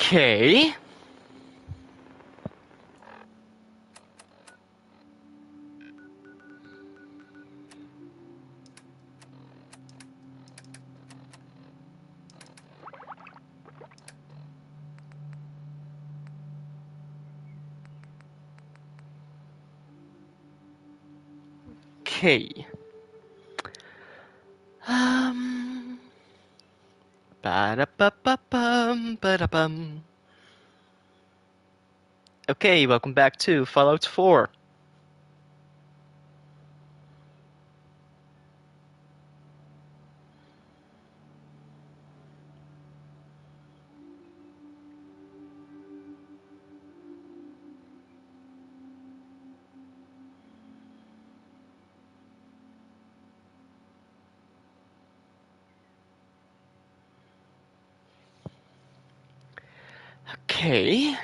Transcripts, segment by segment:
Okay. Okay. Ba-da-ba-ba-bum, ba-da-bum. Okay, welcome back to Fallout 4. Okay.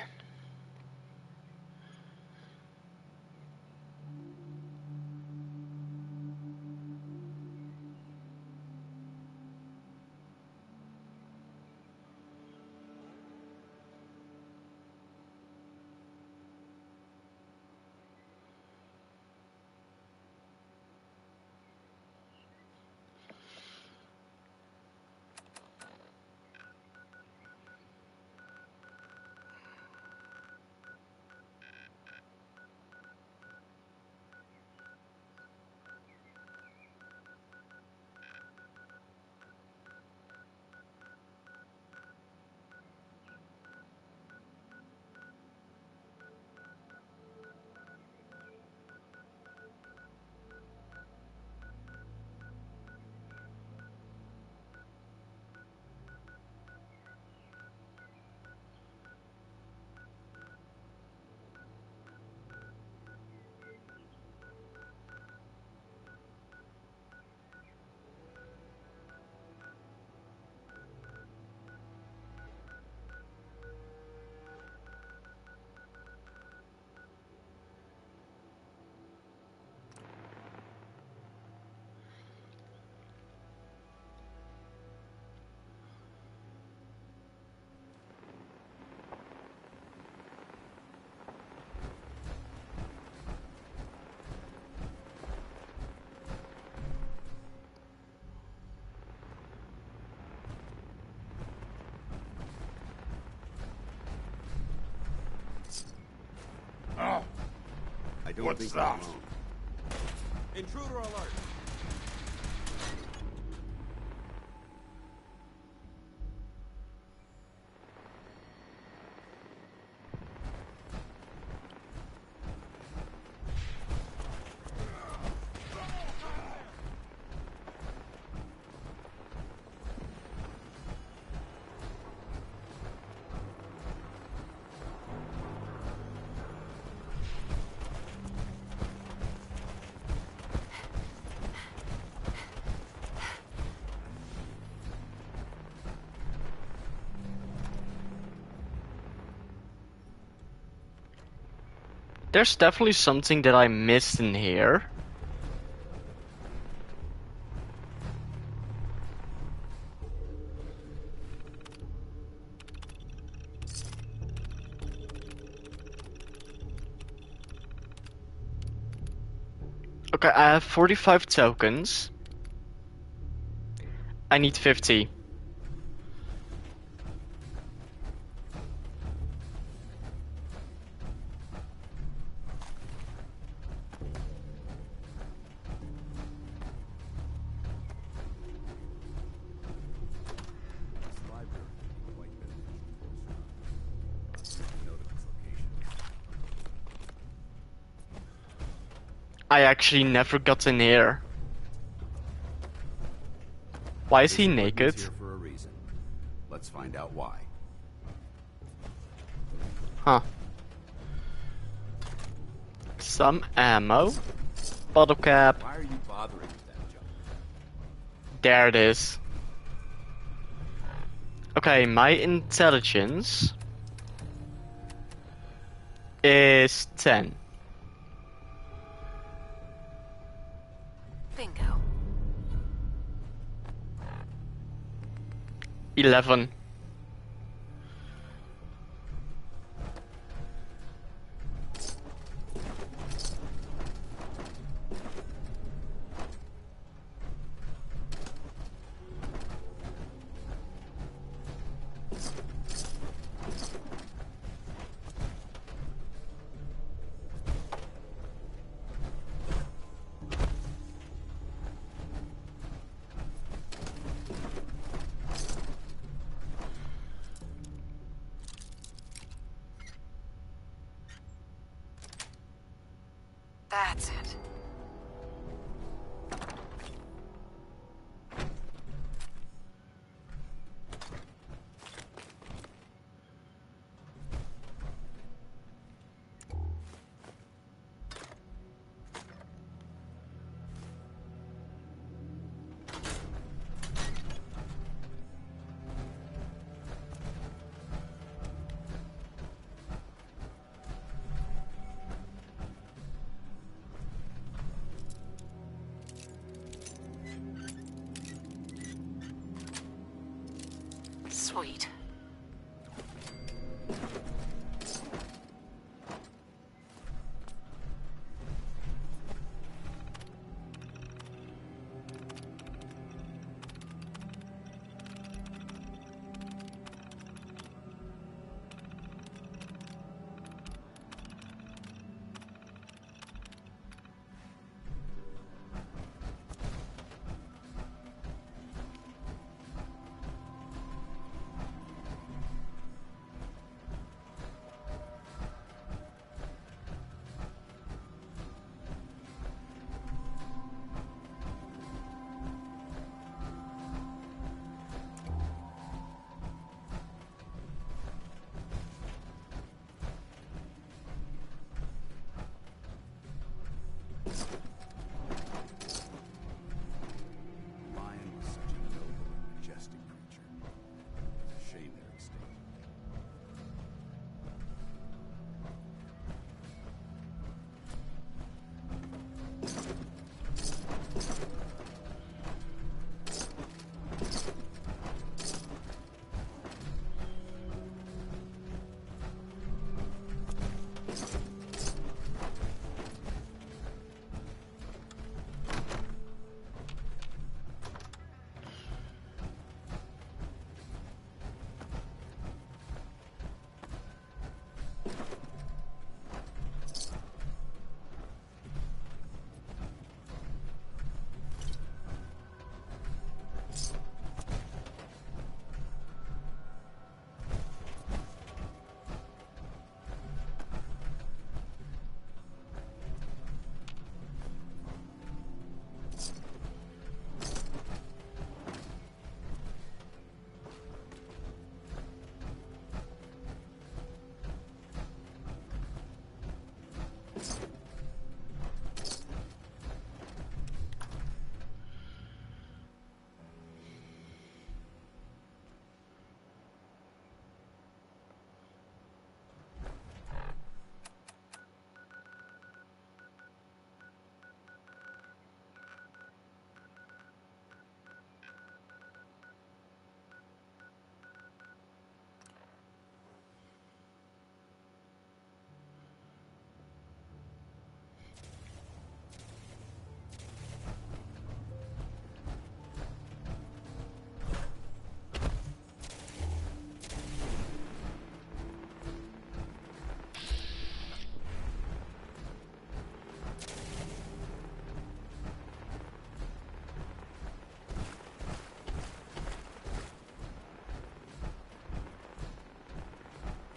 I don't What's think that? I'm alone. Intruder alert! There's definitely something that I missed in here. Okay, I have 45 tokens. I need 50. This library would be quite beneficial to us. Note of its location. I actually never got in here. Why is This he equipment's naked? here for a reason. Let's find out why. Huh. Some ammo. Bottle cap. Why are you bothering with that junk? There it is. Okay, my intelligence is 10. Bingo. 11. Sweet. Lion was such a noble and majestic creature. It's a shame they're extinct.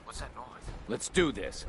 What's that noise? Let's do this.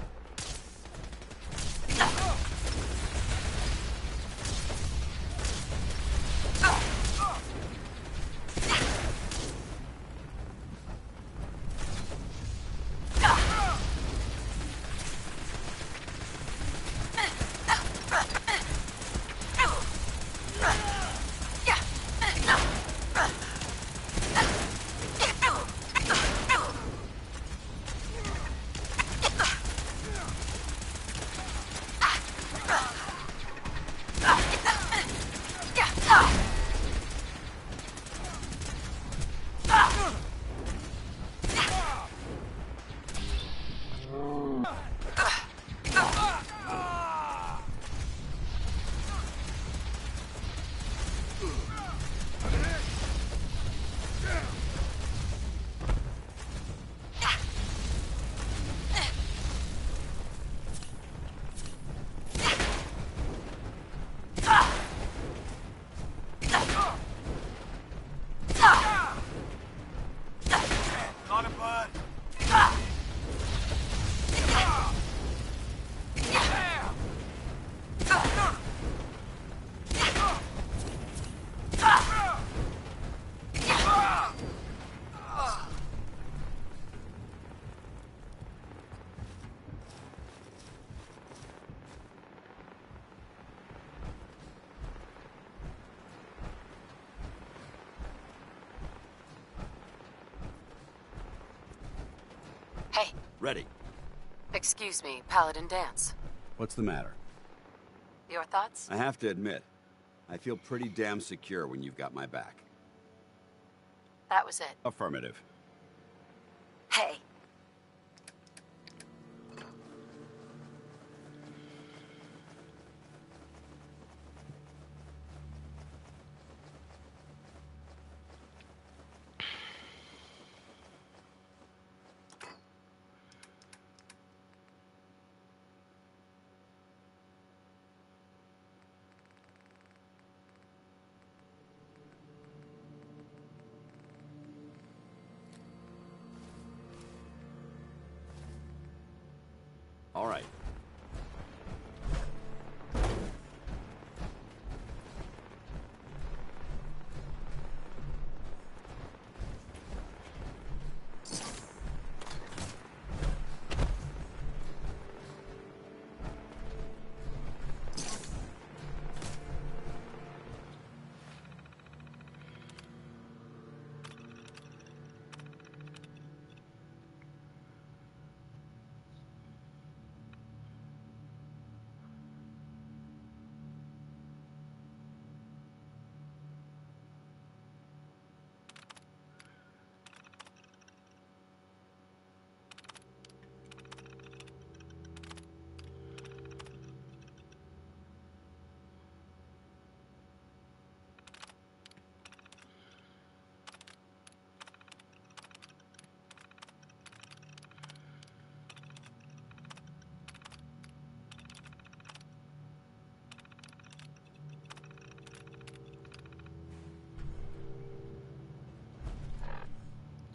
Not a bud. Hey, Ready. excuse me, Paladin Dance. What's the matter? Your thoughts? I have to admit, I feel pretty damn secure when you've got my back. That was it. Affirmative. Hey. All right.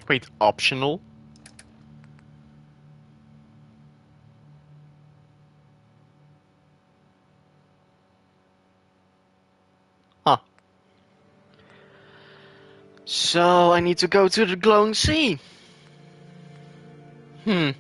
Wait, optional? Huh. So I need to go to the glowing sea. Hmm.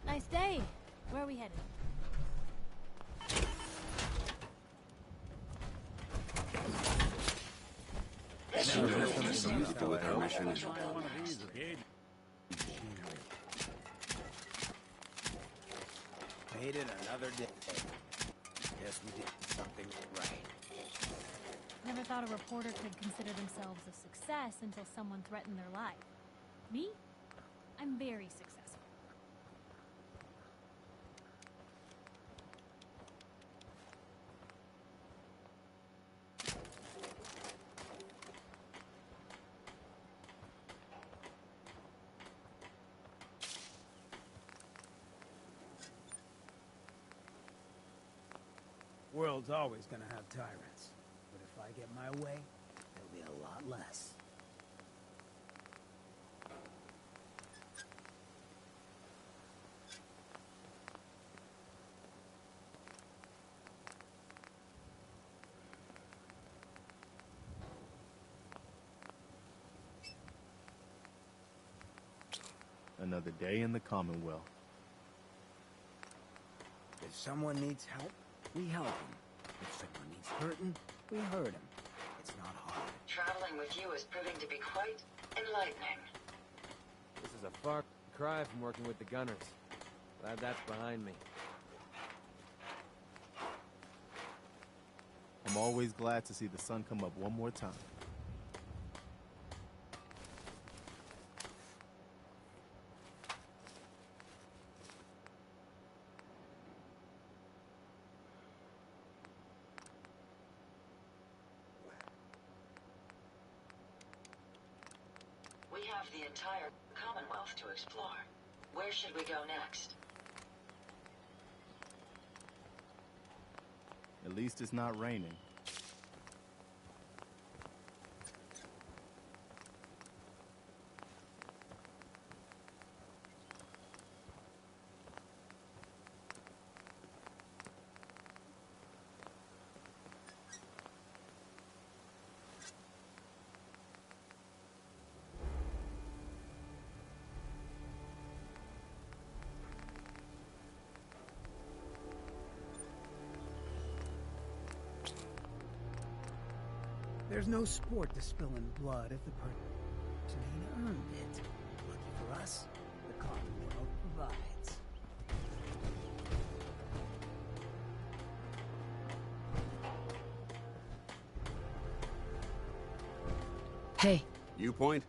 Nice day. Where are we headed? Something to do with our mission. Made it another day. Guess we did something right. Never thought a reporter could consider themselves a success until someone threatened their life. Me? I'm very successful. World's always gonna have tyrants. But if I get my way, there'll be a lot less. Another day in the Commonwealth. If someone needs help, we help them. If someone needs hurting, we hurt him. It's not hard. Traveling with you is proving to be quite enlightening. This is a far cry from working with the gunners. Glad that's behind me. I'm always glad to see the sun come up one more time. We have the entire Commonwealth to explore. Where should we go next? At least it's not raining. There's no sport to spilling blood if the person ain't earned it. Lucky for us, the Commonwealth provides. Hey. You point?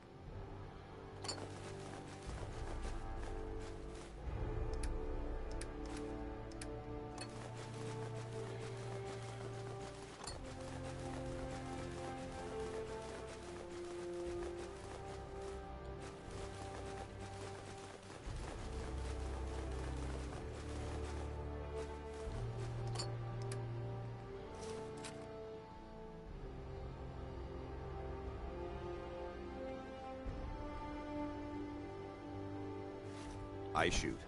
I shoot.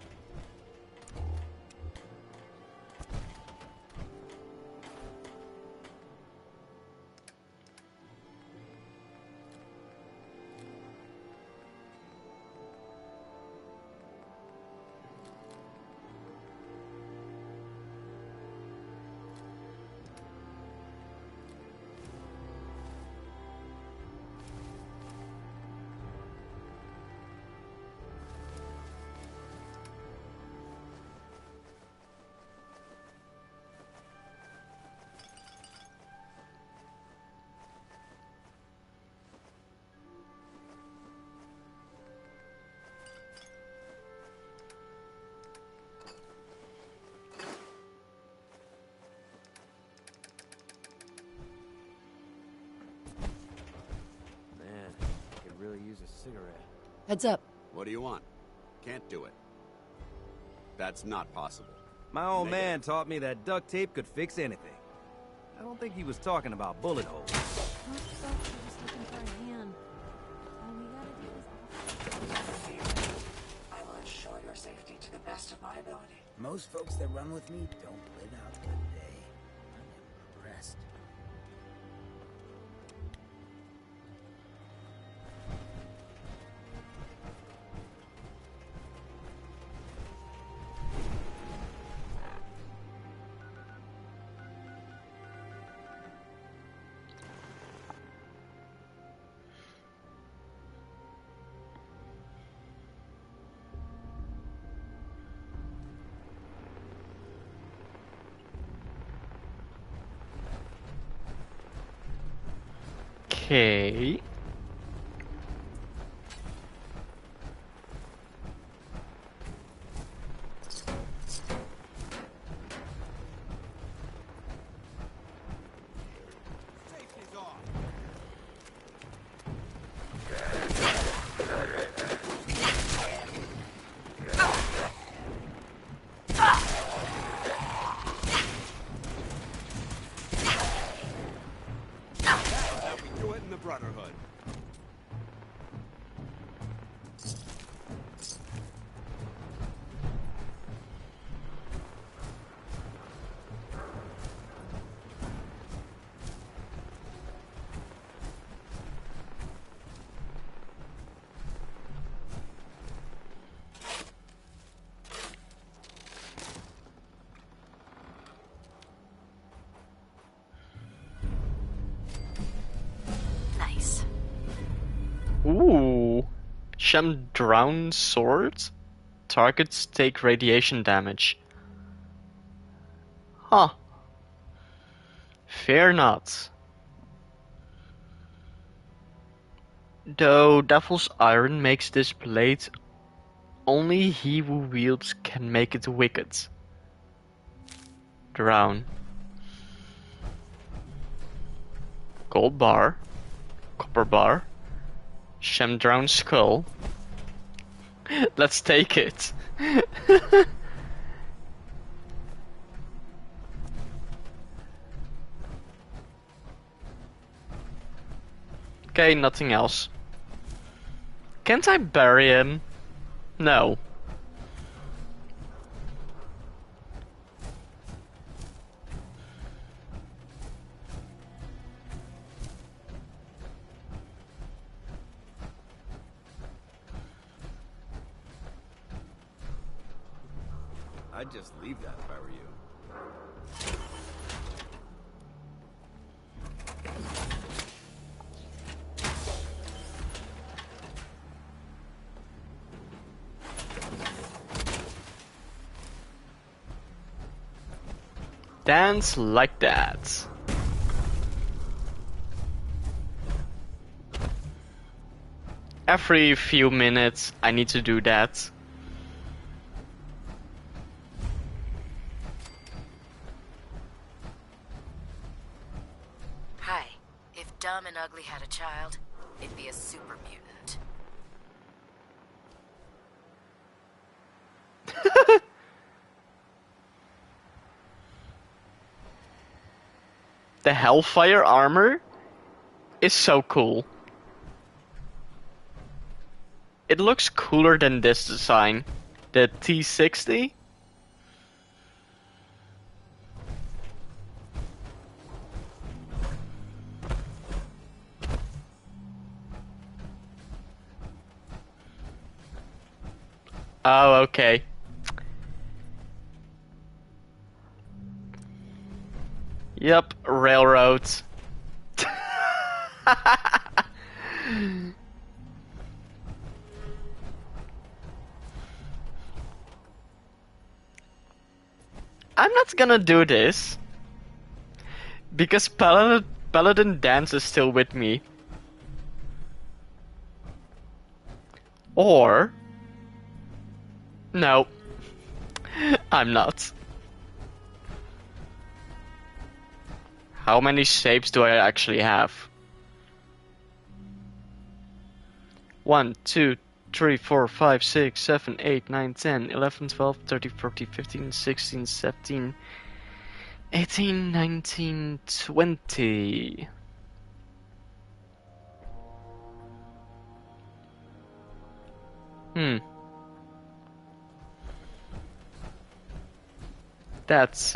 Man, could really use a cigarette. Heads up. What do you want? Can't do it. That's not possible. My old Negative. man taught me that duct tape could fix anything. I don't think he was talking about bullet holes. We're just looking for a hand. All we gotta do is I will ensure your safety to the best of my ability. Most folks that run with me don't live out the day. I'm impressed. Okay. Safety's off. That's how we do it in the Brotherhood. Nice. Ooh. Shem drown swords? Targets take radiation damage. Huh. Fear not. Though Devil's Iron makes this blade, only he who wields can make it wicked. Drown. Gold bar. Copper bar. Shem drown skull. Let's take it. Okay, nothing else. Can't I bury him? No. I'd just leave that if I were you. Dance like that. Every few minutes I need to do that. Hi. If Dumb and Ugly had a child, it'd be a super mutant. The Hellfire armor is so cool. It looks cooler than this design. The T60. Oh, okay. Yep, railroads. I'm not gonna do this. Because Paladin Dance is still with me. Or... No. I'm not. How many shapes do I actually have? 1, 2, 3, 4, 5, 6, 7, 8, 9, 10, 11, 12, 13, 14, 15, 16, 17, 18, 19, 20. That's,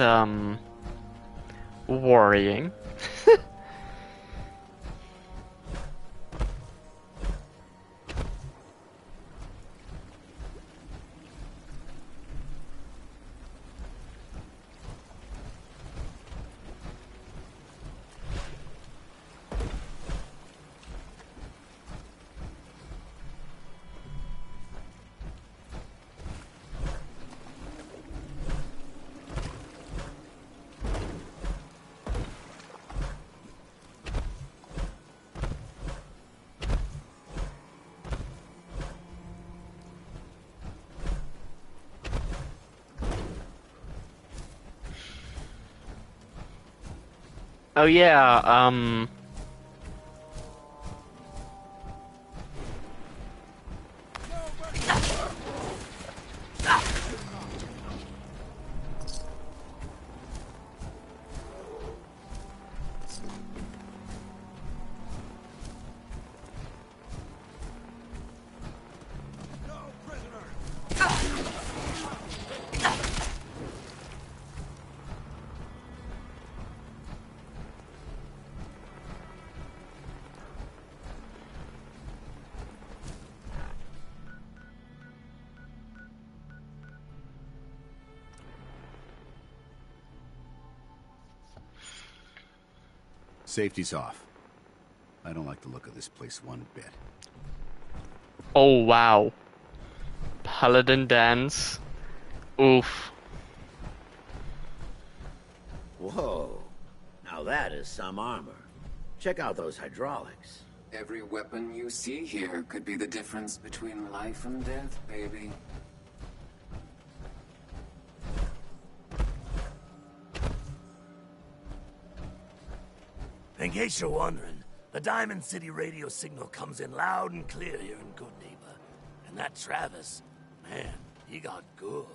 worrying. Oh yeah, Safety's off. I don't like the look of this place one bit. oh wow. Paladin Dance. Oof. Whoa. Now that is some armor. Check out those hydraulics. Every weapon you see here could be the difference between life and death, baby. In case you're wondering, the Diamond City radio signal comes in loud and clear here in Good Neighbor. And that Travis, man, he got good.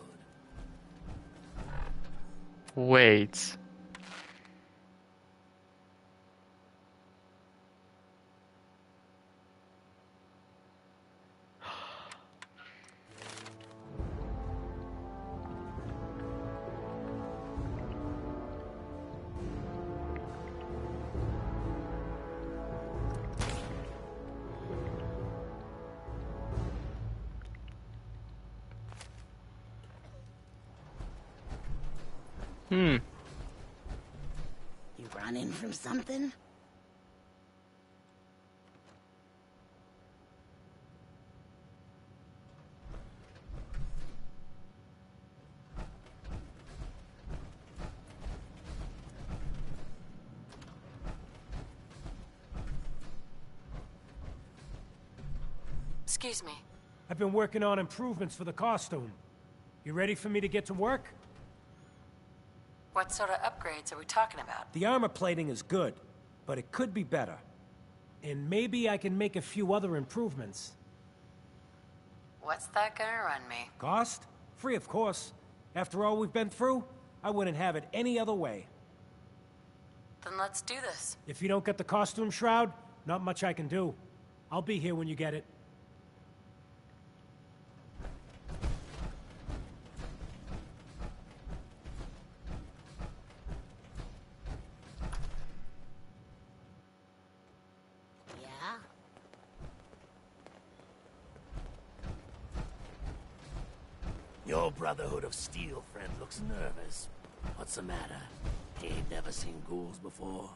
Wait. You running from something? Excuse me. I've been working on improvements for the costume. You ready for me to get to work? What sort of upgrades are we talking about? The armor plating is good, but it could be better. And maybe I can make a few other improvements. What's that gonna run me? Cost? Free, of course. After all we've been through, I wouldn't have it any other way. Then let's do this. If you don't get the costume shroud, not much I can do. I'll be here when you get it. Your Brotherhood of Steel friend looks nervous. What's the matter? He ain't never seen ghouls before.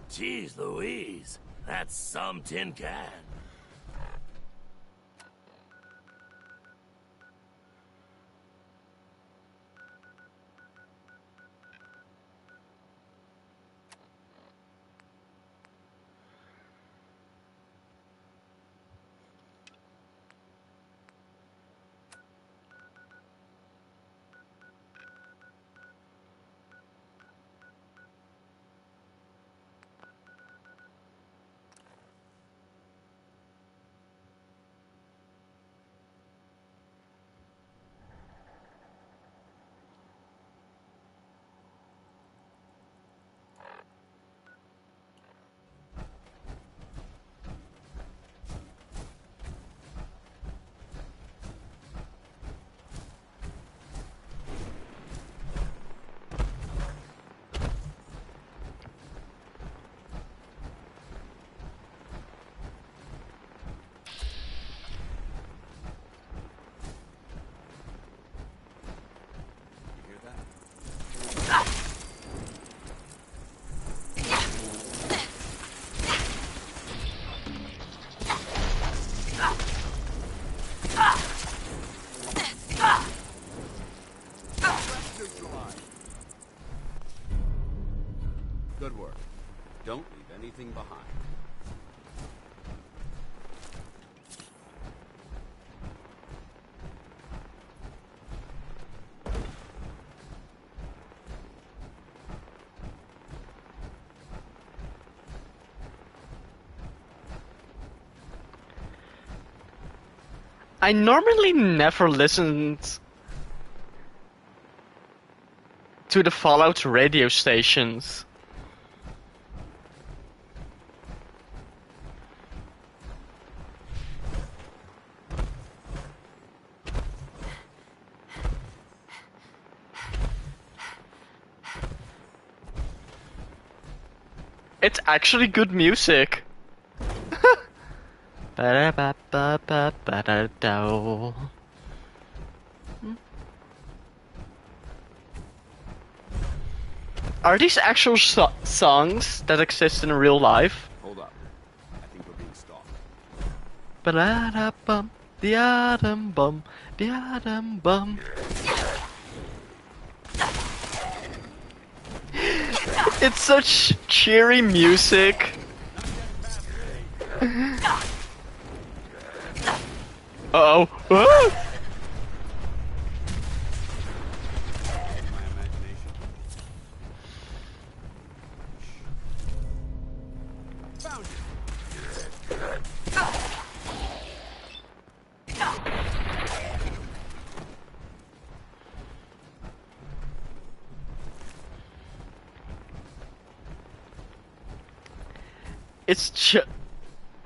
Jeez Louise, that's some tin can. Good work. Don't leave anything behind. I normally never listened to the Fallout radio stations. It's actually good music. Ba-da-ba-ba-ba-ba-da-do. Are these actual songs that exist in real life? Hold up. I think we're being stalked. Ba-da-da-bum, the-atom bum, the-atom bum. It's such cheery music. Uh-oh. Ah!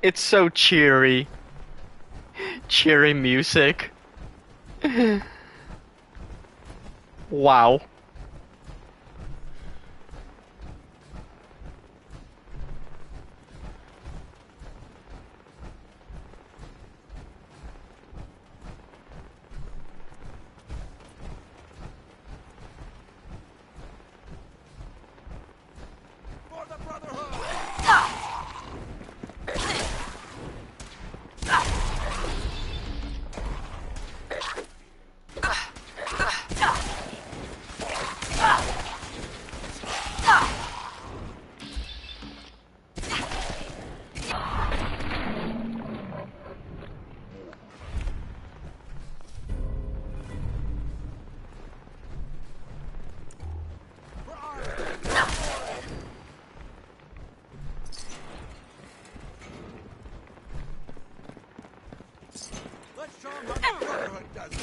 It's so cheery. Cheery music. Wow. Show him how the Brotherhood does it.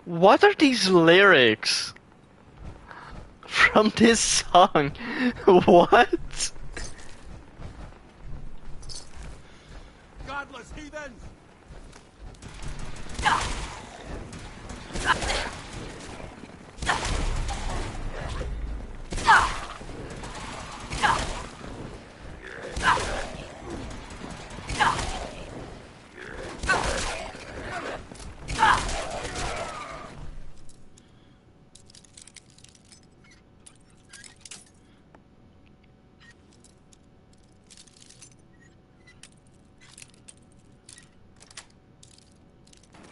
What are these lyrics from this song? What? Godless heathens!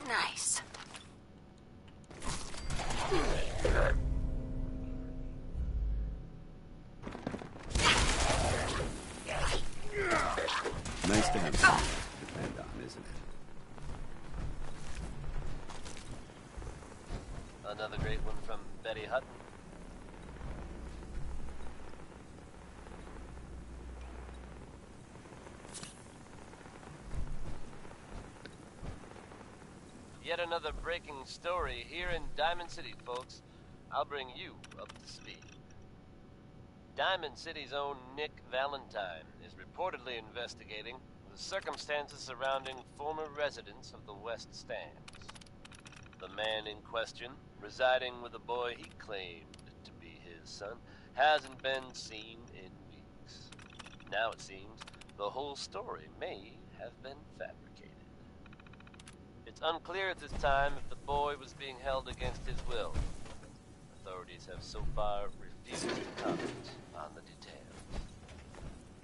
Nice. Nice to have someone to depend on, isn't it? Another great one from Betty Hutton. Yet another breaking story here in Diamond City, folks. I'll bring you up to speed. Diamond City's own Nick Valentine is reportedly investigating the circumstances surrounding former residents of the West Stands. The man in question, residing with a boy he claimed to be his son, hasn't been seen in weeks. Now it seems the whole story may have been fabricated. It's unclear at this time if the boy was being held against his will. Authorities have so far refused to comment on the details.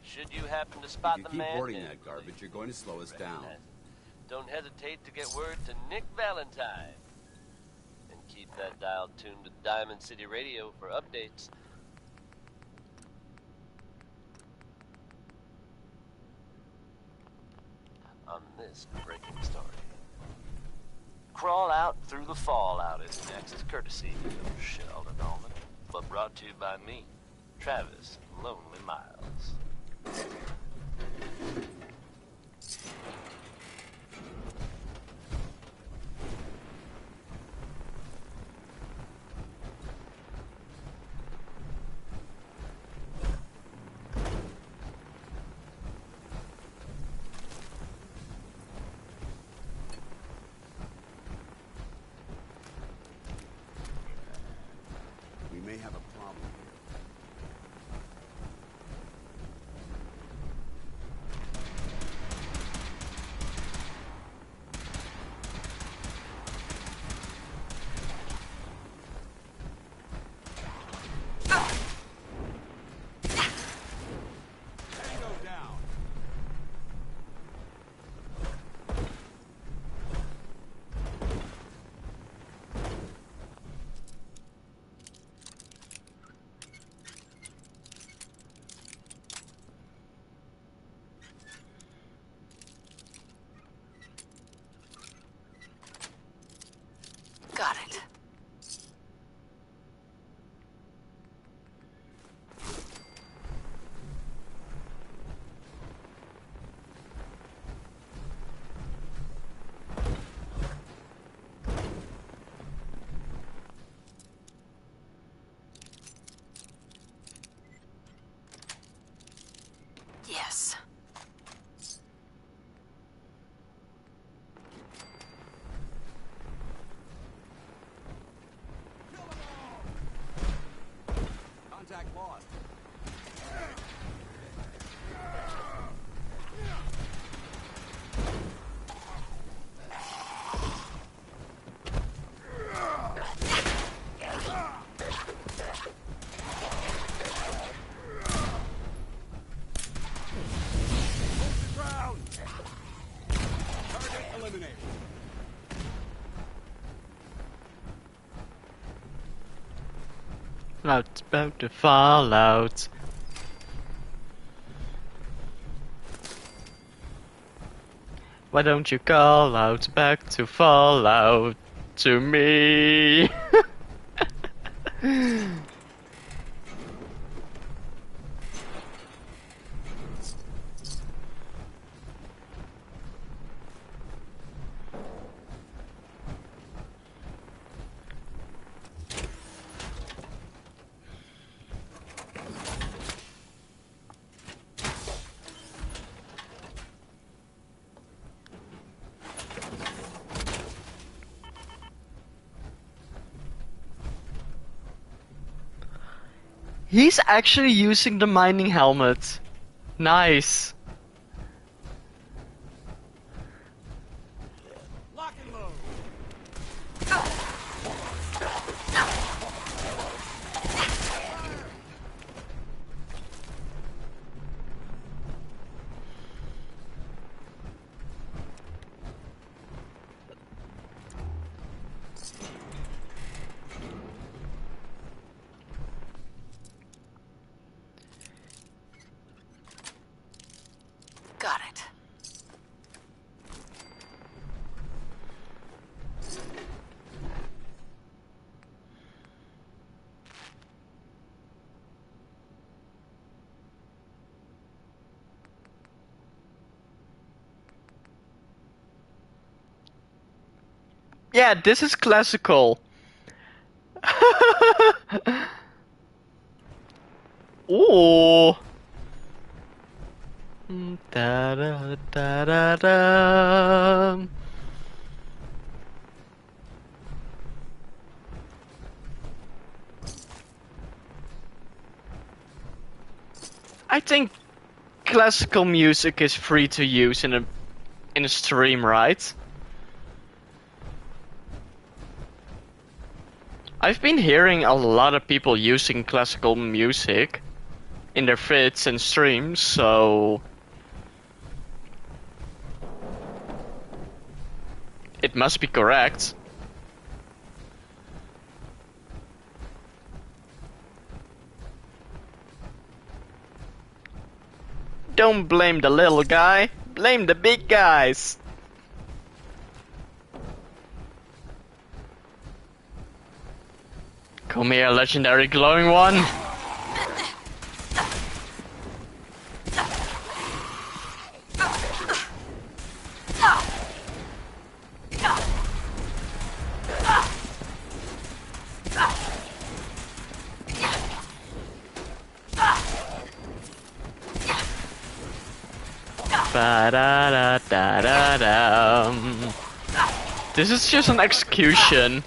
Should you happen to spot If the you keep man, hoarding that garbage, you're going to slow us down. don't hesitate to get word to Nick Valentine. And keep that dial tuned to Diamond City Radio for updates. On this breaking story. Crawl Out Through the Fallout is next, courtesy of Sheldon Allman, but brought to you by me, Travis Lonely Miles. We may have a problem here. eliminated. Cloud's about to fall out. Why don't you call out back to fall out to me? He's actually using the mining helmet. Nice. Lock and load. Got it. Yeah, this is classical. Ooh. Da da da da da. I think classical music is free to use in a stream, right? I've been hearing a lot of people using classical music in their vids and streams, so it must be correct. Don't blame the little guy, blame the big guys. Come here, legendary glowing one. Ba-da-da-da-da-dum. This is just an execution.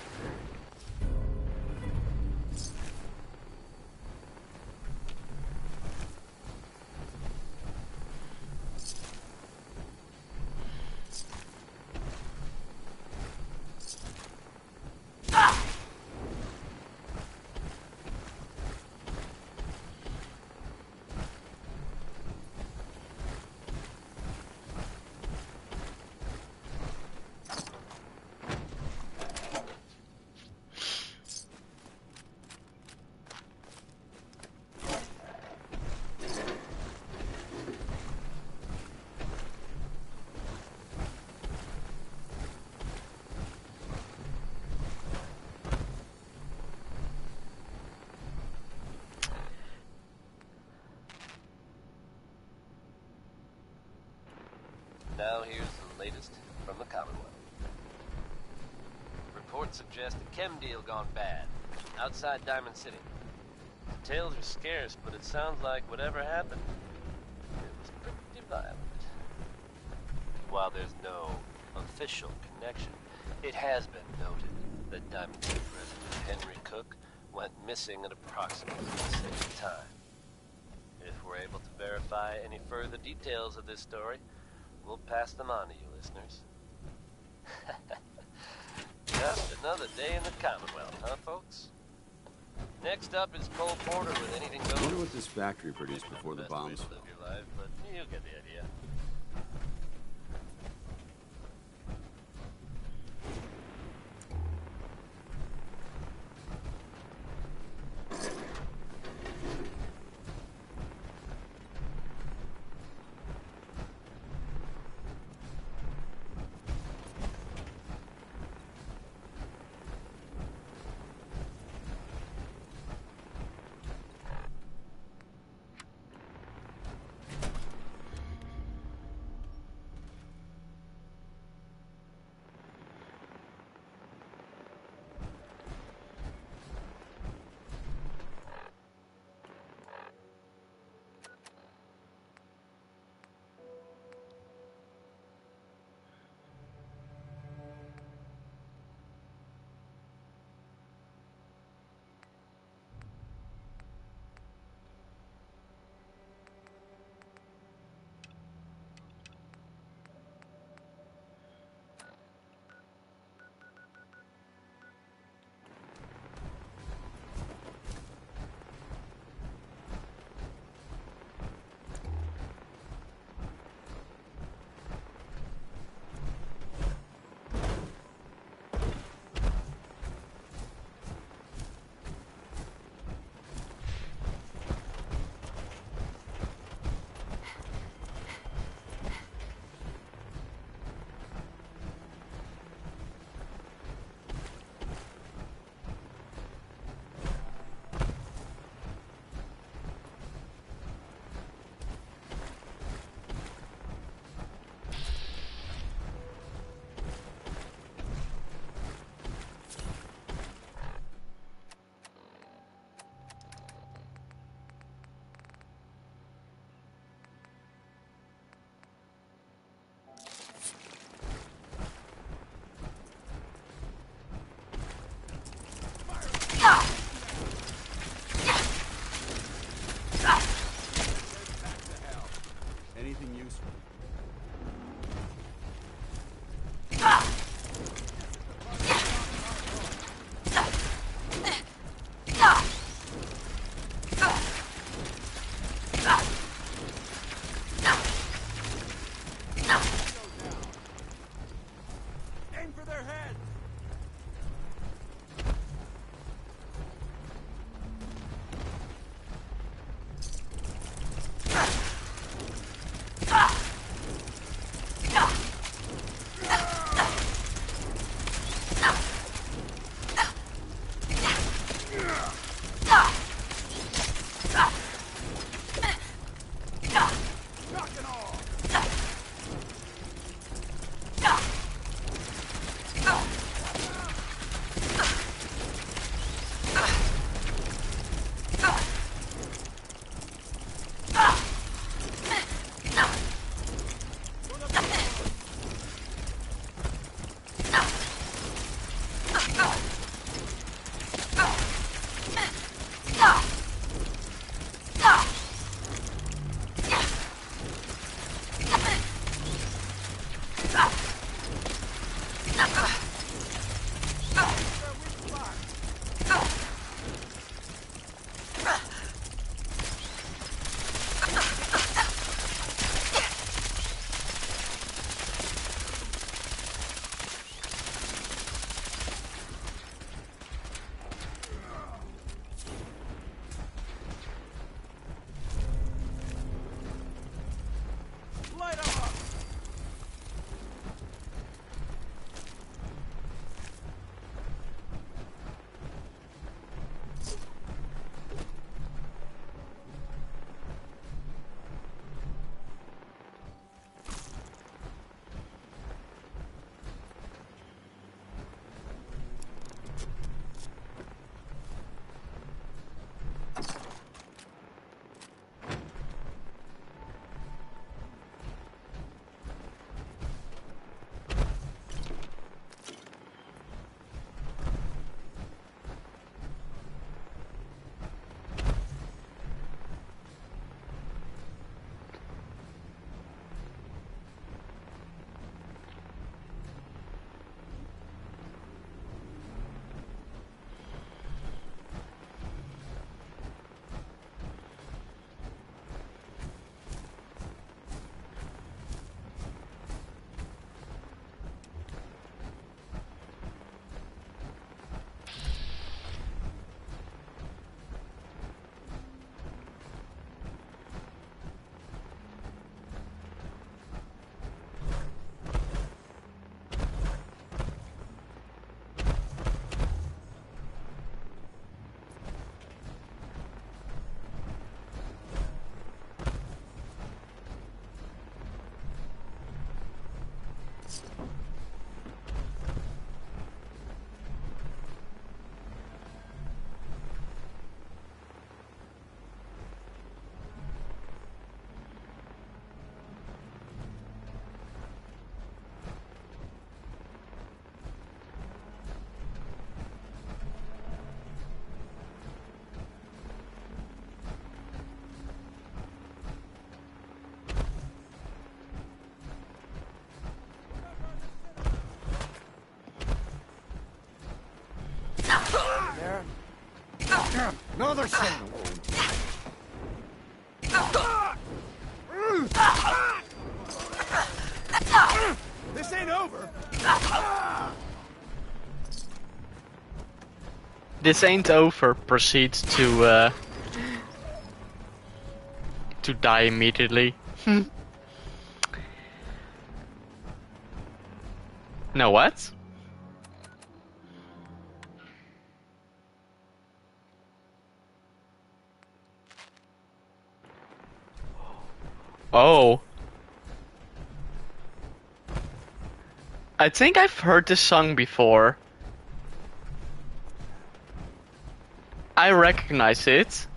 Now here's the latest from the Commonwealth. Reports suggest a chem deal gone bad, outside Diamond City. Details are scarce, but it sounds like whatever happened, it was pretty violent. While there's no official connection, it has been noted that Diamond City resident Henry Cook went missing at approximately the same time. If we're able to verify any further details of this story, we'll pass them on to you listeners. Just another day in the Commonwealth, huh, folks? Next up is Cole Porter with Anything Goes. I wonder what this factory produced before the bombs fell. Your life, but you'll get the idea. Another signal. This ain't over. This ain't over. Proceeds to die immediately. No, what? Oh. I think I've heard this song before. I recognize it.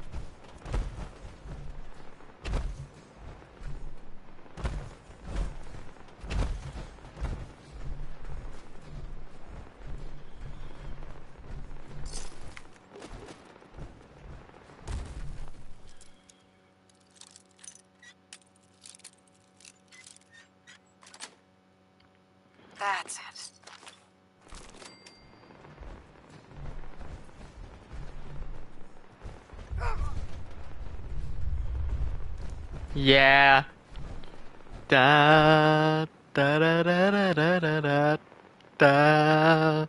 That's it. Yeah. Da da da da da da da da da.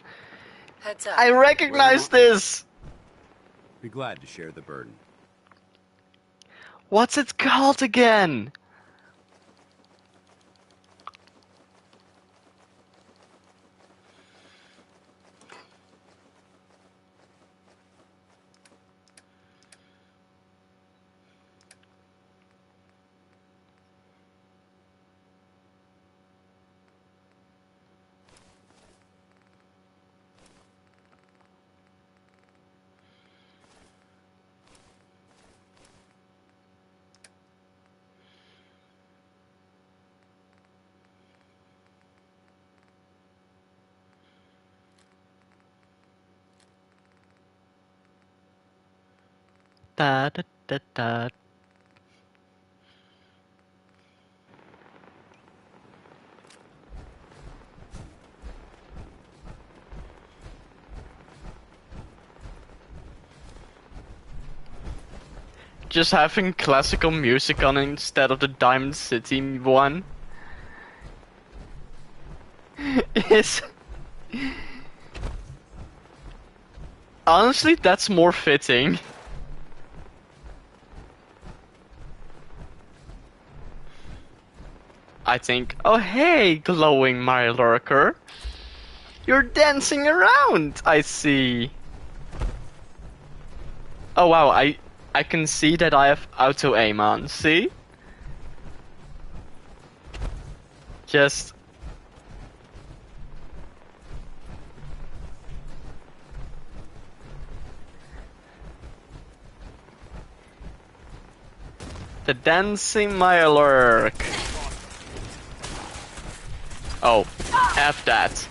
Heads up. I recognize this. Be glad to share the burden. What's it called again? Da da da da. Just having classical music on instead of the Diamond City one is honestly that's more fitting. I think, oh hey, glowing my lurker. You're dancing around, I see. Oh wow, I can see that I have auto aim on, see? Just the dancing Mirelurk. Oh, F that.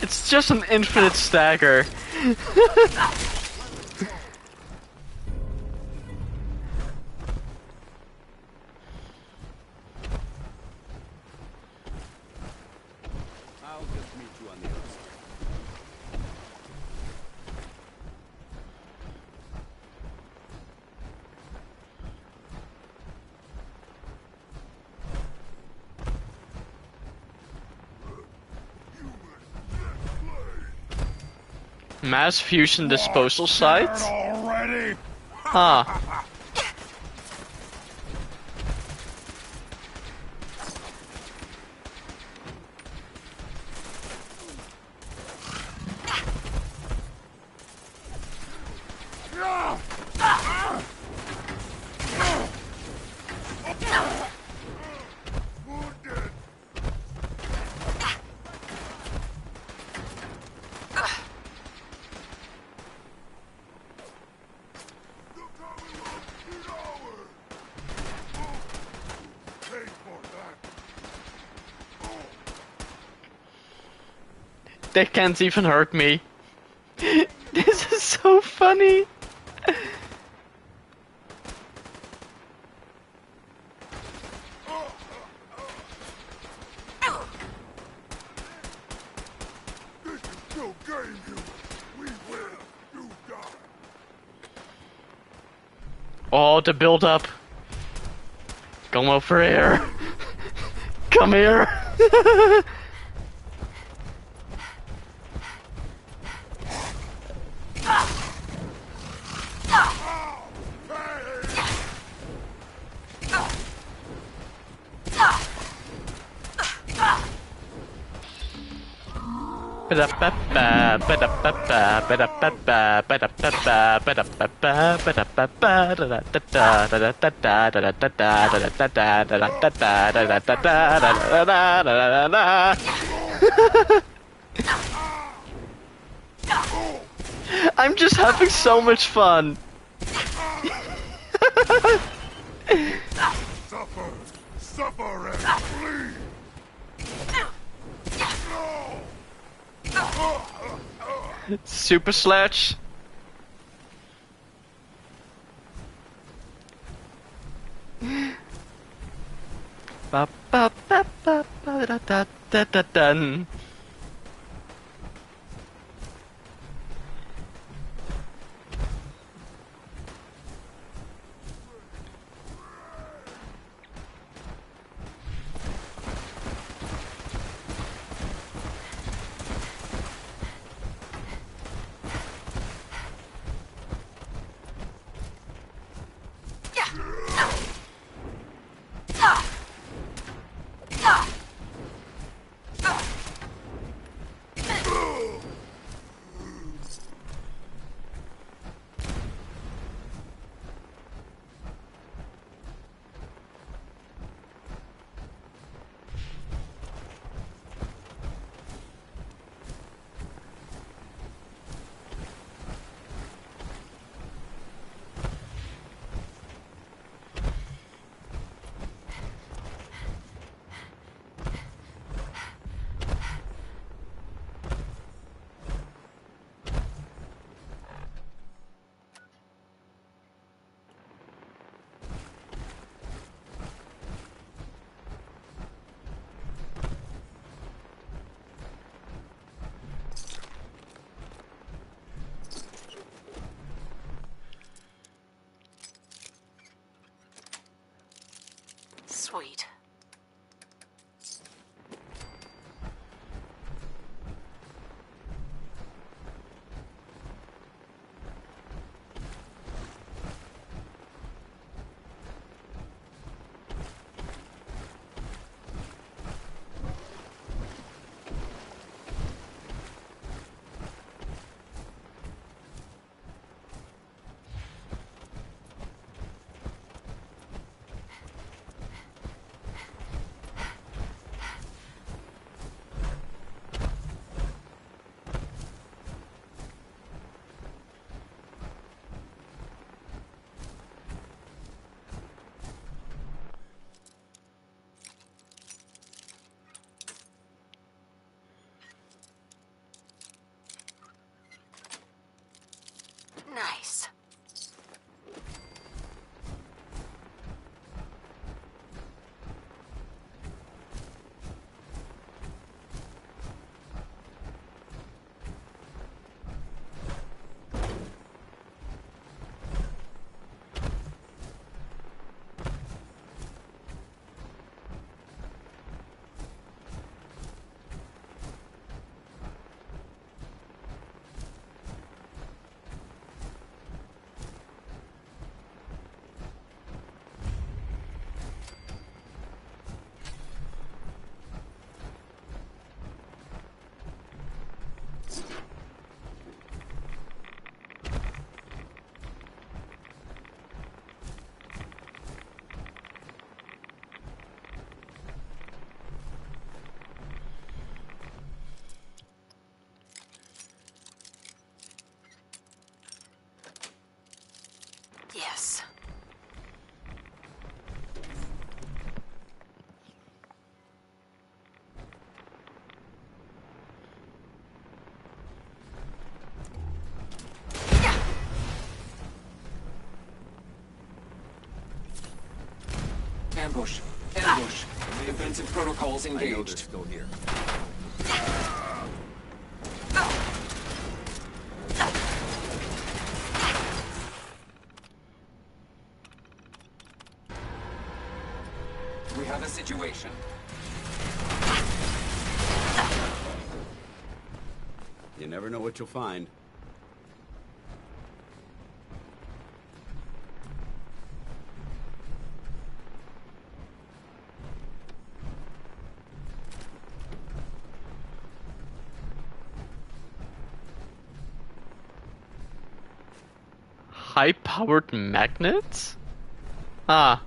It's just an infinite stagger. I'll just meet you on the other side. Mass fusion disposal site? Already? Huh. They can't even hurt me. This is so funny. This is still game, you. We win. You die. Oh, the build up. Come over here. Come here. I'm just having so much fun. Suffer. Suffer and flee. Super sledge. Ba ba ba ba ba da da da da dun. Sweet. Yes. Ambush. Ambush. Defensive protocols I know they're engaged. still here. We have a situation. You never know what you'll find. High-powered magnets? Ah.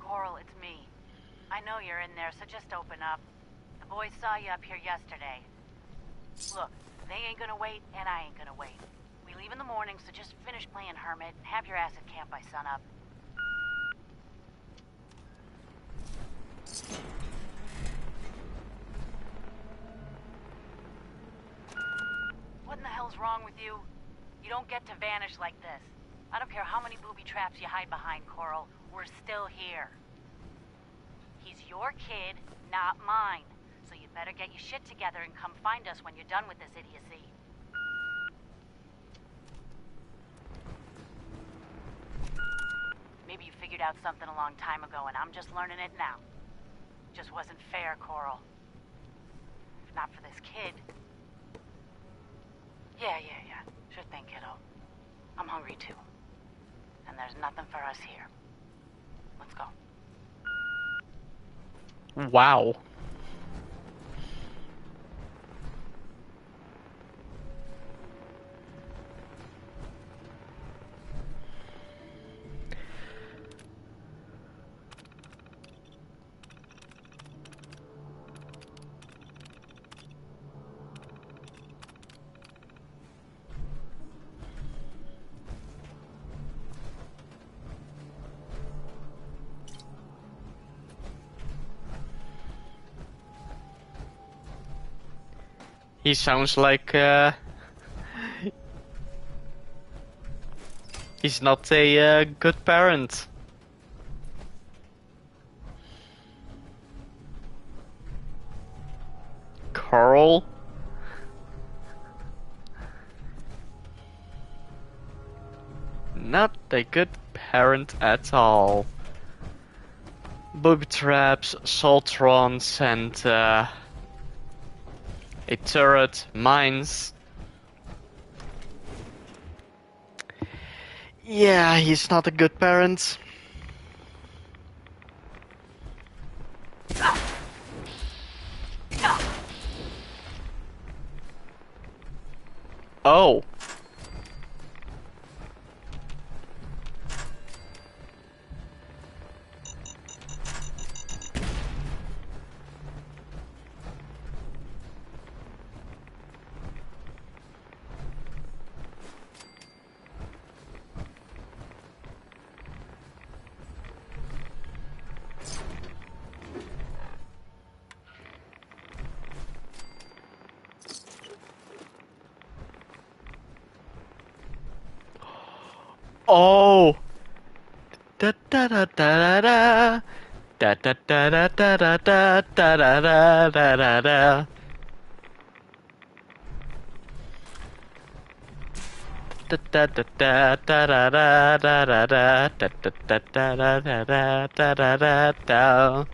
Coral, it's me. I know you're in there, so just open up. The boys saw you up here yesterday. Look, they ain't gonna wait, and I ain't gonna wait. We leave in the morning, so just finish playing Hermit and have your ass at camp by sunup. What in the hell's wrong with you? You don't get to vanish like this. I don't care how many booby traps you hide behind, Coral. We're still here. He's your kid, not mine. So you better get your shit together and come find us when you're done with this idiocy. Maybe you figured out something a long time ago and I'm just learning it now. Just wasn't fair, Coral. If not for this kid. Yeah. Sure thing, kiddo. I'm hungry too. And there's nothing for us here. Let's go. Wow. He sounds like he's not a good parent. Carl? Not a good parent at all. Booby traps, assaultrons, and a turret, mines. Yeah, he's not a good parent. Oh. Oh. Da da da da da da da da da da da da da da da da da. Da da da da da da da da da da da da da da da da da da da.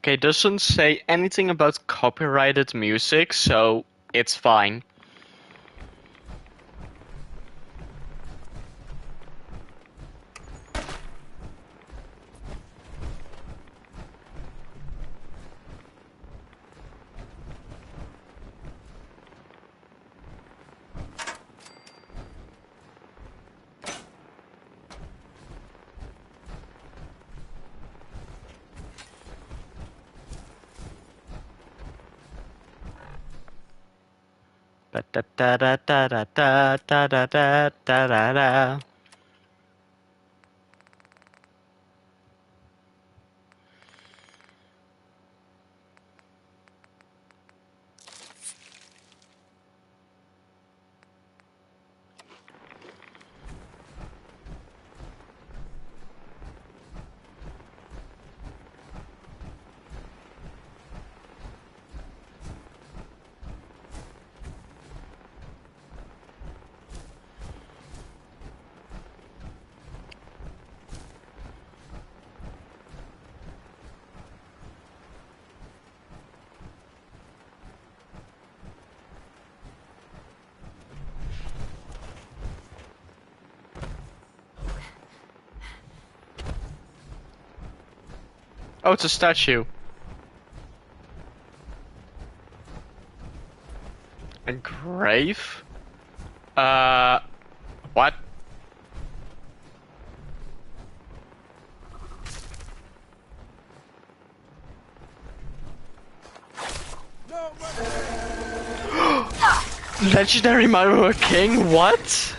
Okay, doesn't say anything about copyrighted music, so it's fine. Da da da da da da da da da da da da. Oh, it's a statue. A grave? What? Legendary Mario King? What?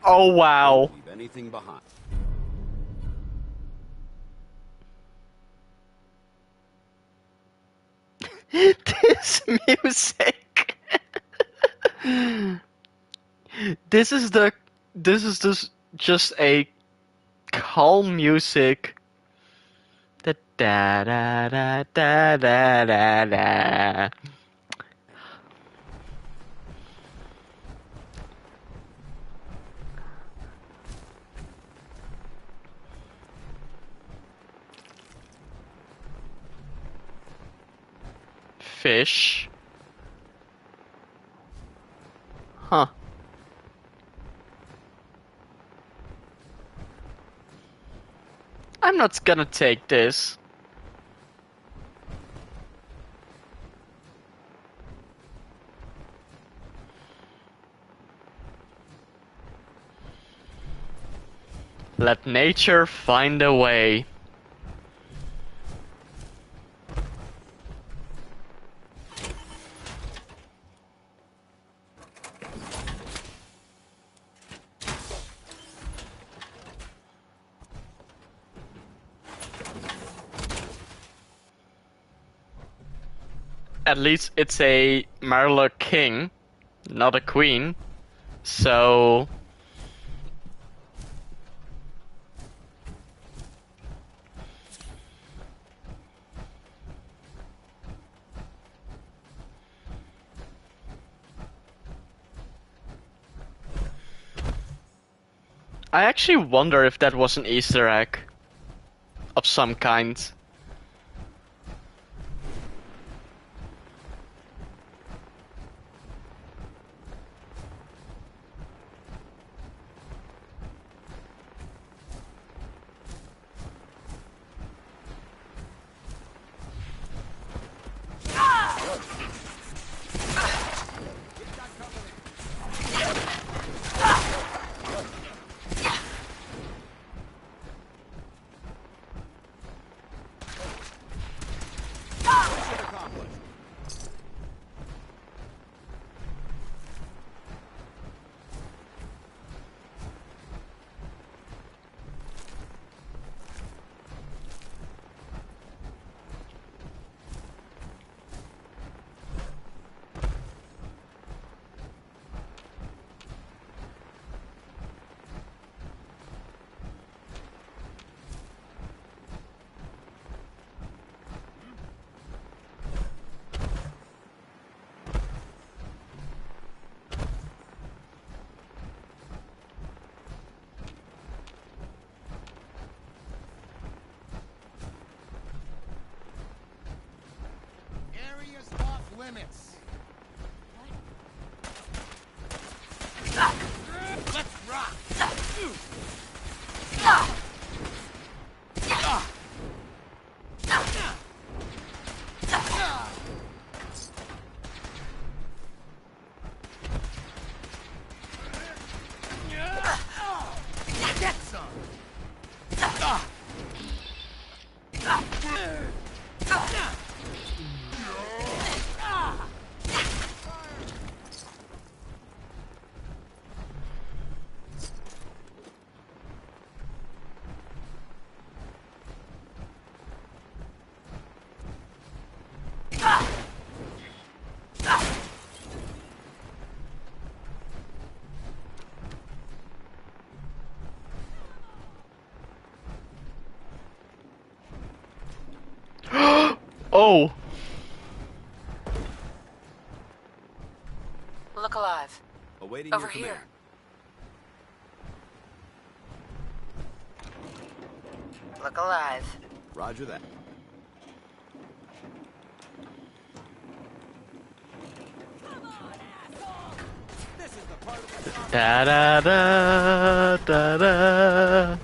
Oh wow. Don't leave anything behind. This music. This is just a calm music. Da da da da da da da da. Fish. Huh. I'm not gonna take this. Let nature find a way. At least it's a Marla king, not a queen. So I actually wonder if that was an Easter egg of some kind. limits. Let's rock! Get some! Oh! Look alive. Awaiting Over your here. command. Look alive. Roger that. Da da da da da.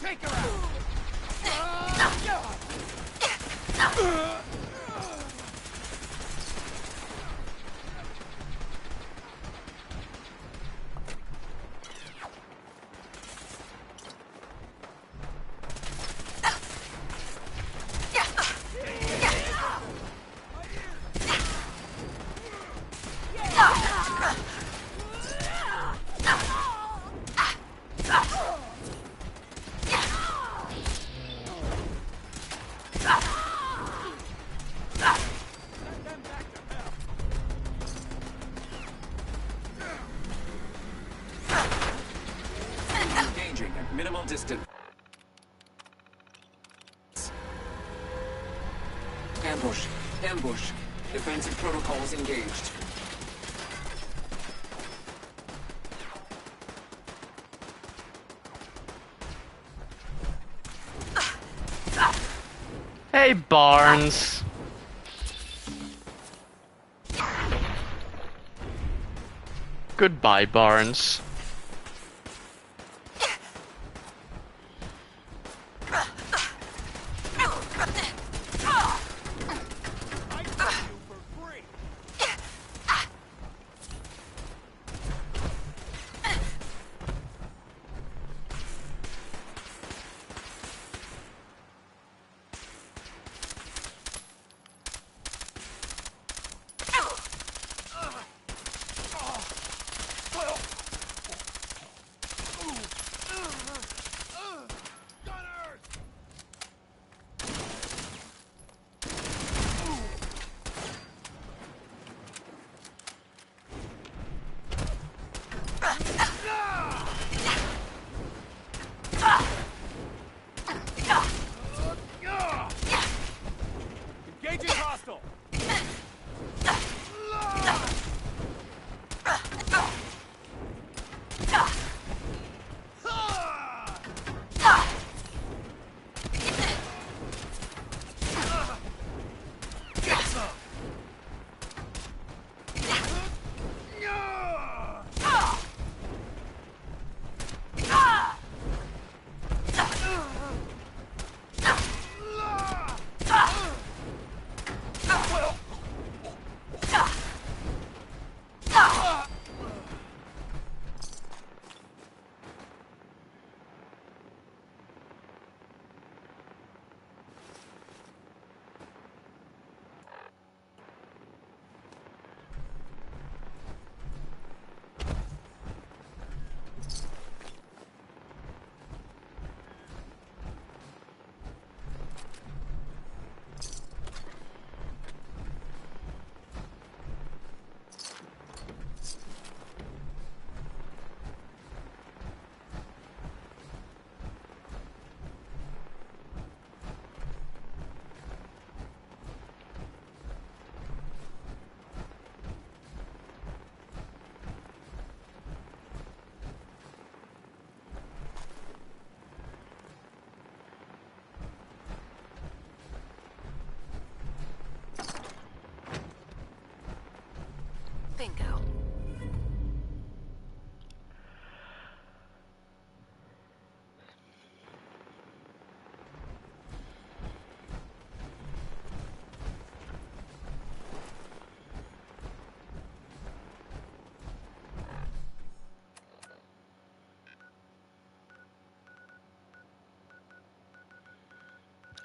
Take her out! Engaging at minimal distance. Ambush. Ambush. Defensive protocols engaged. Hey, Barnes. Goodbye, Barnes.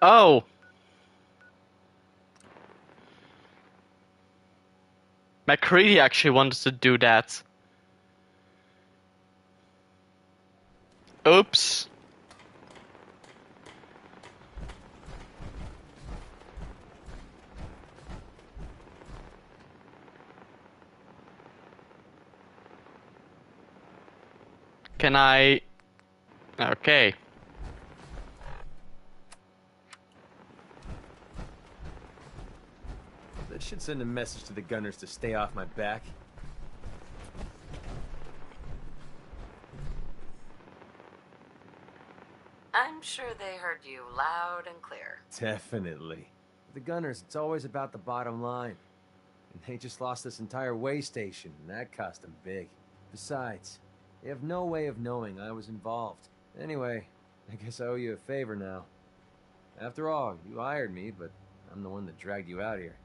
Oh! McCready actually wanted to do that. Oops. Can I... Okay. That should send a message to the gunners to stay off my back. I'm sure they heard you loud and clear. Definitely. The gunners, it's always about the bottom line. And they just lost this entire way station, and that cost them big. Besides, they have no way of knowing I was involved. Anyway, I guess I owe you a favor now. After all, you hired me, but I'm the one that dragged you out here.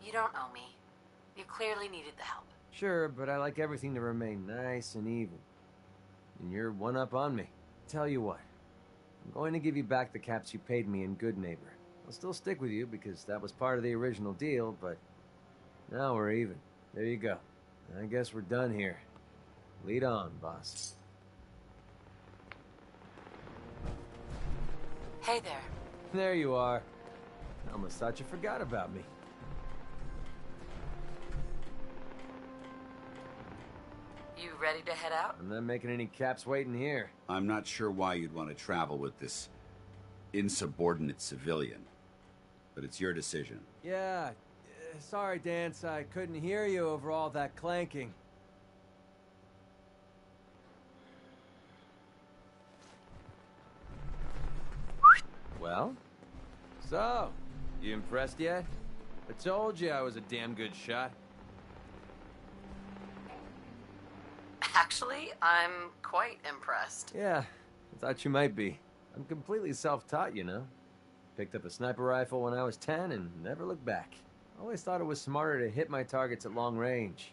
You don't owe me. You clearly needed the help. Sure, but I like everything to remain nice and even. And you're one up on me. Tell you what, I'm going to give you back the caps you paid me in Good Neighbor. I'll still stick with you because that was part of the original deal, but now we're even. There you go. I guess we're done here. Lead on, boss. Hey there. There you are. I almost thought you forgot about me. You ready to head out? I'm not making any caps waiting here. I'm not sure why you'd want to travel with this insubordinate civilian, but it's your decision. Yeah, sorry, Dance. I couldn't hear you over all that clanking. Well? So, you impressed yet? I told you I was a damn good shot. Actually, I'm quite impressed. Yeah, I thought you might be. I'm completely self-taught, you know. Picked up a sniper rifle when I was 10 and never looked back. Always thought it was smarter to hit my targets at long range.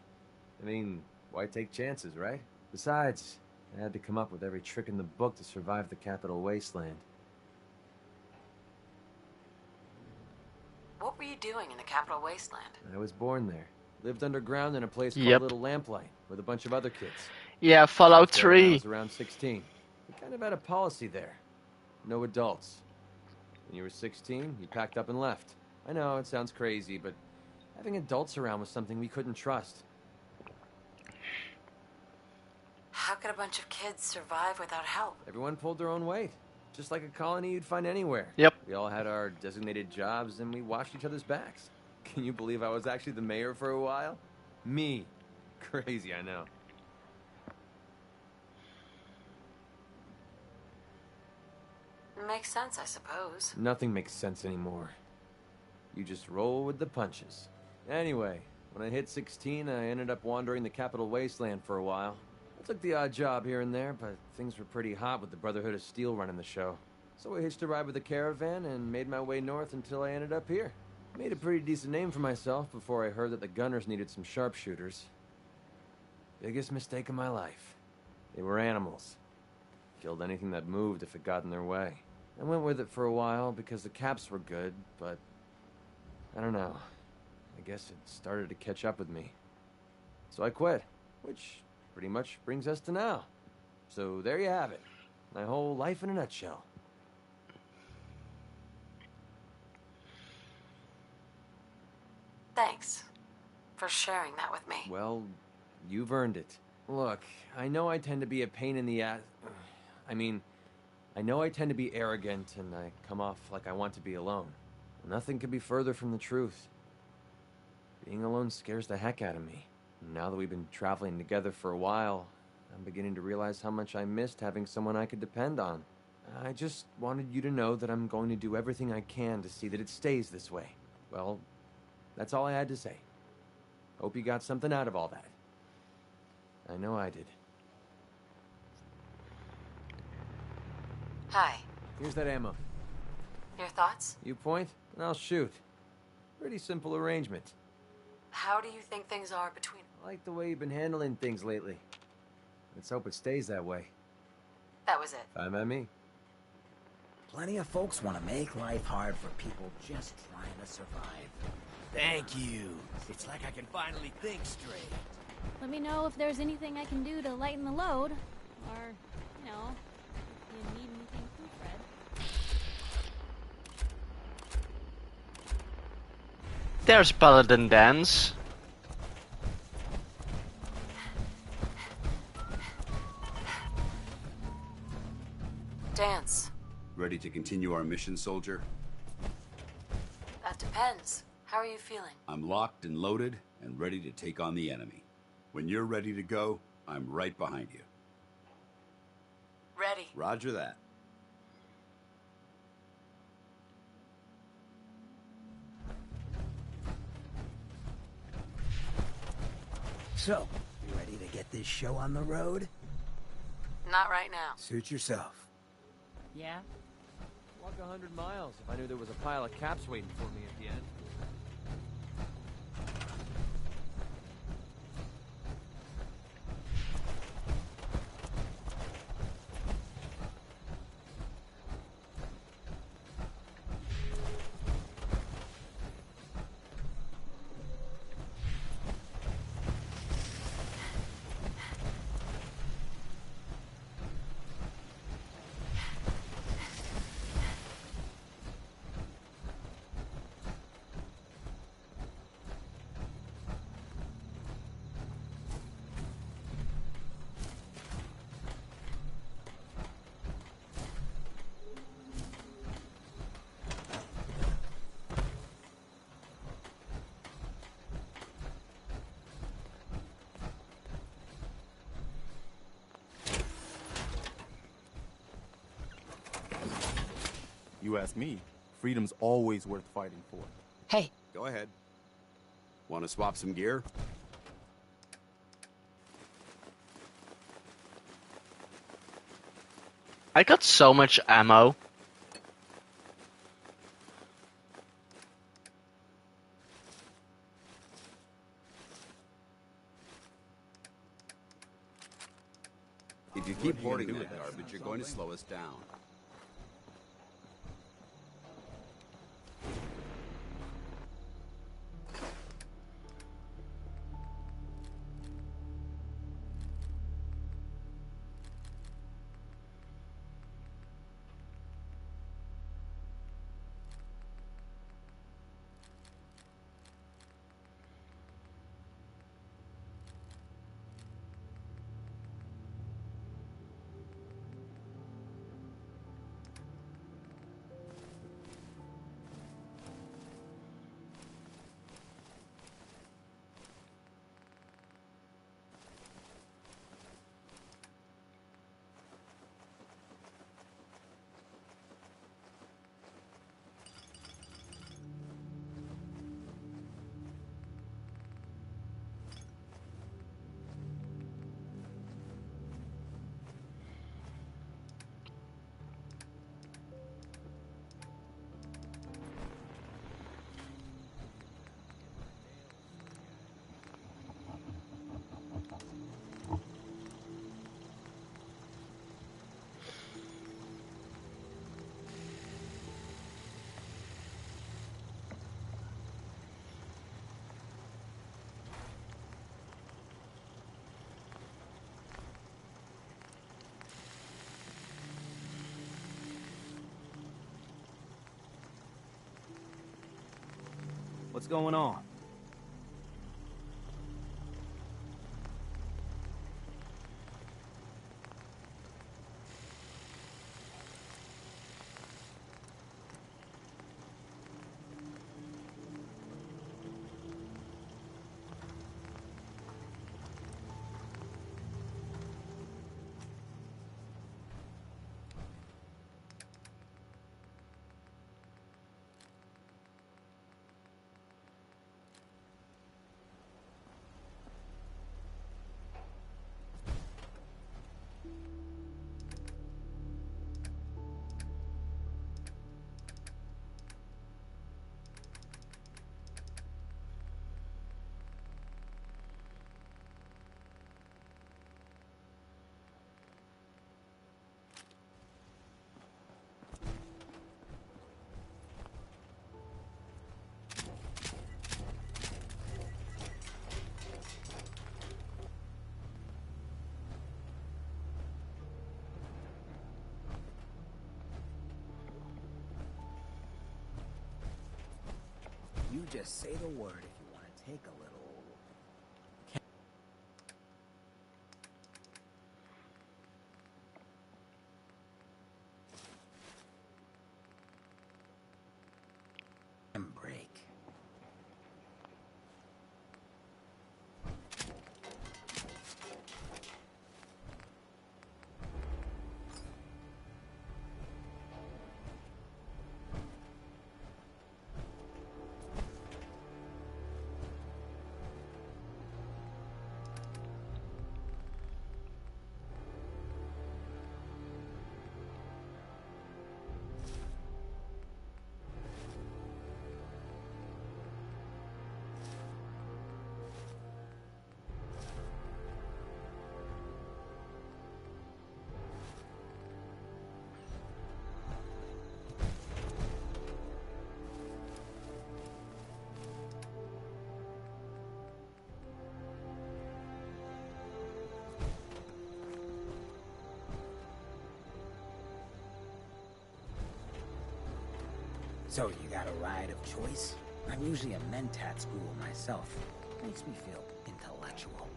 I mean, why take chances, right? Besides, I had to come up with every trick in the book to survive the Capital Wasteland. What were you doing in the Capital Wasteland? I was born there. Lived underground in a place Yep. called Little Lamplight with a bunch of other kids. Yeah, Fallout Left there when I 3. was around 16. We kind of had a policy there. No adults. When you were 16, you packed up and left. I know, it sounds crazy, but having adults around was something we couldn't trust. How could a bunch of kids survive without help? Everyone pulled their own weight. Just like a colony you'd find anywhere. Yep. We all had our designated jobs and we watched each other's backs. Can you believe I was actually the mayor for a while? Me. Crazy, I know. Makes sense, I suppose. Nothing makes sense anymore. You just roll with the punches. Anyway, when I hit 16, I ended up wandering the Capital Wasteland for a while. I took the odd job here and there, but things were pretty hot with the Brotherhood of Steel running the show. So I hitched a ride with a caravan and made my way north until I ended up here. Made a pretty decent name for myself before I heard that the gunners needed some sharpshooters. Biggest mistake of my life. They were animals. Killed anything that moved if it got in their way. I went with it for a while because the caps were good, but I don't know. I guess it started to catch up with me. So I quit, which pretty much brings us to now. So there you have it. My whole life in a nutshell. Thanks for sharing that with me. Well, you've earned it. Look, I know I tend to be a pain in the ass. I know I tend to be arrogant and I come off like I want to be alone. Nothing could be further from the truth. Being alone scares the heck out of me. Now that we've been traveling together for a while, I'm beginning to realize how much I missed having someone I could depend on. I just wanted you to know that I'm going to do everything I can to see that it stays this way. Well, that's all I had to say. Hope you got something out of all that. I know I did. Hi. Here's that ammo. Your thoughts? You point, and I'll shoot. Pretty simple arrangement. How do you think things are between... I like the way you've been handling things lately. Let's hope it stays that way. That was it. Fine by me. Plenty of folks want to make life hard for people just trying to survive. Thank you. It's like I can finally think straight. Let me know if there's anything I can do to lighten the load. Or, you know, if you need anything too, Fred. There's Paladin Dance. Dance. Ready to continue our mission, soldier? That depends. How are you feeling? I'm locked and loaded and ready to take on the enemy. When you're ready to go, I'm right behind you. Ready. Roger that. So, you ready to get this show on the road? Not right now. Suit yourself. Yeah? Walk 100 miles if I knew there was a pile of caps waiting for me at the end. You ask me, freedom's always worth fighting for. Hey. Go ahead. Want to swap some gear? I got so much ammo. If you keep hoarding that garbage, you're going to slow us down. What's going on? You just say the word if you want to take a little... break. So, you got a ride of choice? I'm usually a mentat school myself. Makes me feel intellectual.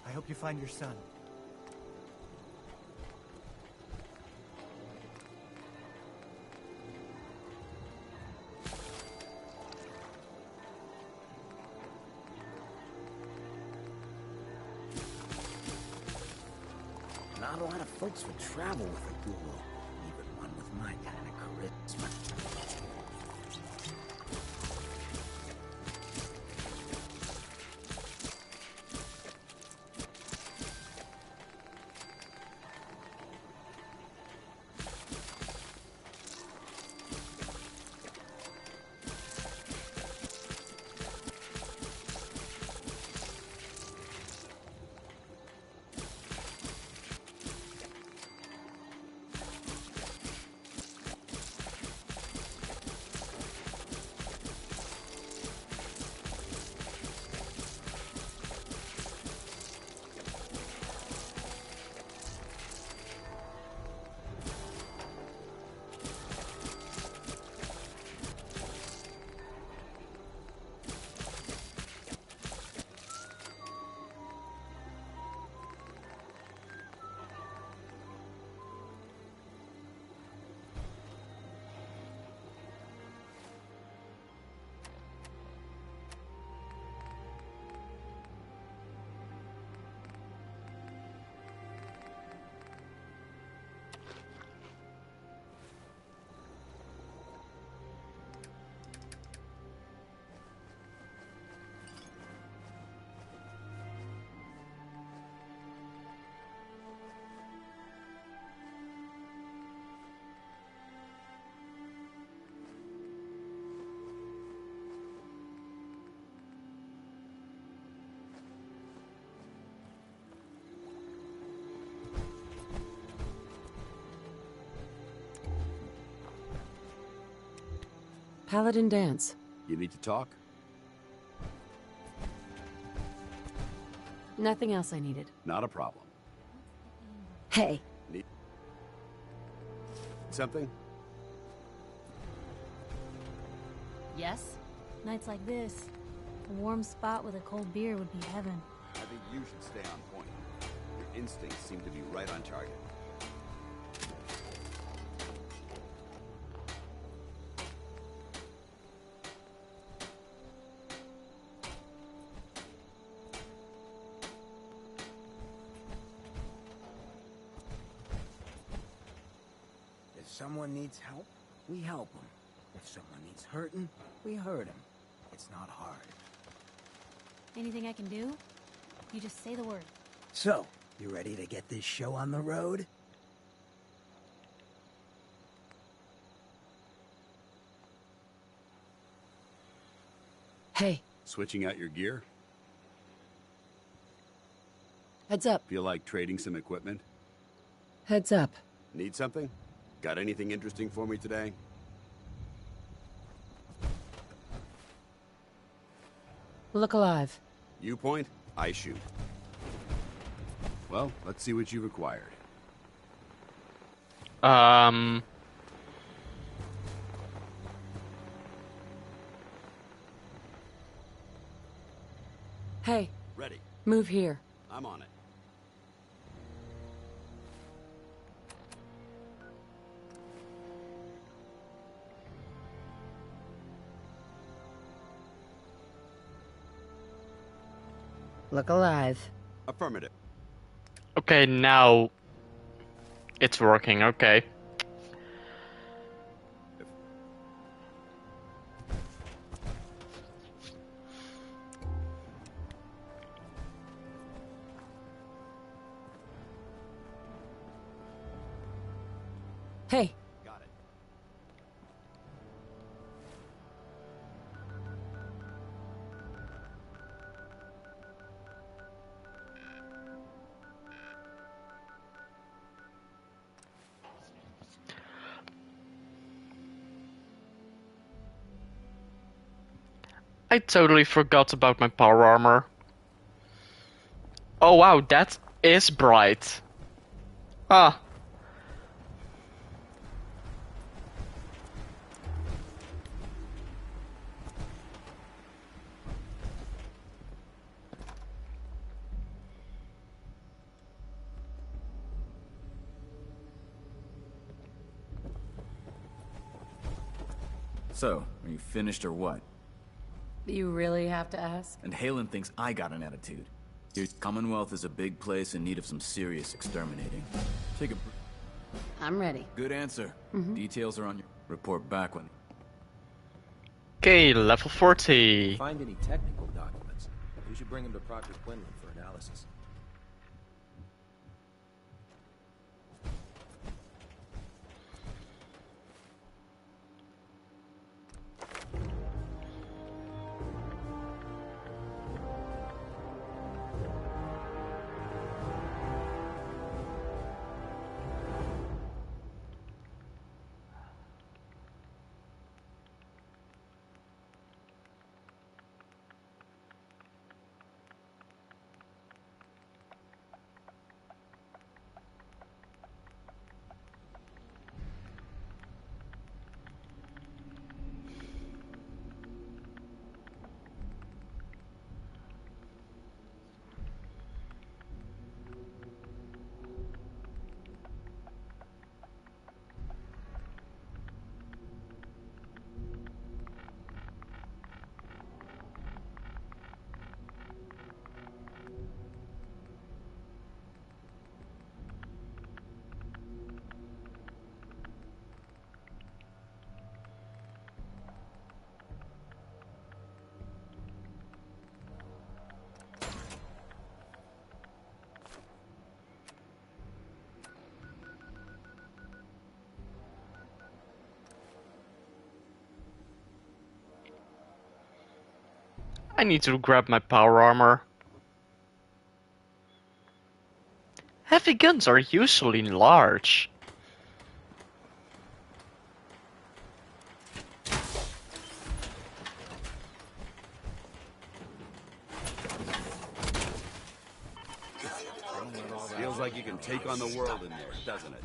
I hope you find your son. Not a lot of folks would travel with a ghoul, even one with my kind of charisma. Paladin dance. You need to talk? Nothing else I needed. Not a problem. Hey. Need something? Yes? Nights like this, a warm spot with a cold beer would be heaven. I think you should stay on point. Your instincts seem to be right on target. If someone needs help, we help them. If someone needs hurting, we hurt them. It's not hard. Anything I can do? You just say the word. So, you ready to get this show on the road? Hey. Switching out your gear? Heads up. Feel like trading some equipment? Heads up. Need something? Got anything interesting for me today? Look alive. You point, I shoot. Well, let's see what you've acquired. Hey. Ready. Move here. I'm on it. Look alive. Affirmative. Okay, now it's working. Okay. Hey. Got it. I totally forgot about my power armor. Oh wow, that is bright. Ah. So, are you finished or what? You really have to ask? And Halen thinks I got an attitude. Your Commonwealth is a big place in need of some serious exterminating. Take a... I'm ready. Good answer. Details are on your... Report back when... Okay, level 40. Find any technical documents. You should bring them to Proctor Quinlan for analysis. I need to grab my power armor. Heavy guns are usually large. Feels like you can take on the world in there, doesn't it?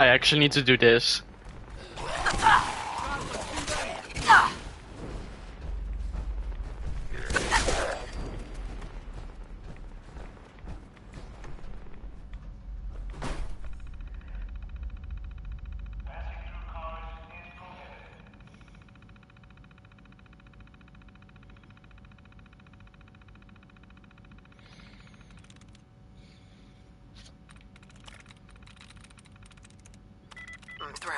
I actually need to do this. I'm through.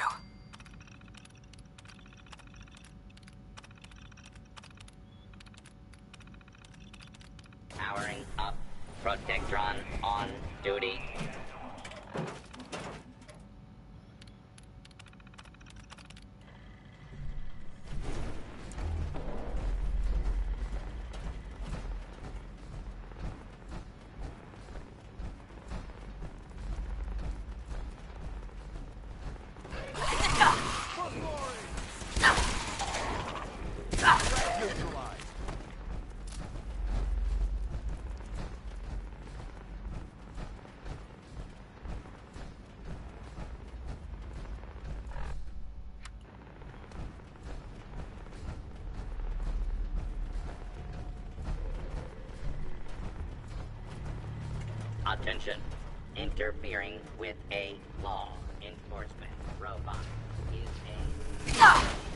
Powering up. Protectron on duty. Attention. Interfering with a law enforcement robot is a...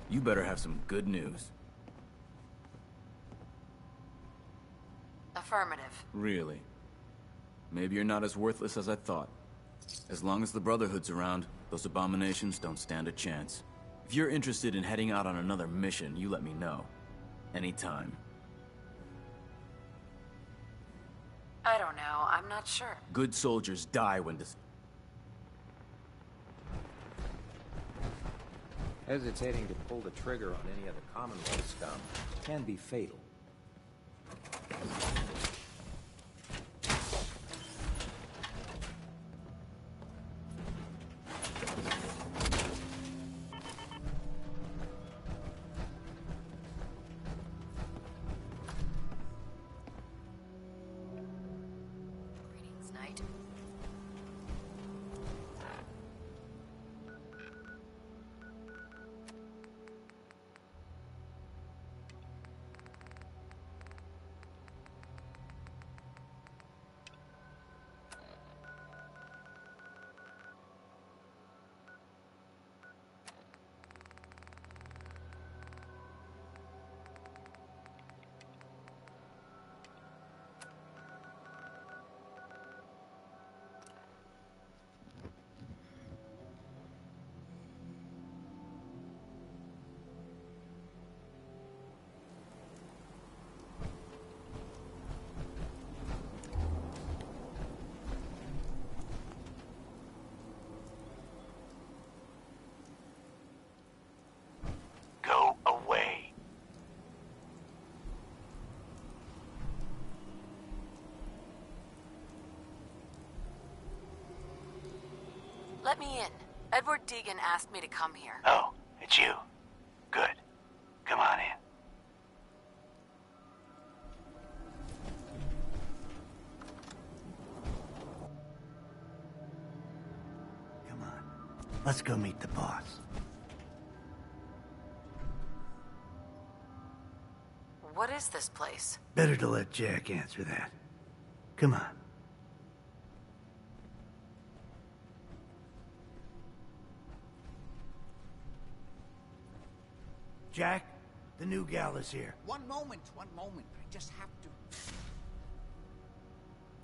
You better have some good news. Affirmative. Really? Maybe you're not as worthless as I thought. As long as the Brotherhood's around, those abominations don't stand a chance. If you're interested in heading out on another mission, you let me know. Anytime. I don't know. I'm not sure. Good soldiers die when Hesitating to pull the trigger on any of the Commonwealth scum can be fatal. Greetings, Knight. Go away. Let me in. Edward Deegan asked me to come here. Oh, it's you. Good. Come on in. Come on. Let's go meet the boss. What is this place? Better to let Jack answer that. Come on. Jack, the new gal is here. One moment. I just have to...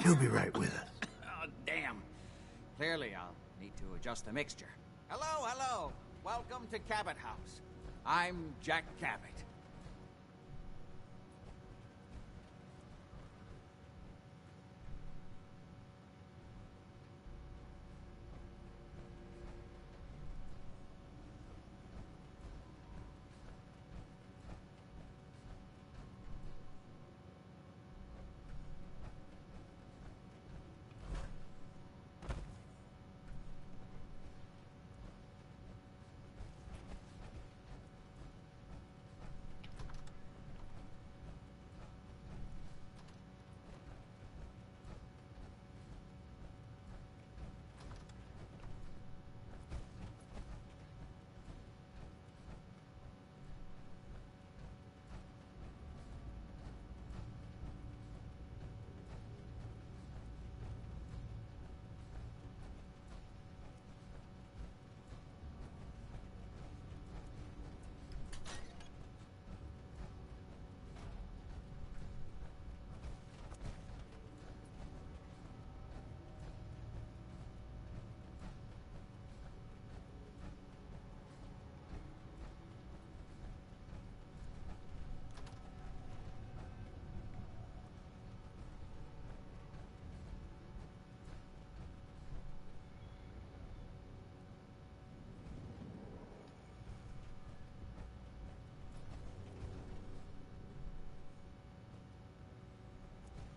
He'll be right with us. Oh, damn. Clearly, I'll need to adjust the mixture. Hello. Welcome to Cabot House. I'm Jack Cabot.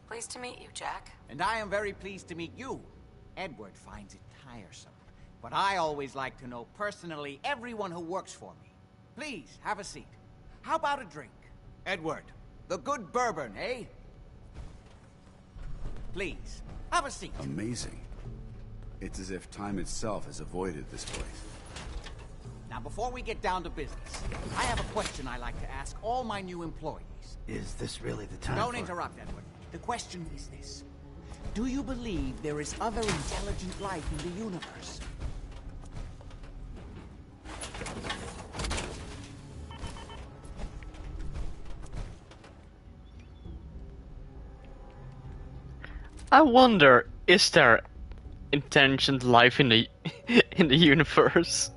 Pleased to meet you, Jack. And I am very pleased to meet you. Edward finds it tiresome, but I always like to know personally everyone who works for me. Please, have a seat. How about a drink? Edward, the good bourbon, eh? Please, have a seat. Amazing. It's as if time itself has avoided this place. Now, before we get down to business, I have a question I like to ask all my new employees. Is this really the time Don't interrupt, Edward. The question is this. Do you believe there is other intelligent life in the universe? I wonder, is there intelligent life in the in the universe?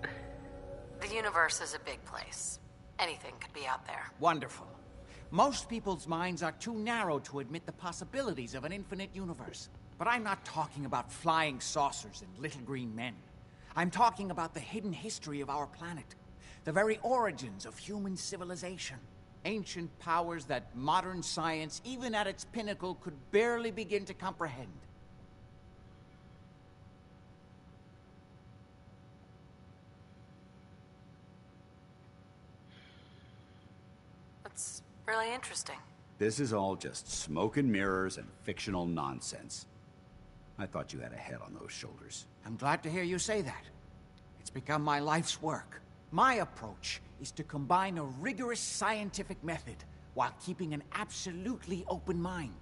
The universe is a big place. Anything could be out there. Wonderful. Most people's minds are too narrow to admit the possibilities of an infinite universe. But I'm not talking about flying saucers and little green men. I'm talking about the hidden history of our planet. The very origins of human civilization. Ancient powers that modern science, even at its pinnacle, could barely begin to comprehend. That's really interesting. This is all just smoke and mirrors and fictional nonsense. I thought you had a head on those shoulders. I'm glad to hear you say that. It's become my life's work. My approach is to combine a rigorous scientific method while keeping an absolutely open mind.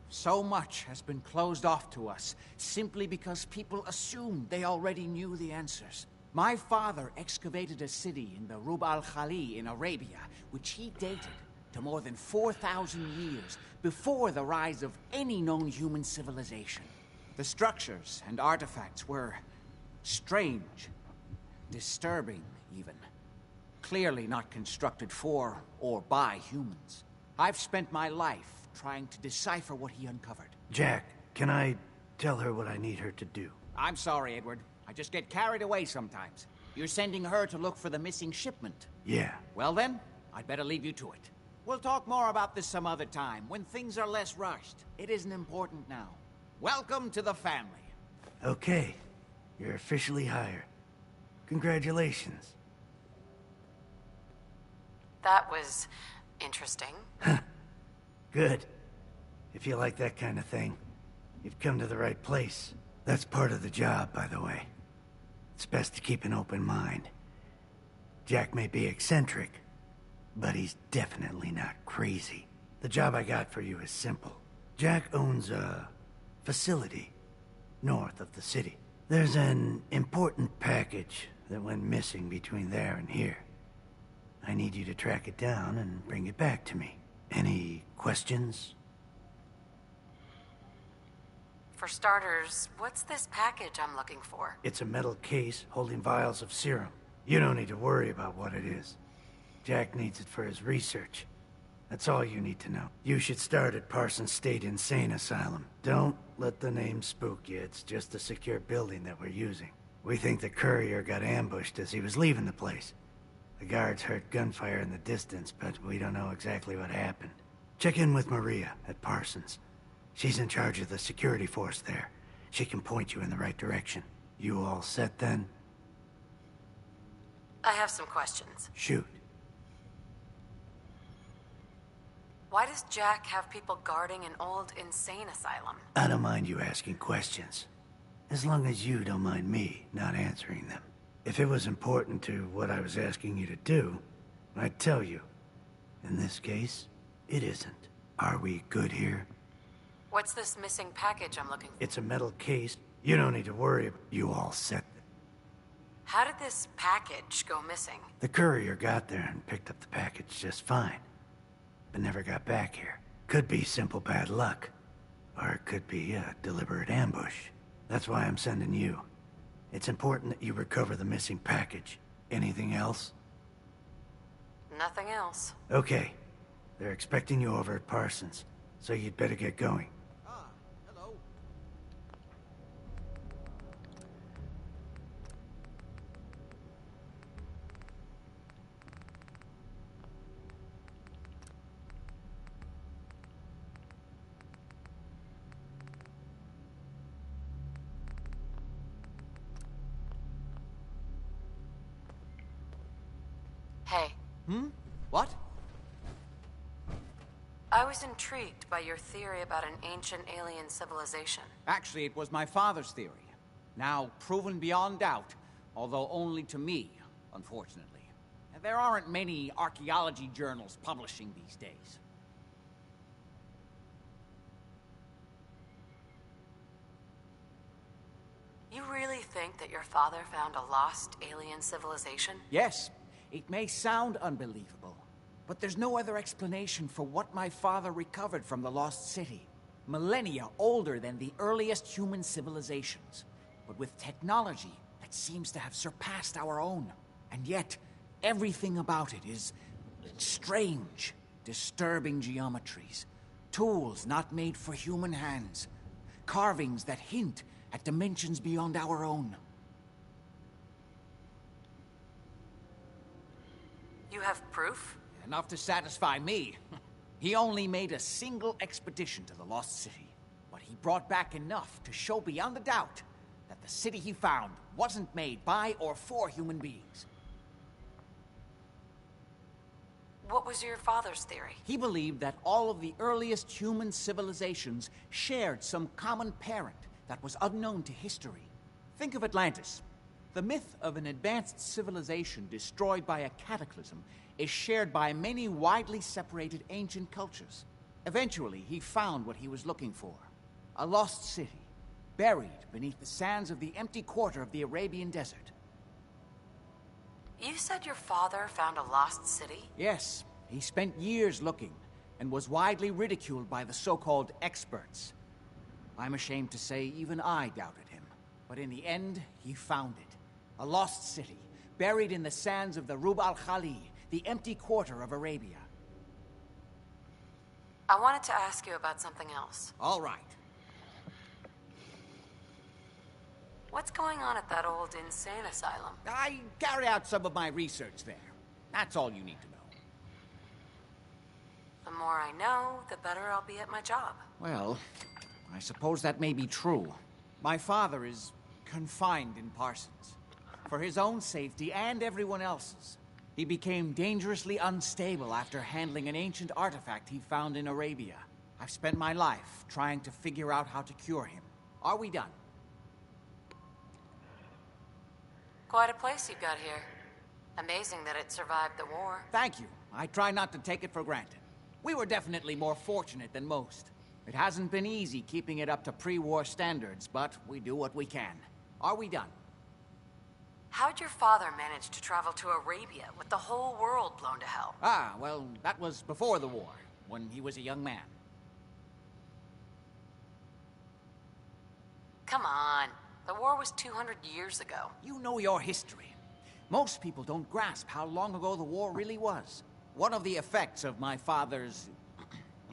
So much has been closed off to us simply because people assumed they already knew the answers. My father excavated a city in the Rub al-Khali in Arabia, which he dated to more than 4,000 years before the rise of any known human civilization. The structures and artifacts were strange, disturbing even. Clearly not constructed for or by humans. I've spent my life trying to decipher what he uncovered. Jack, can I tell her what I need her to do? I'm sorry, Edward. I just get carried away sometimes. You're sending her to look for the missing shipment. Yeah. Well then, I'd better leave you to it. We'll talk more about this some other time, when things are less rushed. It isn't important now. Welcome to the family. Okay. You're officially hired. Congratulations. That was interesting. Good. If you like that kind of thing, you've come to the right place. That's part of the job, by the way. It's best to keep an open mind. Jack may be eccentric, but he's definitely not crazy. The job I got for you is simple. Jack owns a facility north of the city. There's an important package that went missing between there and here. I need you to track it down and bring it back to me. Any questions? For starters, what's this package I'm looking for? It's a metal case holding vials of serum. You don't need to worry about what it is. Jack needs it for his research. That's all you need to know. You should start at Parsons State Insane Asylum. Don't let the name spook you. It's just a secure building that we're using. We think the courier got ambushed as he was leaving the place. The guards heard gunfire in the distance, but we don't know exactly what happened. Check in with Maria at Parsons. She's in charge of the security force there. She can point you in the right direction. You all set then? I have some questions. Shoot. Why does Jack have people guarding an old insane asylum? I don't mind you asking questions. As long as you don't mind me not answering them. If it was important to what I was asking you to do, I'd tell you. In this case, it isn't. Are we good here? What's this missing package I'm looking for? It's a metal case. You don't need to worry. You all set. How did this package go missing? The courier got there and picked up the package just fine, but never got back here. Could be simple bad luck, or it could be a deliberate ambush. That's why I'm sending you. It's important that you recover the missing package. Anything else? Nothing else. Okay. They're expecting you over at Parsons, so you'd better get going. Hello. Hey. What? I was intrigued by your theory about an ancient alien civilization. Actually, it was my father's theory. Now proven beyond doubt, although only to me, unfortunately. And there aren't many archaeology journals publishing these days. You really think that your father found a lost alien civilization? Yes, it may sound unbelievable, but there's no other explanation for what my father recovered from the lost city. Millennia older than the earliest human civilizations, but with technology that seems to have surpassed our own. And yet, everything about it is strange, disturbing geometries, tools not made for human hands, carvings that hint at dimensions beyond our own. You have proof? Enough to satisfy me. He only made a single expedition to the Lost City, but he brought back enough to show beyond a doubt that the city he found wasn't made by or for human beings. What was your father's theory? He believed that all of the earliest human civilizations shared some common parent that was unknown to history. Think of Atlantis. The myth of an advanced civilization destroyed by a cataclysm is shared by many widely separated ancient cultures. Eventually, he found what he was looking for. A lost city, buried beneath the sands of the empty quarter of the Arabian desert. You said your father found a lost city? Yes, he spent years looking, and was widely ridiculed by the so-called experts. I'm ashamed to say even I doubted him. But in the end, he found it. A lost city, buried in the sands of the Rub al-Khali, the empty quarter of Arabia. I wanted to ask you about something else. All right. What's going on at that old insane asylum? I carry out some of my research there. That's all you need to know. The more I know, the better I'll be at my job. Well, I suppose that may be true. My father is confined in Parsons. For his own safety and everyone else's. He became dangerously unstable after handling an ancient artifact he found in Arabia. I've spent my life trying to figure out how to cure him. Are we done? Quite a place you've got here. Amazing that it survived the war. Thank you. I try not to take it for granted. We were definitely more fortunate than most. It hasn't been easy keeping it up to pre-war standards, but we do what we can. Are we done? How'd your father manage to travel to Arabia with the whole world blown to hell? Ah, well, that was before the war, when he was a young man. Come on. The war was 200 years ago. You know your history. Most people don't grasp how long ago the war really was. One of the effects of my father's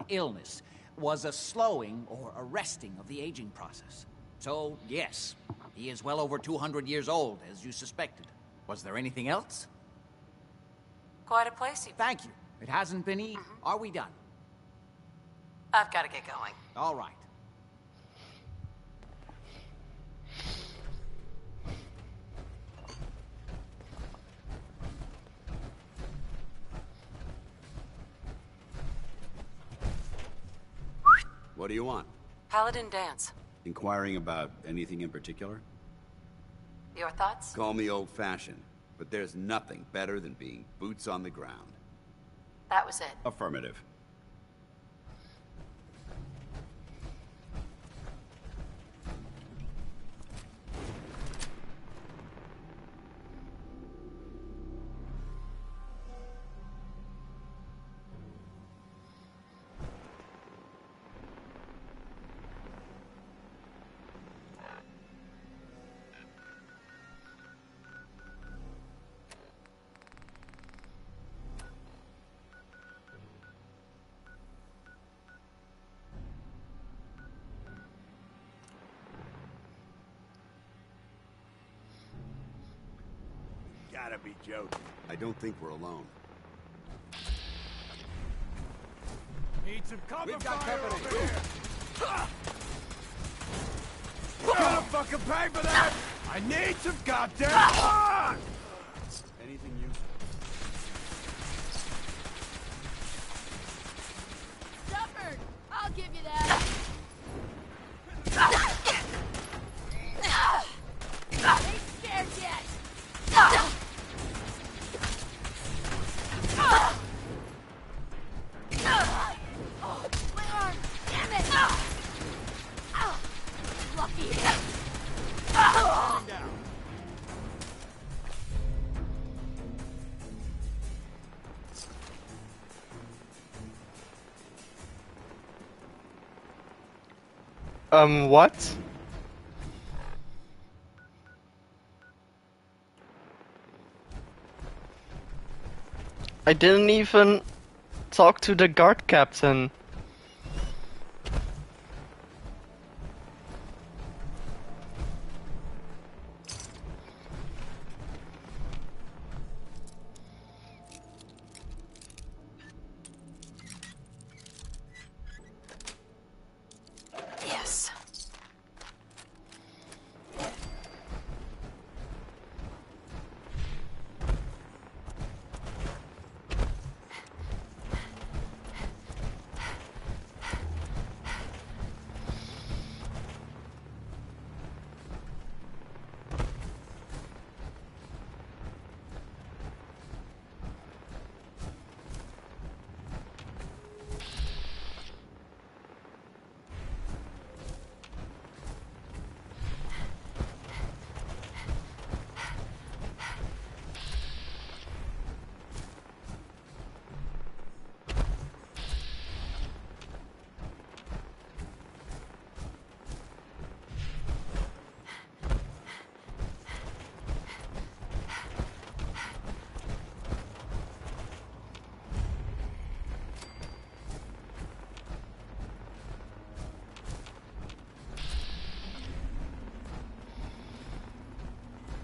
illness was a slowing or arresting of the aging process. So, yes, he is well over 200 years old, as you suspected. Was there anything else? Quite a place you've... Thank you. It hasn't been easy. Are we done? I've got to get going. All right. What do you want? Paladin dance. Inquiring about anything in particular? Your thoughts? Call me old-fashioned, but there's nothing better than being boots on the ground. That was it. Affirmative. Gotta be joking. I don't think we're alone. Need some cover We've got fire company. over here. You gonna fucking pay for that? I need some goddamn fire! Anything useful? Suffered! I'll give you that! Ain't scared yet! Oh, my arm! Damn it! Lucky hit! Down. What? I didn't even talk to the guard captain. Yes.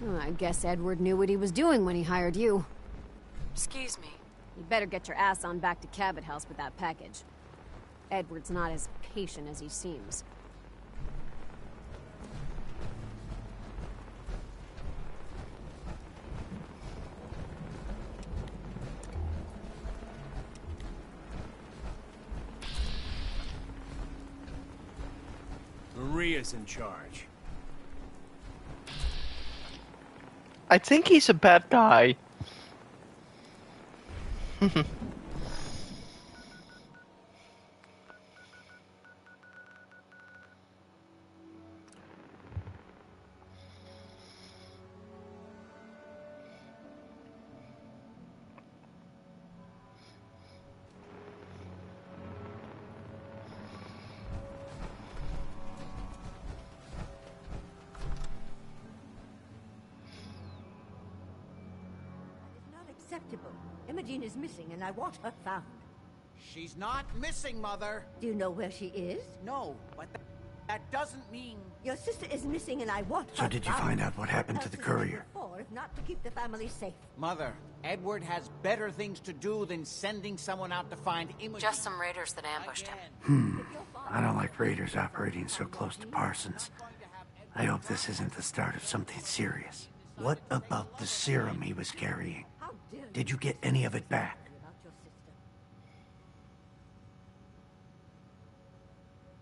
Oh, I guess Edward knew what he was doing when he hired you. Excuse me. You better get your ass on back to Cabot House with that package. Edward's not as patient as he seems. Maria's in charge. I think he's a bad guy. unacceptable. Imogene is missing, and I want her found. She's not missing, Mother. Do you know where she is? No, but that doesn't mean... Your sister is missing, and I want her So did you find out what happened to the courier? If not to keep the family safe. Mother, Edward has better things to do than sending someone out to find Imogen. Just some raiders that ambushed him. I don't like raiders operating so close to Parsons. I hope this isn't the start of something serious. What about the serum he was carrying? Did you get any of it back?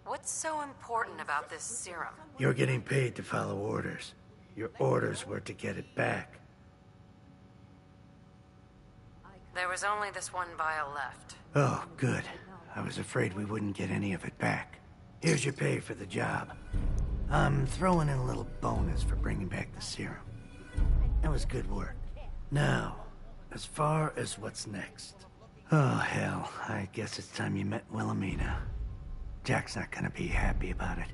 What's so important about this serum? You're getting paid to follow orders. Your orders were to get it back. There was only this one vial left. Oh, good. I was afraid we wouldn't get any of it back. Here's your pay for the job. I'm throwing in a little bonus for bringing back the serum. That was good work. Now, as far as what's next. Oh, hell. I guess it's time you met Wilhelmina. Jack's not gonna be happy about it.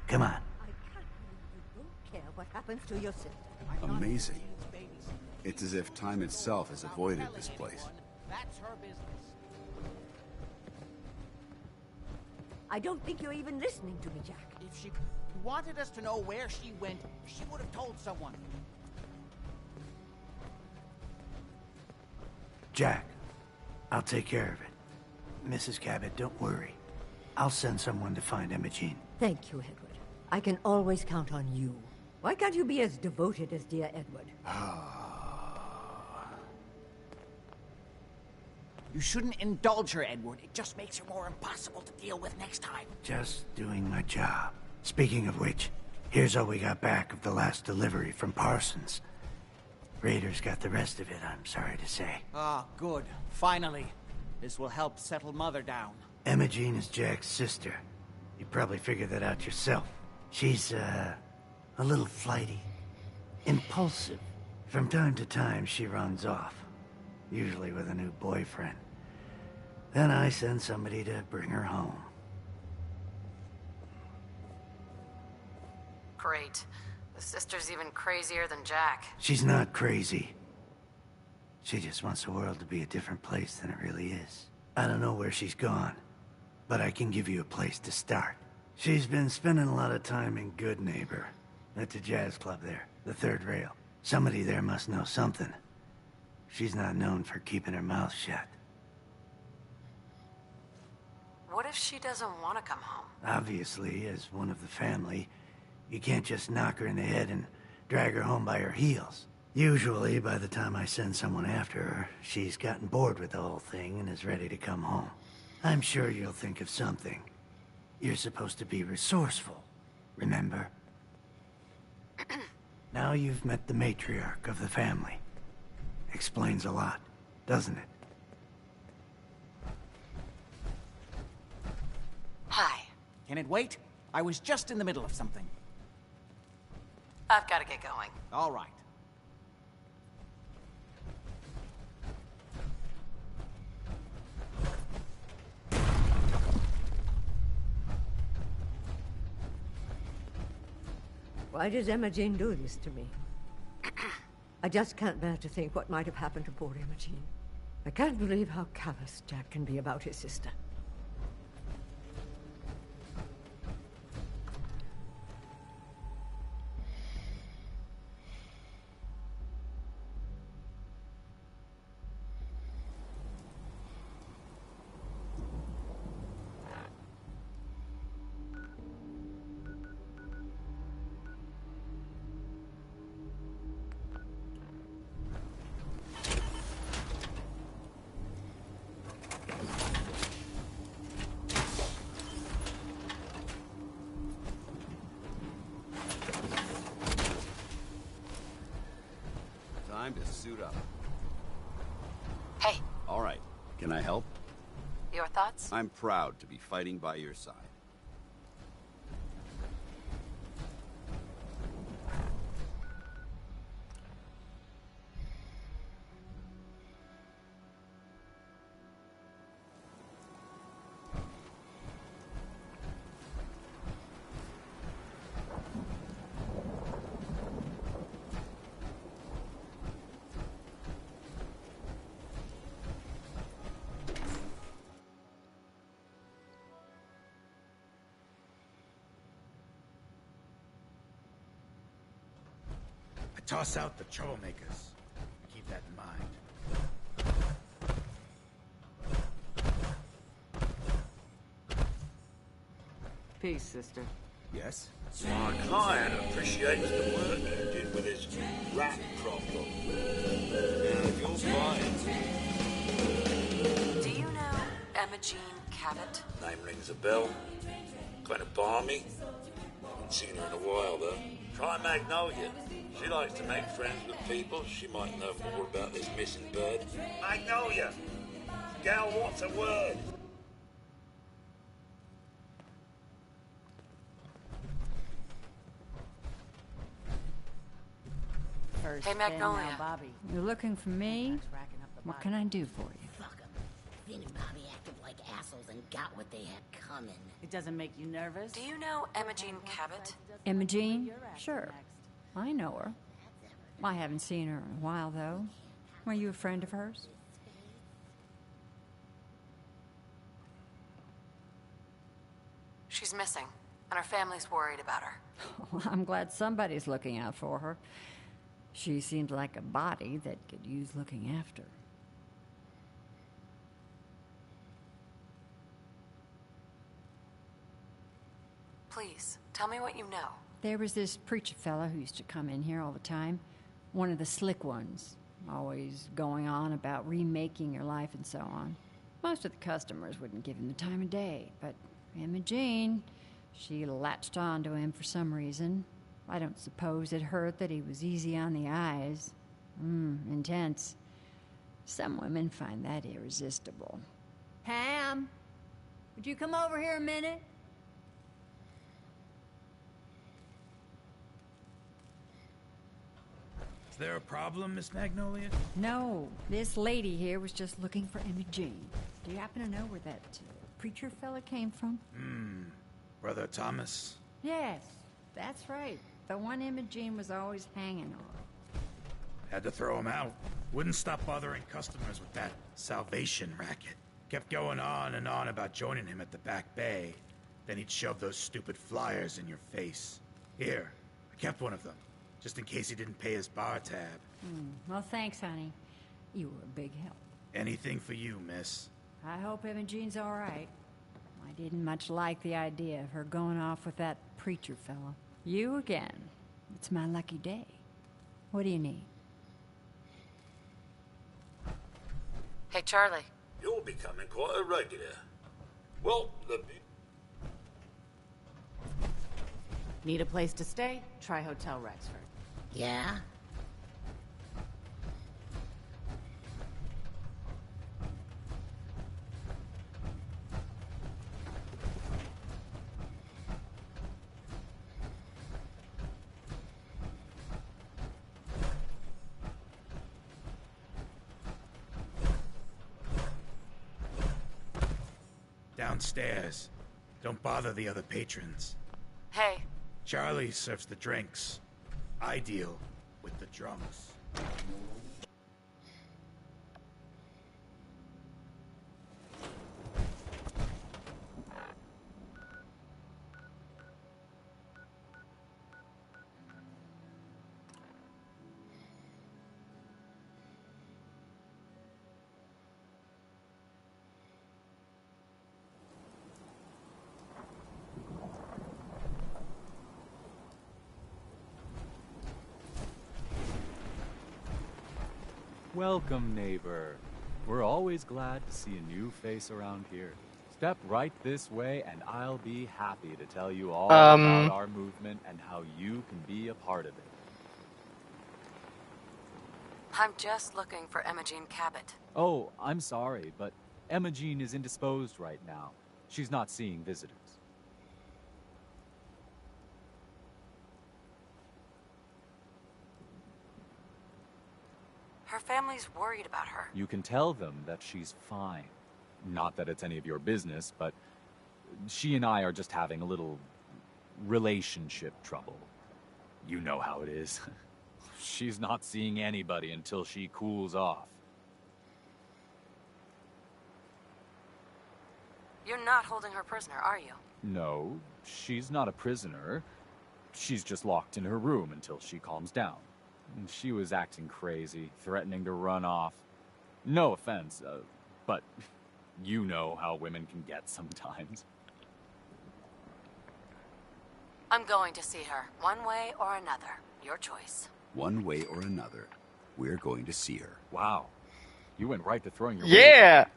Come on. Care what happens to your sister. Amazing. It's as if time itself has avoided this place. That's her business. I don't think you're even listening to me, Jack. If she wanted us to know where she went, she would have told someone. Jack, I'll take care of it. Mrs. Cabot, don't worry. I'll send someone to find Imogene. Thank you, Edward. I can always count on you. Why can't you be as devoted as dear Edward? You shouldn't indulge her, Edward. It just makes her more impossible to deal with next time. Just doing my job. Speaking of which, here's all we got back of the last delivery from Parsons. Raiders got the rest of it, I'm sorry to say. Ah, good. Finally. This will help settle Mother down. Imogene is Jack's sister. You probably figured that out yourself. She's, a little flighty. Impulsive. From time to time, she runs off. Usually with a new boyfriend. Then I send somebody to bring her home. Great. The sister's even crazier than Jack. She's not crazy. She just wants the world to be a different place than it really is. I don't know where she's gone, but I can give you a place to start. She's been spending a lot of time in Good Neighbor, at the jazz club there, the third rail. Somebody there must know something. She's not known for keeping her mouth shut. What if she doesn't want to come home? Obviously, as one of the family, you can't just knock her in the head and drag her home by her heels. Usually, by the time I send someone after her, she's gotten bored with the whole thing and is ready to come home. I'm sure you'll think of something. You're supposed to be resourceful, remember? Now you've met the matriarch of the family. Explains a lot, doesn't it? Hi. Can it wait? I was just in the middle of something. I've got to get going. All right. Why does Imogene do this to me? I just can't bear to think what might have happened to poor Imogene. I can't believe how callous Jack can be about his sister. Time to suit up. Hey. All right. Can I help? Your thoughts? I'm proud to be fighting by your side. Toss out the troublemakers. Keep that in mind. Peace, sister. Yes? My client appreciates the work you did with his rat problem. Now, if you're buying... Do you know Emma Jean Cabot? Name rings a bell. Kind of balmy. Haven't seen her in a while, though. Try Magnolia. She likes to make friends with people. She might know more about this missing bird. Magnolia! Gal wants a word. First Hey, Magnolia. now, Bobby. You're looking for me? What can I do for you? Fuck 'em. Vin and Bobby acted like assholes and got what they had coming. It doesn't make you nervous? Do you know Emma Jean Cabot? Imogene? Sure. I know her. I haven't seen her in a while, though. Are you a friend of hers? She's missing, and her family's worried about her. Well, I'm glad somebody's looking out for her. She seems like a body that could use looking after. Please, tell me what you know. There was this preacher fella who used to come in here all the time. One of the slick ones. Always going on about remaking your life and so on. Most of the customers wouldn't give him the time of day, but Imogene, she latched on to him for some reason. I don't suppose it hurt that he was easy on the eyes. Intense. Some women find that irresistible. Pam, would you come over here a minute? Is there a problem, Miss Magnolia? No, this lady here was just looking for Imogene. Do you happen to know where that preacher fella came from? Brother Thomas? Yes, that's right. The one Imogene was always hanging on. Had to throw him out. Wouldn't stop bothering customers with that salvation racket. Kept going on and on about joining him at the back bay. Then he'd shove those stupid flyers in your face. Here, I kept one of them, just in case he didn't pay his bar tab. Well, thanks, honey. You were a big help. Anything for you, miss. I hope Imogene's all right. I didn't much like the idea of her going off with that preacher fella. You again. It's my lucky day. What do you need? Hey, Charlie. You're becoming quite a regular. Well, Need a place to stay? Try Hotel Rexford. Yeah? Downstairs. Don't bother the other patrons. Hey. Charlie serves the drinks. I deal with the drunks. Welcome, neighbor. We're always glad to see a new face around here. Step right this way and I'll be happy to tell you all about our movement and how you can be a part of it. I'm just looking for Emma Jean Cabot. Oh, I'm sorry, but Imogene is indisposed right now. She's not seeing visitors. Her family's worried about her. You can tell them that she's fine. Not that it's any of your business, but she and I are just having a little relationship trouble. You know how it is. She's not seeing anybody until she cools off. You're not holding her prisoner, are you? No, she's not a prisoner. She's just locked in her room until she calms down. And she was acting crazy, threatening to run off. No offense, but you know how women can get sometimes. I'm going to see her, one way or another. Your choice. One way or another, we're going to see her. Wow. You went right to throwing your Yeah! weight.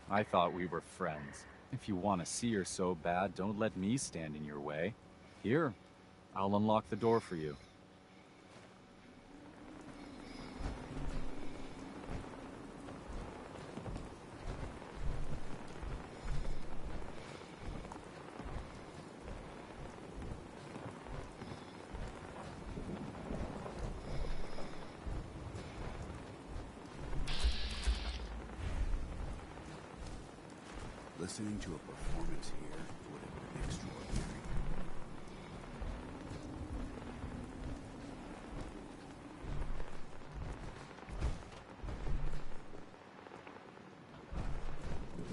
I thought we were friends. If you want to see her so bad, don't let me stand in your way. Here, I'll unlock the door for you. Listening to a performance here would have been extraordinary.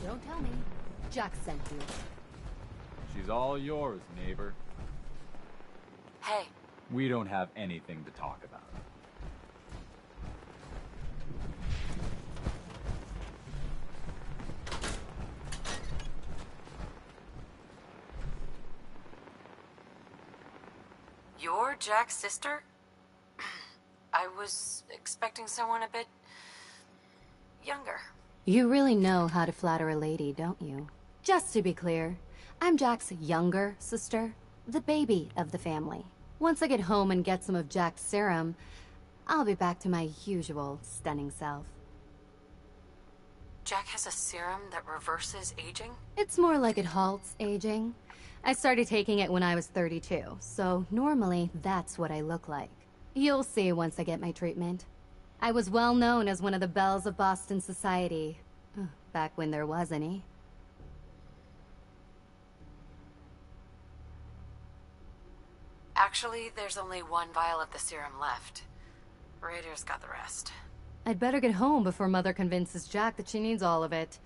Don't tell me. Jack sent you. She's all yours, neighbor. Hey. We don't have anything to talk about. You're Jack's sister? I was expecting someone a bit younger. You really know how to flatter a lady, don't you? Just to be clear, I'm Jack's younger sister, the baby of the family. Once I get home and get some of Jack's serum, I'll be back to my usual stunning self. Jack has a serum that reverses aging? It's more like it halts aging. I started taking it when I was 32, so normally that's what I look like. You'll see once I get my treatment. I was well known as one of the belles of Boston society, back when there was any. Actually, there's only one vial of the serum left. Raiders got the rest. I'd better get home before Mother convinces Jack that she needs all of it.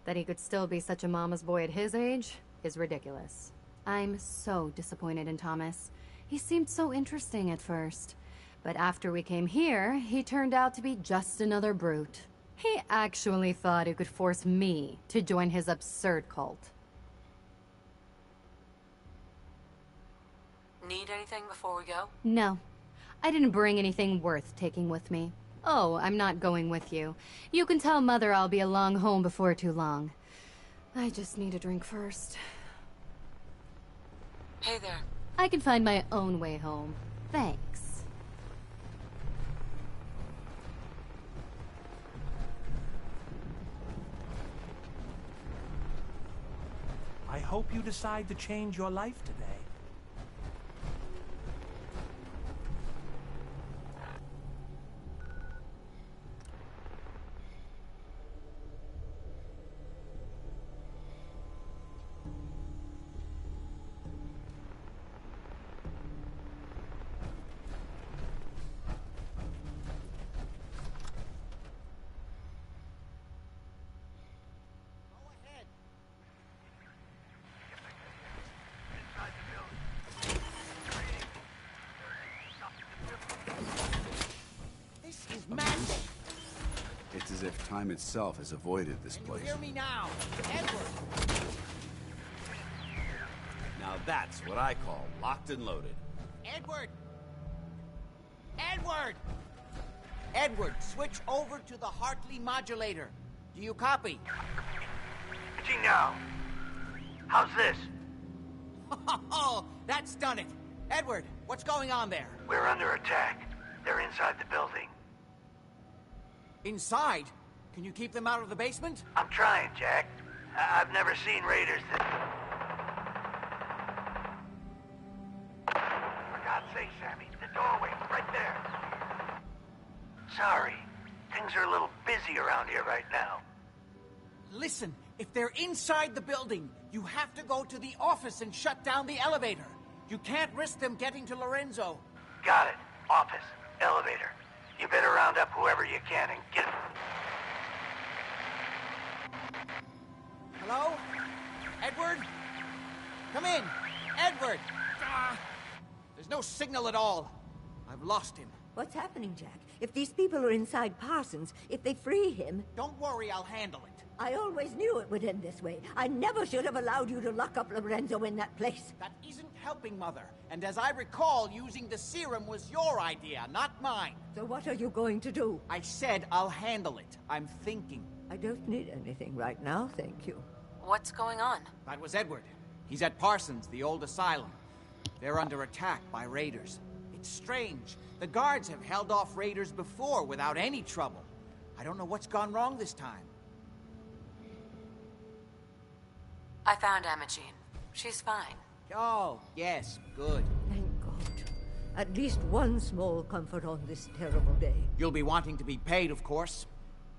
That he could still be such a mama's boy at his age is ridiculous. I'm so disappointed in Thomas. He seemed so interesting at first. But after we came here, he turned out to be just another brute. He actually thought he could force me to join his absurd cult. Need anything before we go? No. I didn't bring anything worth taking with me. Oh, I'm not going with you. You can tell Mother I'll be along home before too long. I just need a drink first. Hey there. I can find my own way home. Thanks. I hope you decide to change your life today. It's as if time itself has avoided this place. Hear me now, Edward! Now that's what I call locked and loaded. Edward! Edward! Edward, switch over to the Hartley modulator. Do you copy? Gee, now. How's this? Oh, that's done it. Edward, what's going on there? We're under attack. They're inside the building. Inside? Can you keep them out of the basement? I'm trying, Jack. I've never seen raiders that... For God's sake, Sammy, the doorway, right there. Sorry. Things are a little busy around here right now. Listen, if they're inside the building, you have to go to the office and shut down the elevator. You can't risk them getting to Lorenzo. Got it. Office. Elevator. You better round up whoever you can and get... Hello? Edward? Come in. Edward! There's no signal at all. I've lost him. What's happening, Jack? If these people are inside Parsons, if they free him... Don't worry, I'll handle it. I always knew it would end this way. I never should have allowed you to lock up Lorenzo in that place. That isn't helping, Mother. And as I recall, using the serum was your idea, not mine. So what are you going to do? I said I'll handle it. I'm thinking. I don't need anything right now, thank you. What's going on? That was Edward. He's at Parsons, the old asylum. They're under attack by raiders. It's strange. The guards have held off raiders before without any trouble. I don't know what's gone wrong this time. I found Imogen. She's fine. Oh, yes, good. Thank God. At least one small comfort on this terrible day. You'll be wanting to be paid, of course.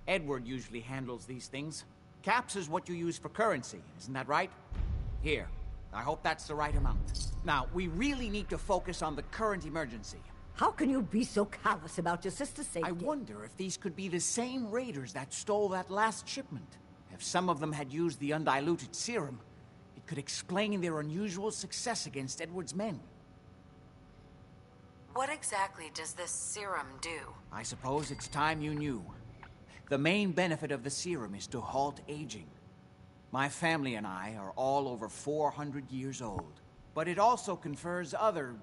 Edward usually handles these things. Caps is what you use for currency, isn't that right? Here. I hope that's the right amount. Now, we really need to focus on the current emergency. How can you be so callous about your sister's safety? I wonder if these could be the same raiders that stole that last shipment. If some of them had used the undiluted serum, it could explain their unusual success against Edward's men. What exactly does this serum do? I suppose it's time you knew. The main benefit of the serum is to halt aging. My family and I are all over 400 years old. But it also confers other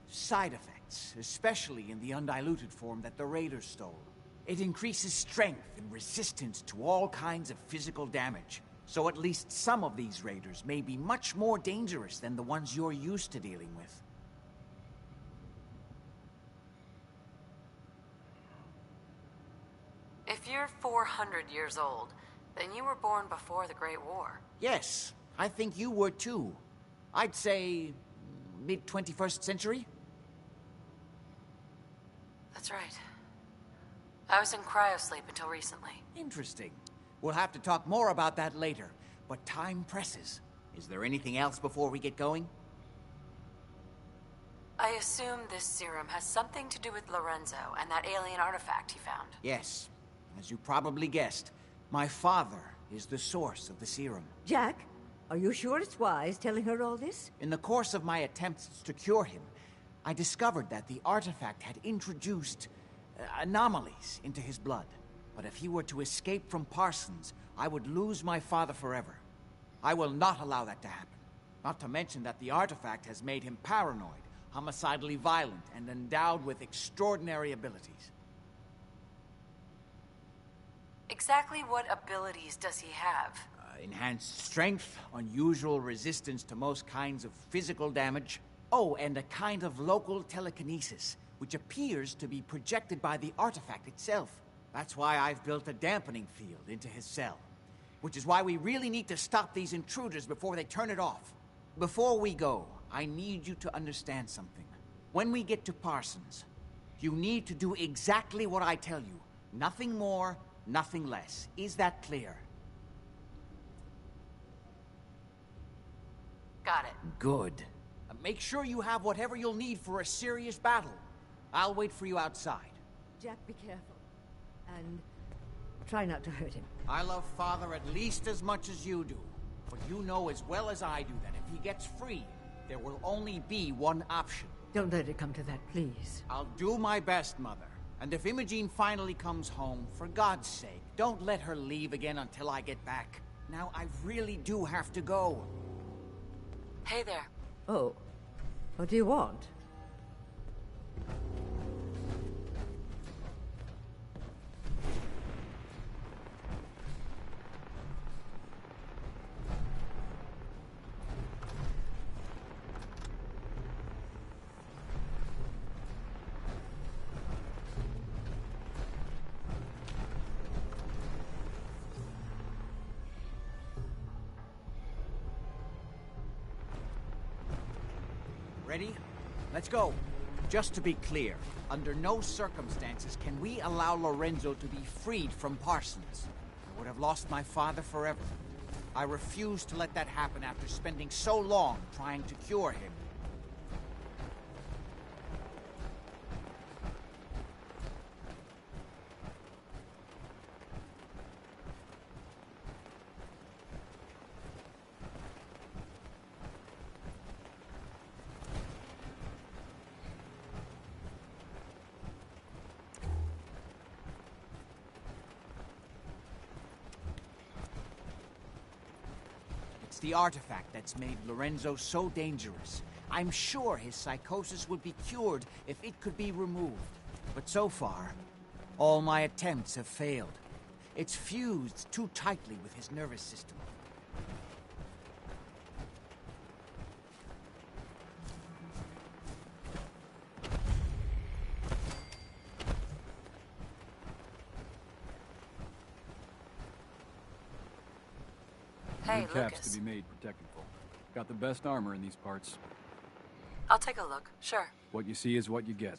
side effects, especially in the undiluted form that the raiders stole. It increases strength and resistance to all kinds of physical damage. So at least some of these raiders may be much more dangerous than the ones you're used to dealing with. If you're 400 years old, then you were born before the Great War. Yes, I think you were too. I'd say mid-21st century? That's right. I was in cryosleep until recently. Interesting. We'll have to talk more about that later, but time presses. Is there anything else before we get going? I assume this serum has something to do with Lorenzo and that alien artifact he found. Yes. As you probably guessed, my father is the source of the serum. Jack, are you sure it's wise telling her all this? In the course of my attempts to cure him, I discovered that the artifact had introduced anomalies into his blood. But if he were to escape from Parsons, I would lose my father forever. I will not allow that to happen. Not to mention that the artifact has made him paranoid, homicidally violent, and endowed with extraordinary abilities. Exactly what abilities does he have? Enhanced strength, unusual resistance to most kinds of physical damage. Oh, and a kind of local telekinesis, which appears to be projected by the artifact itself. That's why I've built a dampening field into his cell. Which is why we really need to stop these intruders before they turn it off. Before we go, I need you to understand something. When we get to Parsons, you need to do exactly what I tell you. Nothing more, nothing less. Is that clear? Got it. Good. Make sure you have whatever you'll need for a serious battle. I'll wait for you outside. Jack, be careful. And try not to hurt him. I love Father at least as much as you do. But you know as well as I do that if he gets free, there will only be one option. Don't let it come to that, please. I'll do my best, Mother. And if Imogen finally comes home, for God's sake, don't let her leave again until I get back. Now, I really do have to go. Hey there. Oh. What do you want? Ready? Let's go. Just to be clear, under no circumstances can we allow Lorenzo to be freed from Parsons. I would have lost my father forever. I refuse to let that happen after spending so long trying to cure him. It's the artifact that's made Lorenzo so dangerous. I'm sure his psychosis would be cured if it could be removed. But so far, all my attempts have failed. It's fused too tightly with his nervous system. Hey, Good caps Lucas. to be made protecting folk. Got the best armor in these parts. I'll take a look, sure. What you see is what you get.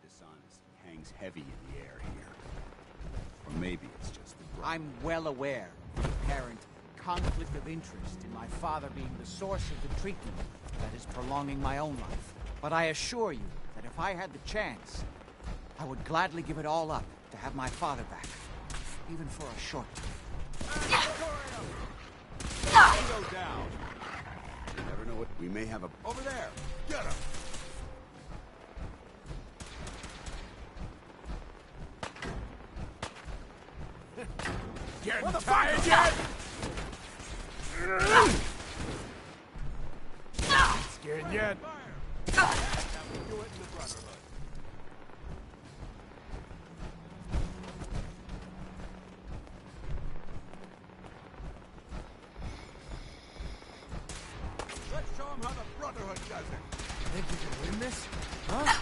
Dishonest hangs heavy in the air here. Or maybe it's just the I'm well aware of the apparent conflict of interest in my father being the source of the treatment that is prolonging my own life. But I assure you that if I had the chance, I would gladly give it all up to have my father back, even for a short time. Go down. You never know what we may have a... Over there! Get him! Getting tired yet? Scared yet? Let's show him how the Brotherhood does it. Think you can win this? Huh?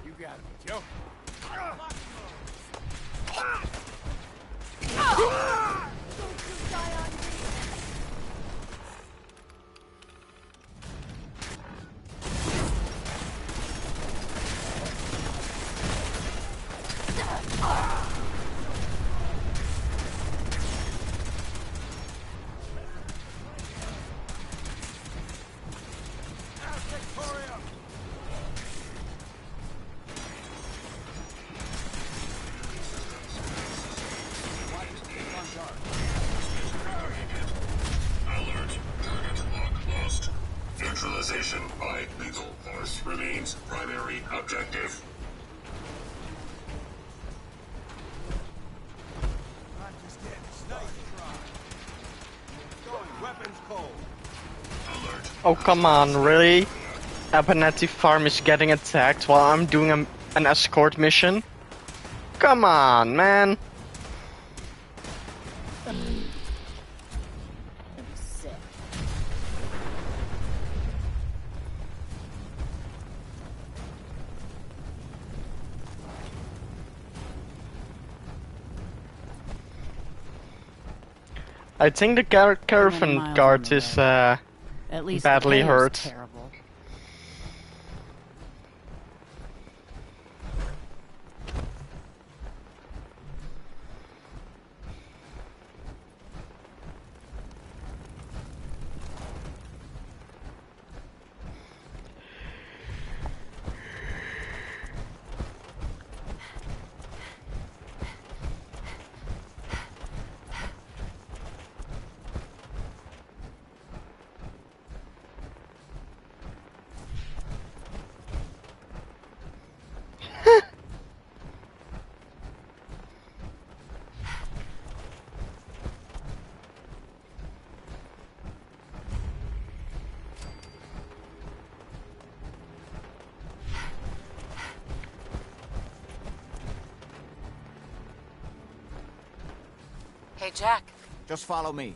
You got him, Joe. Neutralization by lethal force remains primary objective. Not just yet. Sniper try. Going weapons cold. Oh, come on, really? Abernathy Farm is getting attacked while I'm doing an escort mission? Come on, man. I think the caravan guard is At least badly the pay is hurt. terrible. Hey, Jack. Just follow me.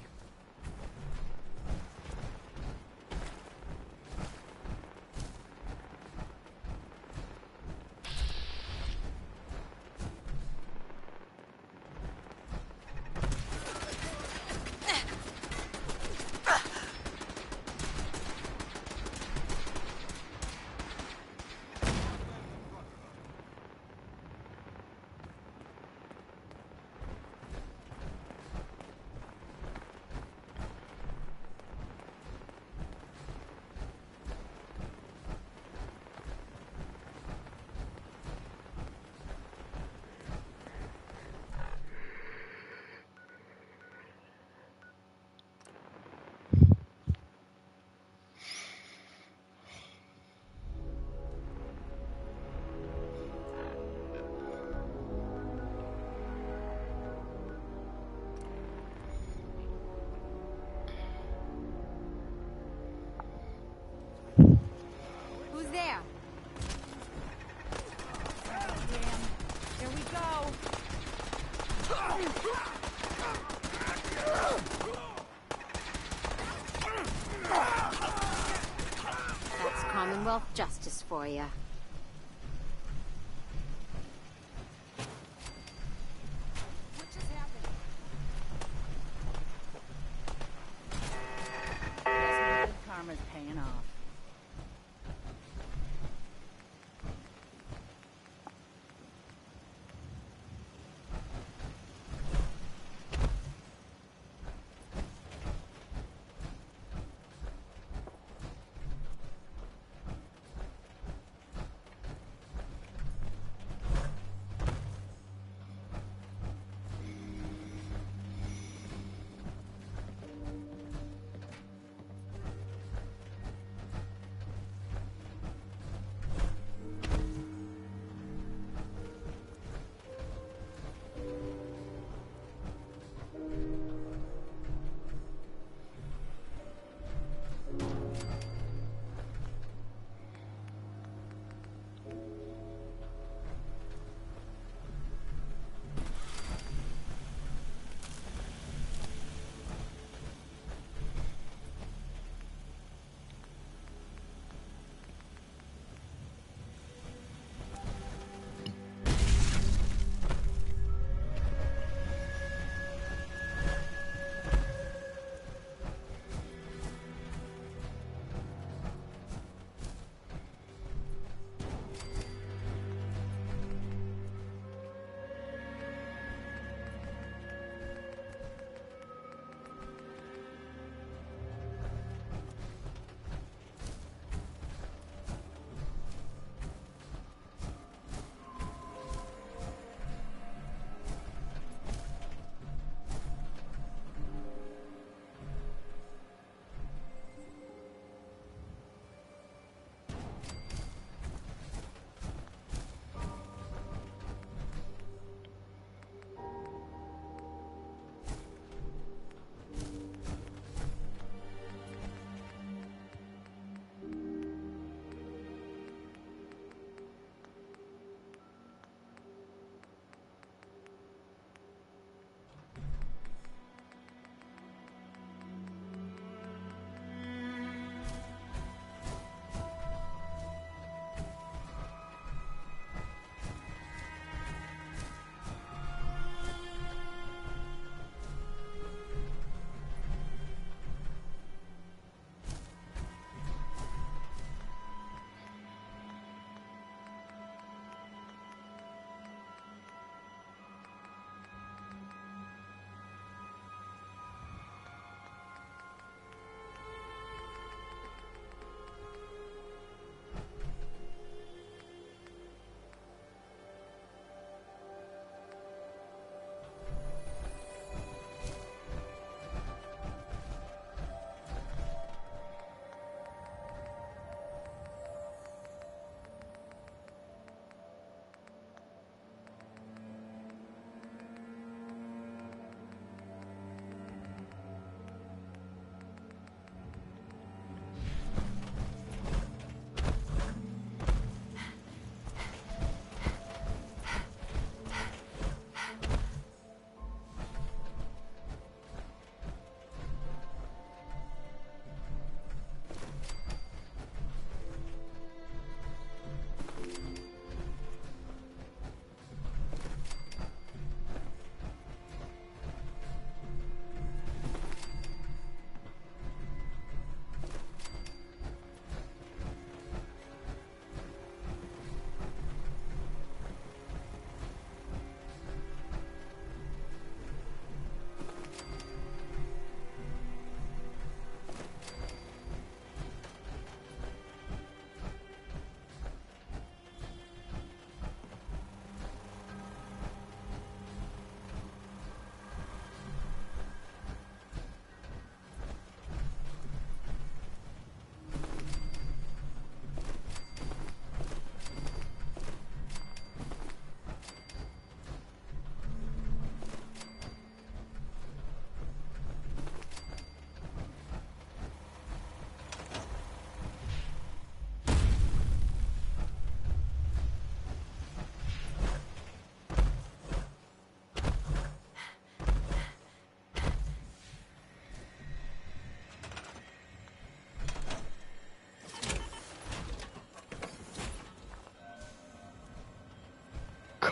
Who's there? Here we go. That's Commonwealth justice for you. What just happened? Guess my good karma's paying off.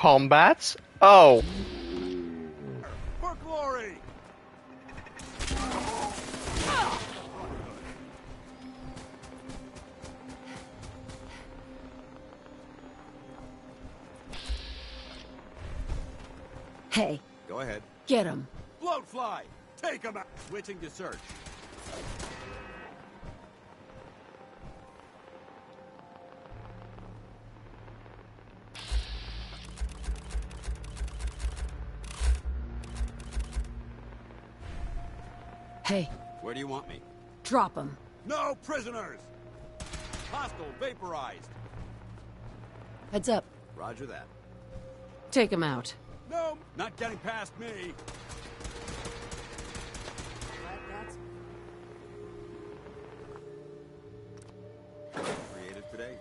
combat? Oh. For glory! Hey, Go ahead. get him. Bloatfly! Take him out! Switching to search. Hey, Where do you want me? drop him. No prisoners! Hostile vaporized. Heads up. Roger that. Take him out. No, not getting past me. Creative today.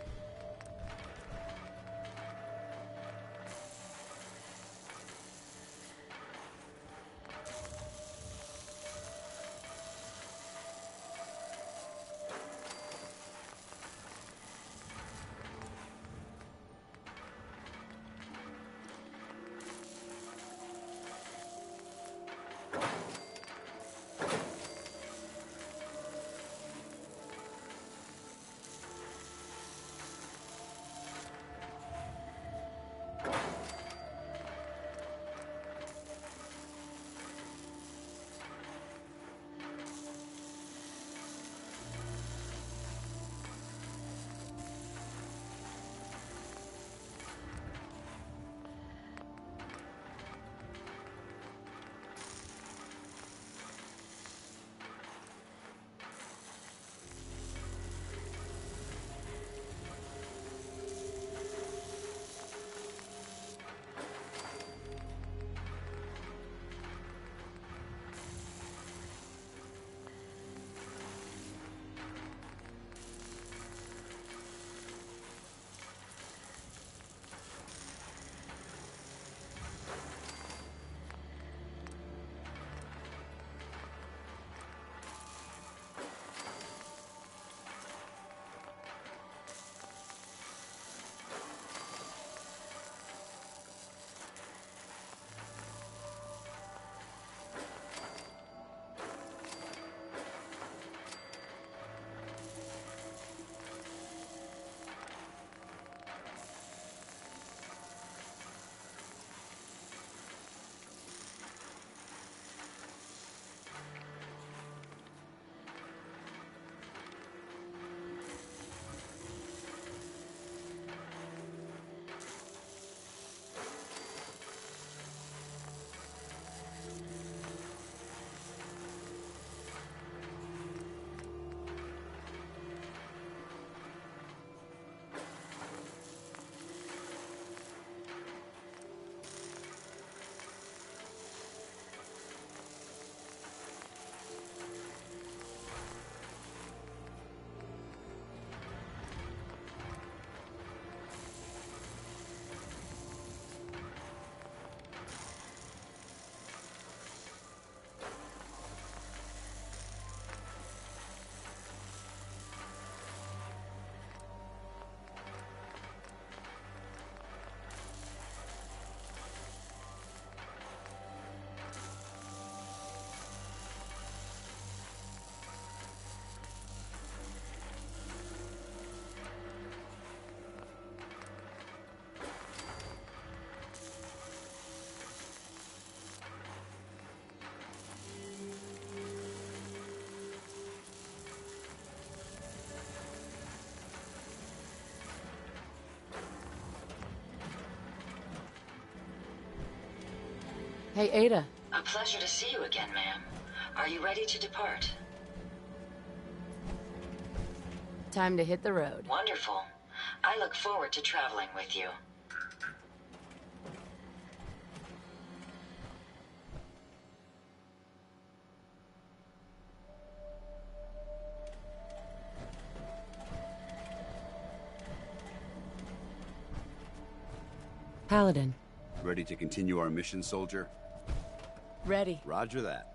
Hey, Ada. A pleasure to see you again, ma'am. Are you ready to depart? Time to hit the road. Wonderful. I look forward to traveling with you. Paladin. Ready to continue our mission, soldier? Ready. Roger that.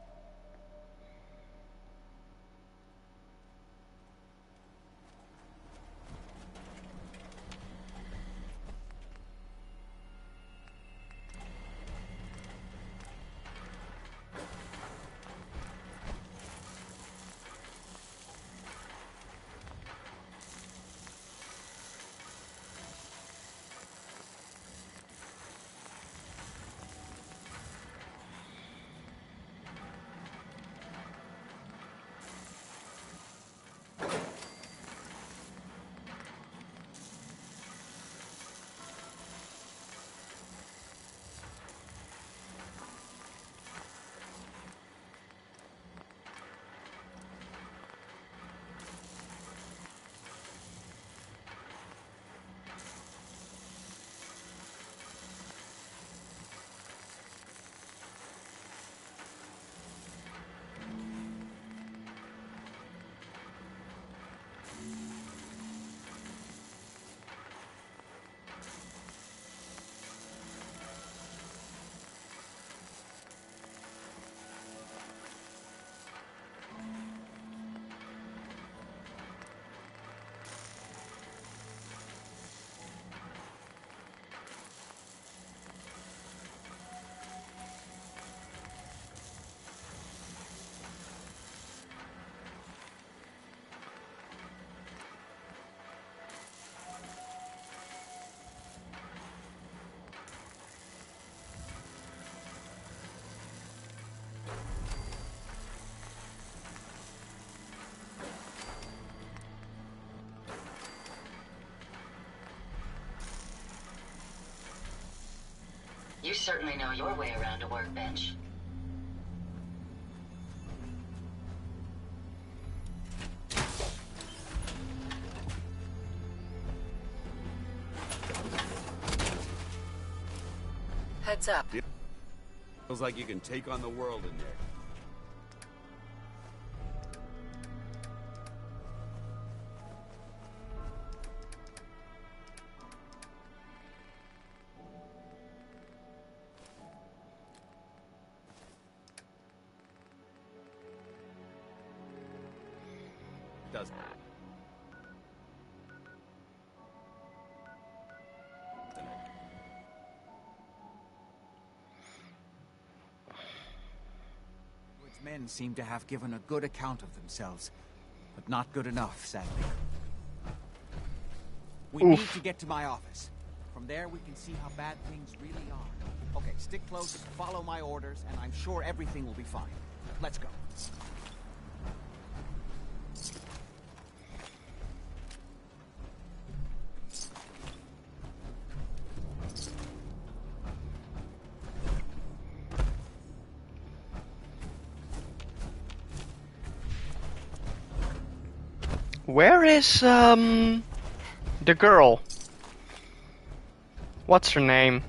You certainly know your way around a workbench. Heads up. Feels like you can take on the world in there. Doesn't it? Men seem to have given a good account of themselves, but not good enough, sadly. We need to get to my office. From there, we can see how bad things really are. Okay, stick close, follow my orders, and I'm sure everything will be fine. Let's go. Where is, the girl? What's her name?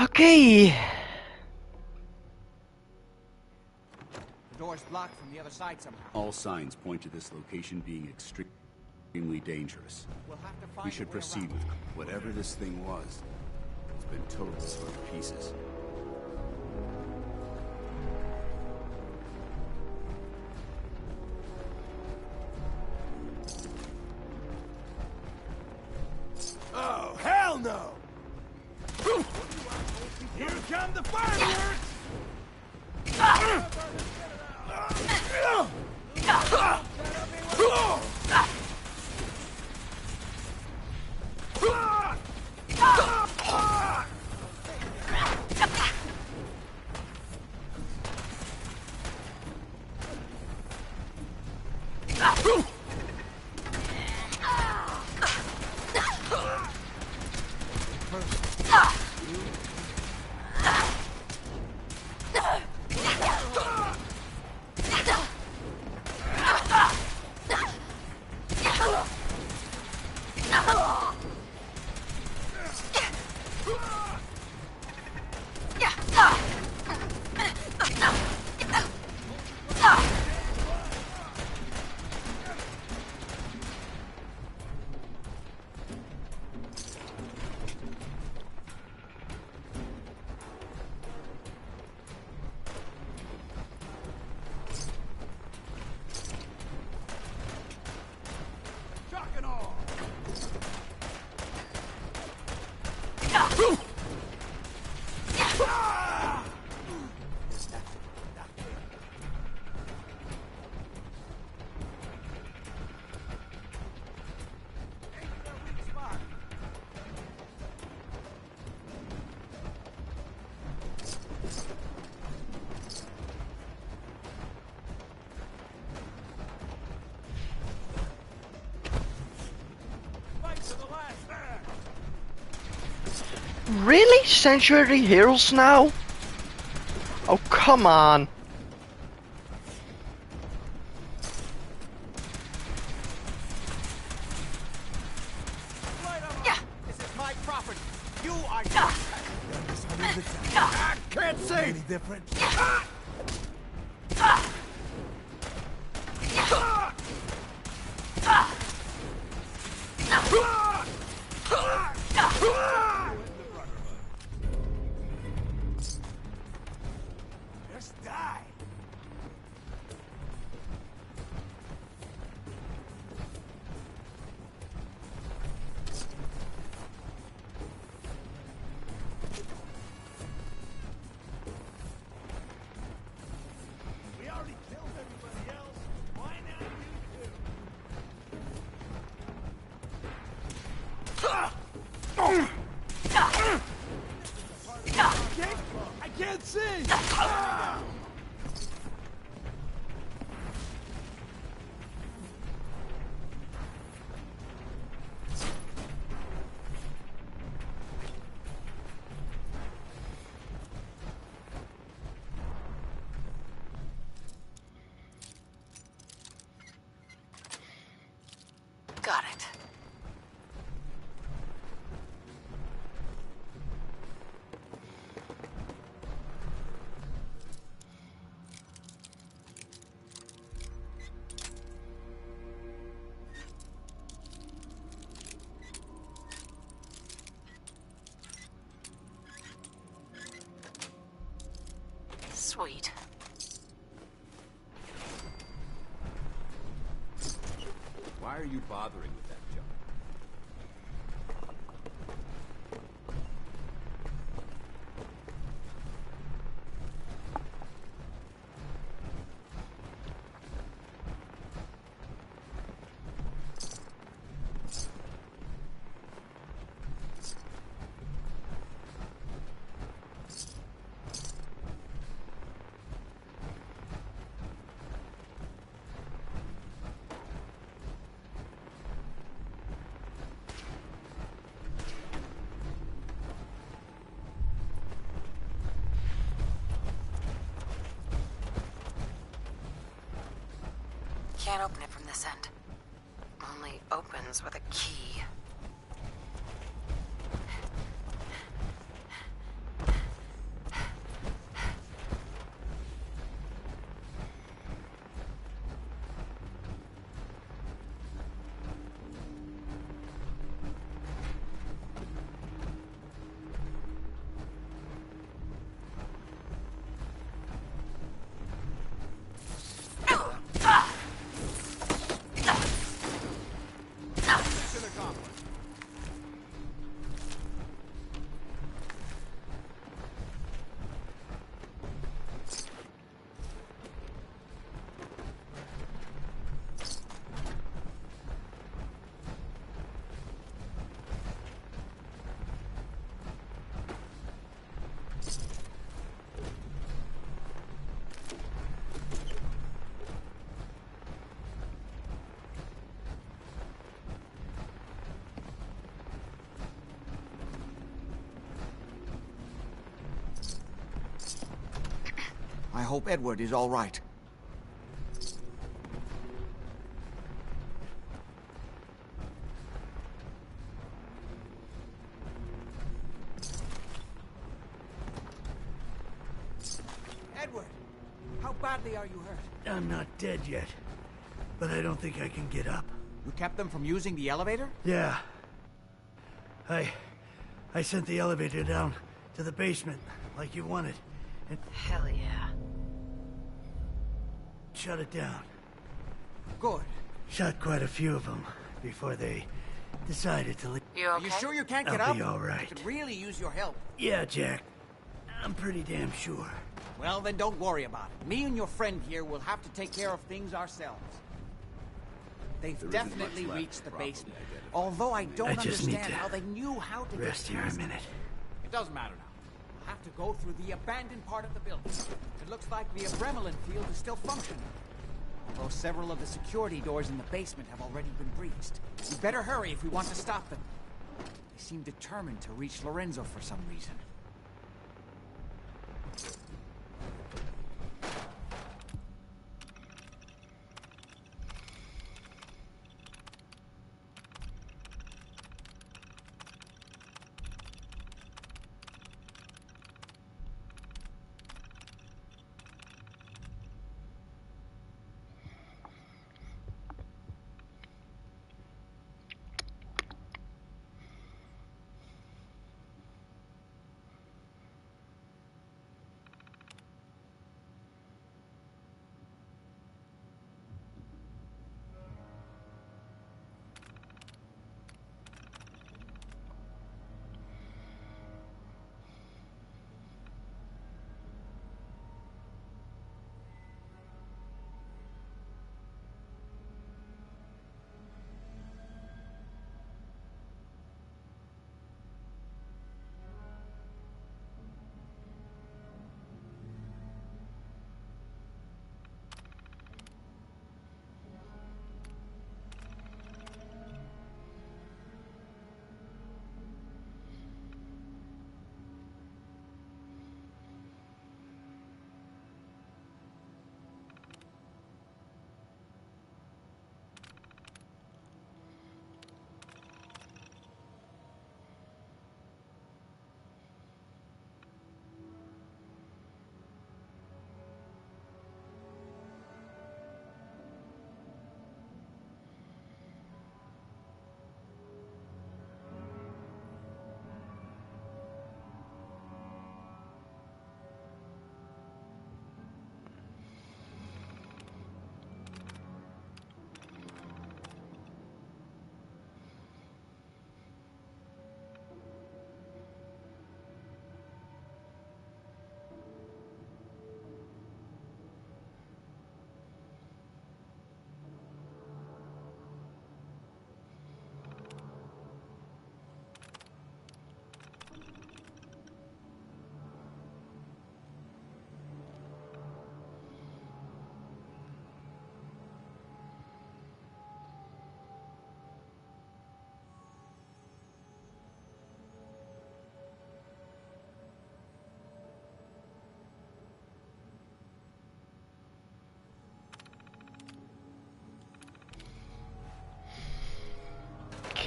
Okay. The door's blocked from the other side somehow. All signs point to this location being extremely dangerous. We'll have to find We should proceed with whatever this thing was. It's been totally torn to pieces. Oh, hell no! Here come the fireworks! Really? Sanctuary Heroes now? Oh, come on. This is my property. You are... I can't say any different. see! Ah! Got it. Sweet. Why are you bothering with that junk? Can't open it from this end. Only opens with a key. Mission accomplished. I hope Edward is all right. Edward, how badly are you hurt? I'm not dead yet, but I don't think I can get up. You kept them from using the elevator? Yeah. I sent the elevator down to the basement, like you wanted, and Hell yeah. shut it down. Good. Shot quite a few of them before they decided to leave. You Are okay? you sure you can't get I'll up? be all I right. could really use your help. Yeah, Jack. I'm pretty damn sure. Well, then don't worry about it. Me and your friend here will have to take care of things ourselves. They've There isn't definitely much left reached the properly basement. identified. Although I don't I just need understand to how they knew how to Rest get here a past it. minute. It doesn't matter now. We'll have to go through the abandoned part of the building. It looks like the Adrenaline field is still functioning. Although several of the security doors in the basement have already been breached. We better hurry if we want to stop them. They seem determined to reach Lorenzo for some reason.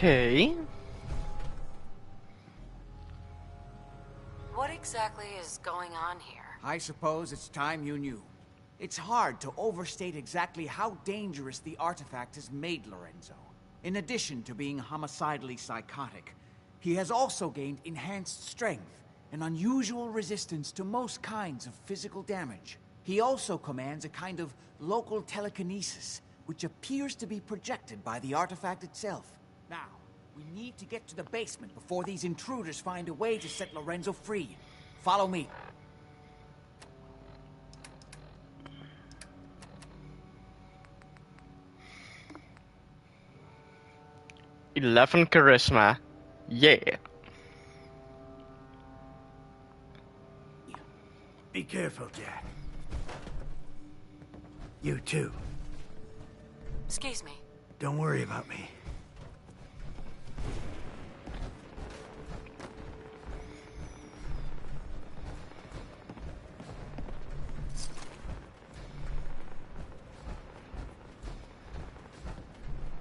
Okay. What exactly is going on here? I suppose it's time you knew. It's hard to overstate exactly how dangerous the artifact has made Lorenzo. In addition to being homicidally psychotic, he has also gained enhanced strength and unusual resistance to most kinds of physical damage. He also commands a kind of local telekinesis, which appears to be projected by the artifact itself. Now, we need to get to the basement before these intruders find a way to set Lorenzo free. Follow me. $11 charisma. Yeah. Be careful, Jack. You too. Excuse me. Don't worry about me.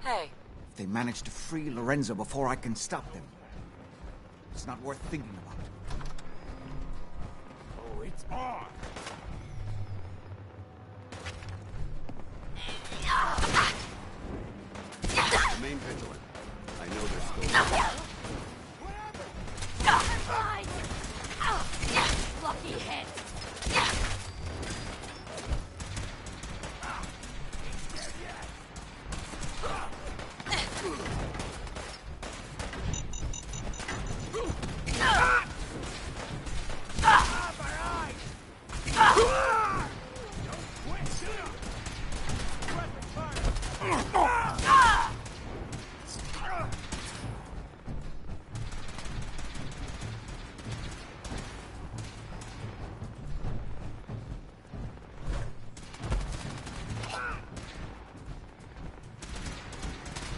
Hey. If they manage to free Lorenzo before I can stop them, it's not worth thinking about. Oh, it's on! Remain vigilant. I know they're still... Lucky head.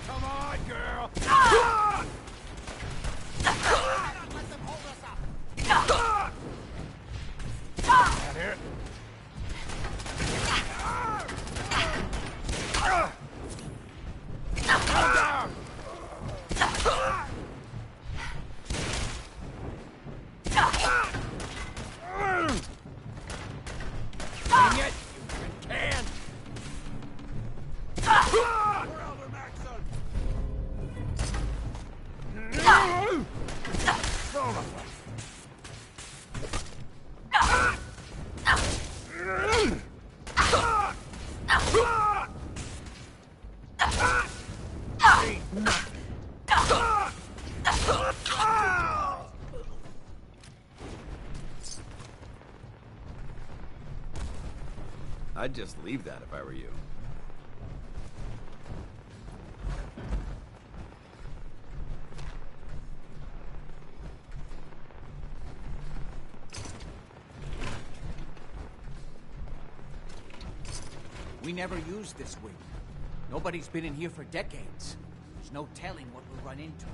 Come on, girl! That hurt. Calm down! Dang it! You can! We're Elder Maxson! I'd just leave that if I were you. We never used this wing. Nobody's been in here for decades. There's no telling what we'll run into.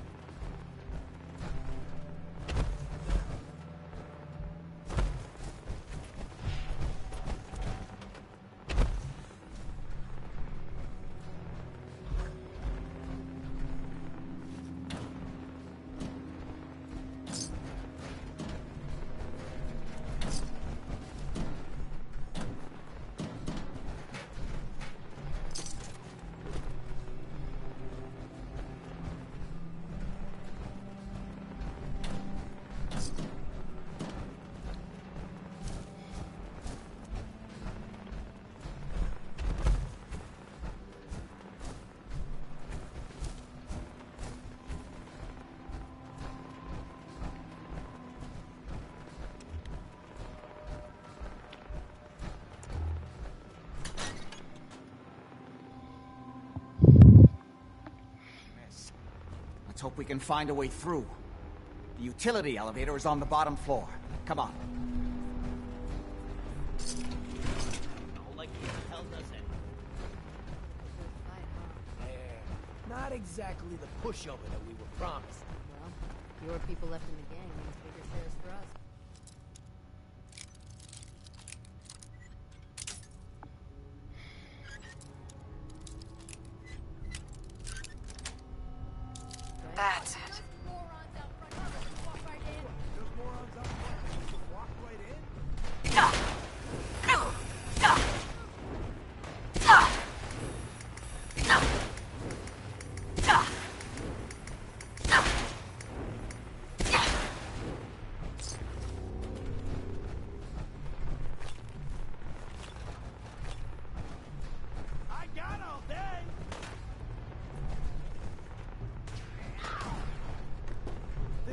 Let's hope we can find a way through. The utility elevator is on the bottom floor. Come on. Not exactly the pushover that we were promised. Well, fewer people left in the gang means bigger shares for us.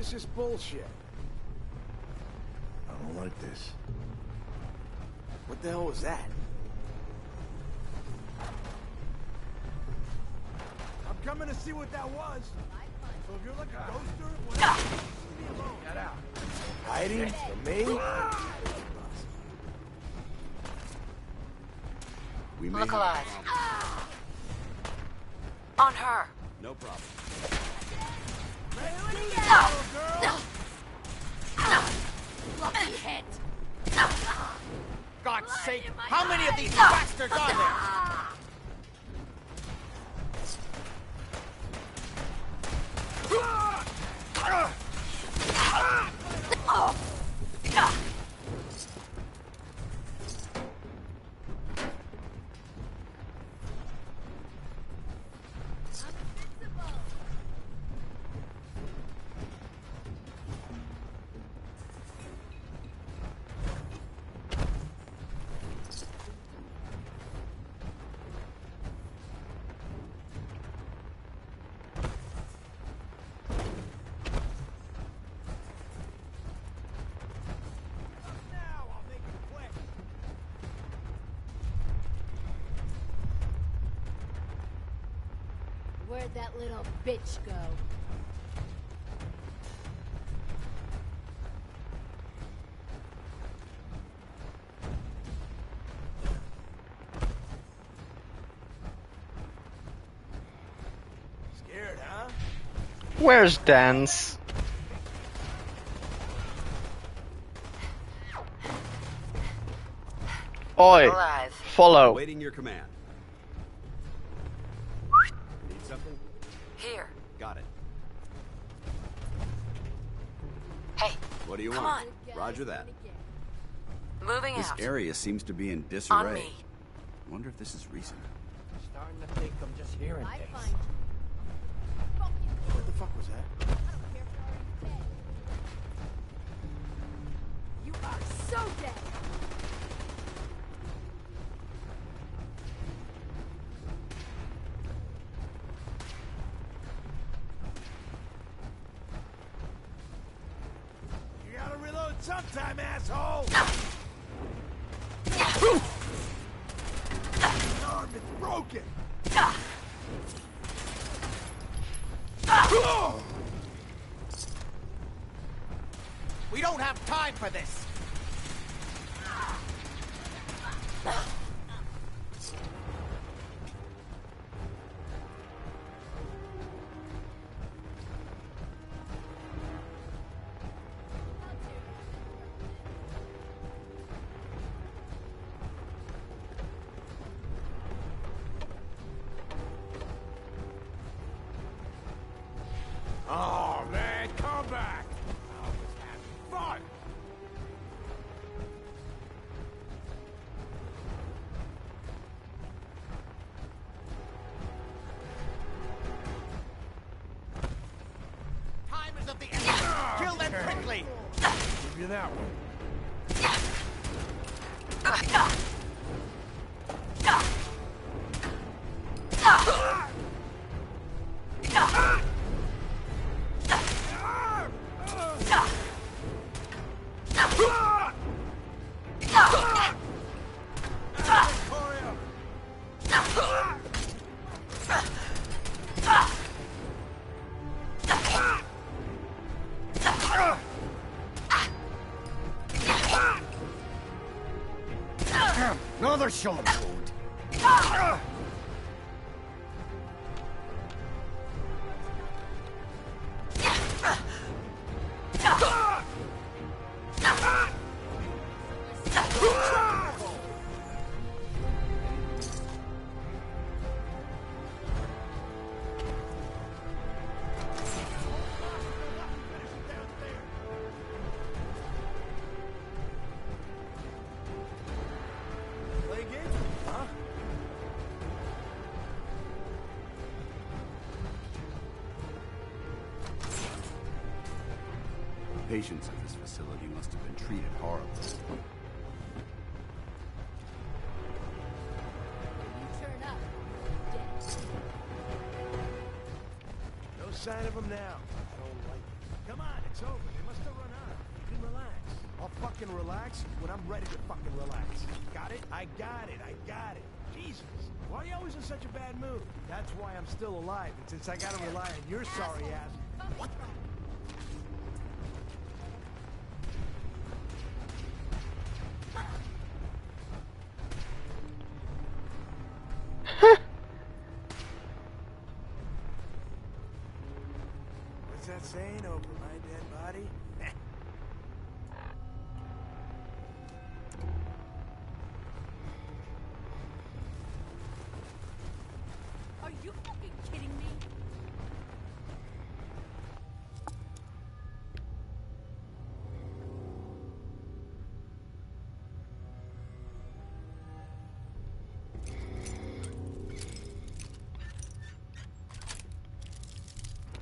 What's this bullshit? I don't like this. What the hell was that? I'm coming to see what that was. So if you're like a ghost or whatever, leave me alone. Get out. Hiding from me? We may Look have a alive. problem. On her. No problem. Lucky hit. God's sake, how many of these bastards are there? Where'd that little bitch go? Scared, huh? Where's Dance? Oi, Alive. follow. Awaiting your command. Need something? Here. Got it. Hey. What do you Come want? on. Roger that. Moving This out. area seems to be in disarray. On me. I wonder if this is recent. Starting to think I'm just hearing I things. find What the fuck was that? you are so dead. You gotta reload sometime, asshole! Arm is broken! We don't have time for this. Oh, man, come back! I was having fun! Time is of the essence. Kill them quickly. Give you that one. Another shoulder wound. Play games, huh? Patients at this facility must have been treated horribly. You turn up. Dead. No sign of him now. I don't like it. Come on, It's over. They must have run out. You can relax. I'll fucking relax when I'm ready to fucking relax. Got it? I got it. I got it. Jesus. Why are you always in such a bad mood? That's why I'm still alive. And since I gotta rely on your sorry ass... What the... What's that saying over my dead body? Are you fucking kidding me?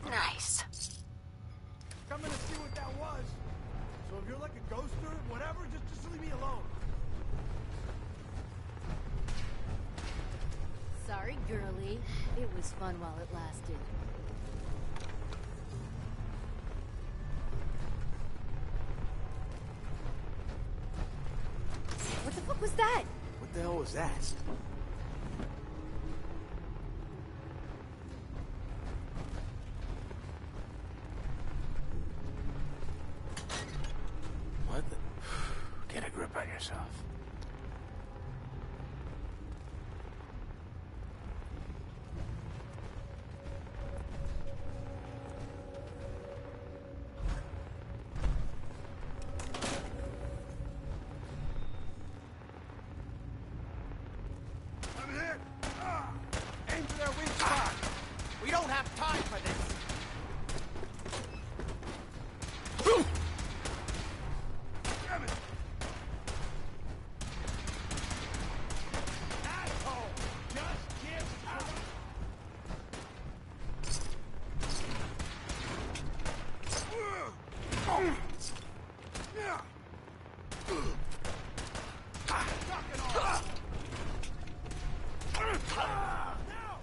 Nice. Coming to see what that was. So if you're like a ghost or whatever, just leave me alone. Sorry, girlie. It was fun while it lasted. What the fuck was that? What the hell was that? What the... Get a grip on yourself. I'm hit! Aim for their weak spot! We don't have time for this. Damn it! Asshole! Just give up! Knock it off! Now!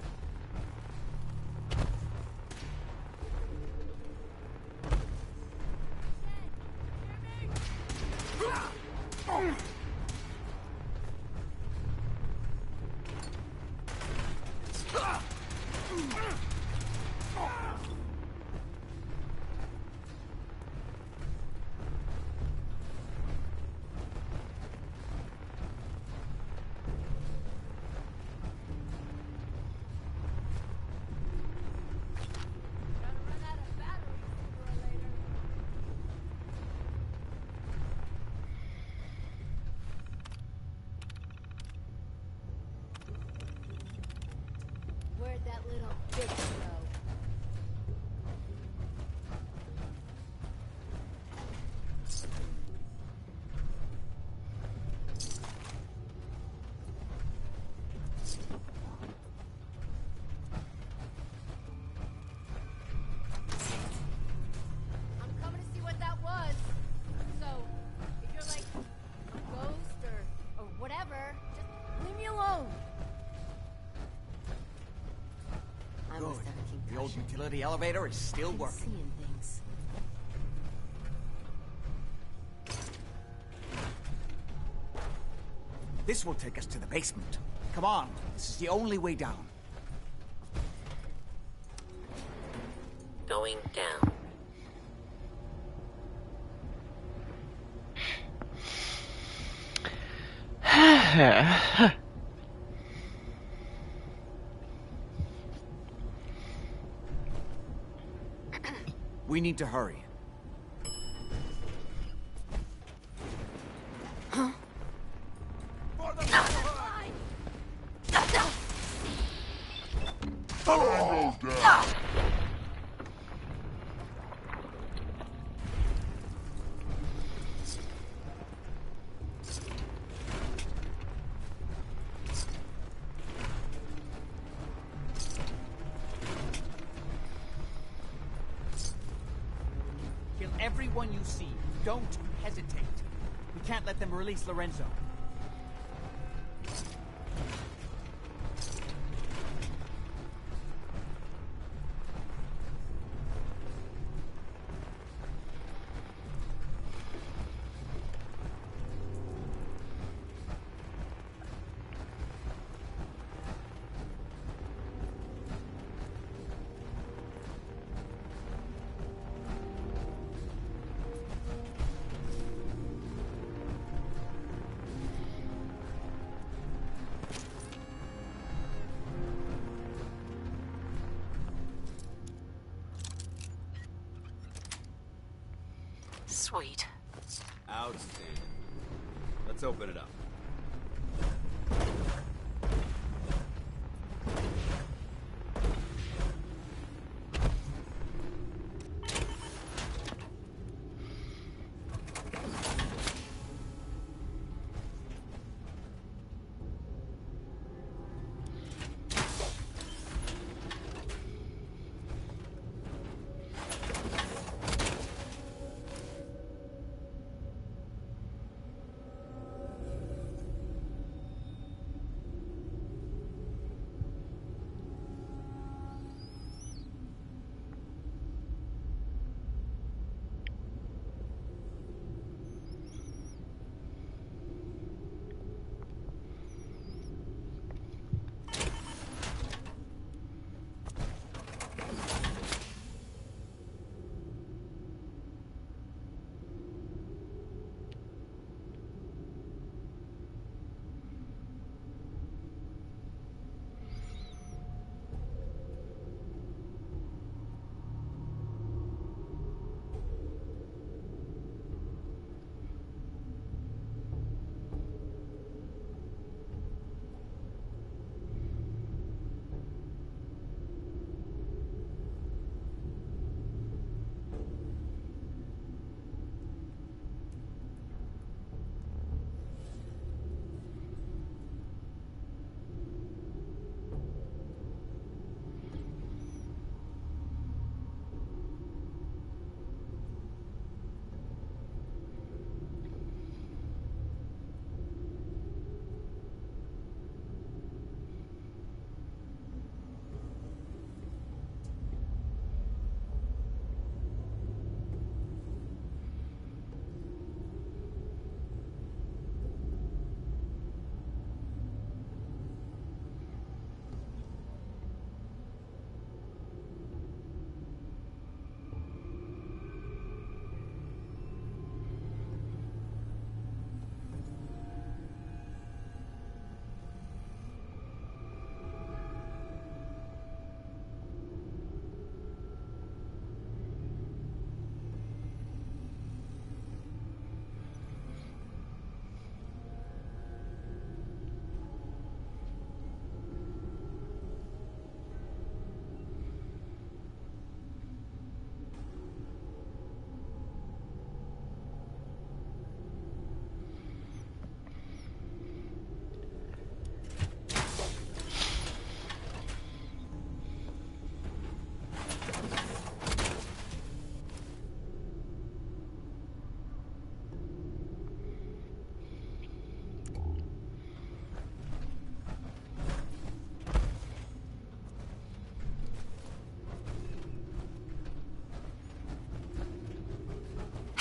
Where'd that little bitch go? I'm coming to see what that was. So, if you're like a ghost or whatever, just leave me alone. I Good. must have a concussion. The old utility elevator is still working. Seeing things. This will take us to the basement. Come on, this is the only way down. Going down. We need to hurry. Kill everyone you see. Don't hesitate. We can't let them release Lorenzo. Sweet. Outstanding. Let's open it up.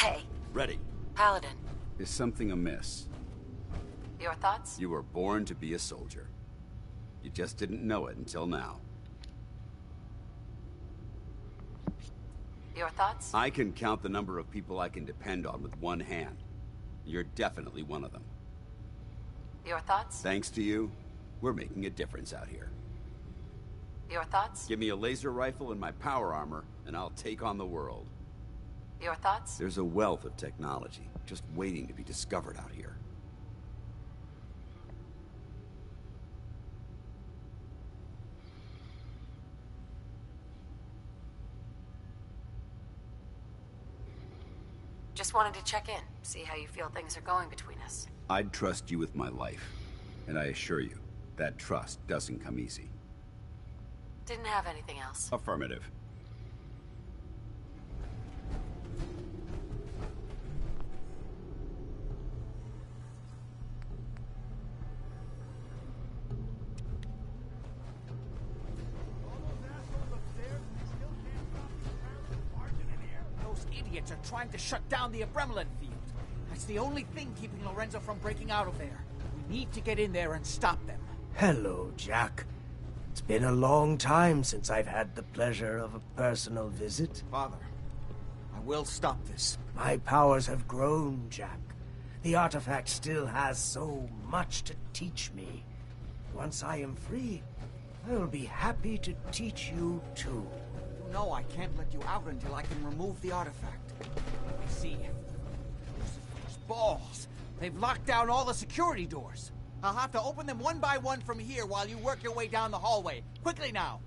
Hey. Ready. Paladin. Is something amiss? Your thoughts? You were born to be a soldier. You just didn't know it until now. Your thoughts? I can count the number of people I can depend on with one hand. You're definitely one of them. Your thoughts? Thanks to you, we're making a difference out here. Your thoughts? Give me a laser rifle and my power armor, and I'll take on the world. Your thoughts? There's a wealth of technology just waiting to be discovered out here. Just wanted to check in, see how you feel things are going between us. I'd trust you with my life, and I assure you, that trust doesn't come easy. Didn't have anything else. Affirmative. Those idiots are trying to shut down the Abremlin field. That's the only thing keeping Lorenzo from breaking out of there. We need to get in there and stop them. Hello, Jack. It's been a long time since I've had the pleasure of a personal visit. Father, I will stop this. My powers have grown, Jack. The artifact still has so much to teach me. Once I am free, I will be happy to teach you too. You know I can't let you out until I can remove the artifact. You see, balls. They've locked down all the security doors. I'll have to open them one by one from here while you work your way down the hallway. Quickly now.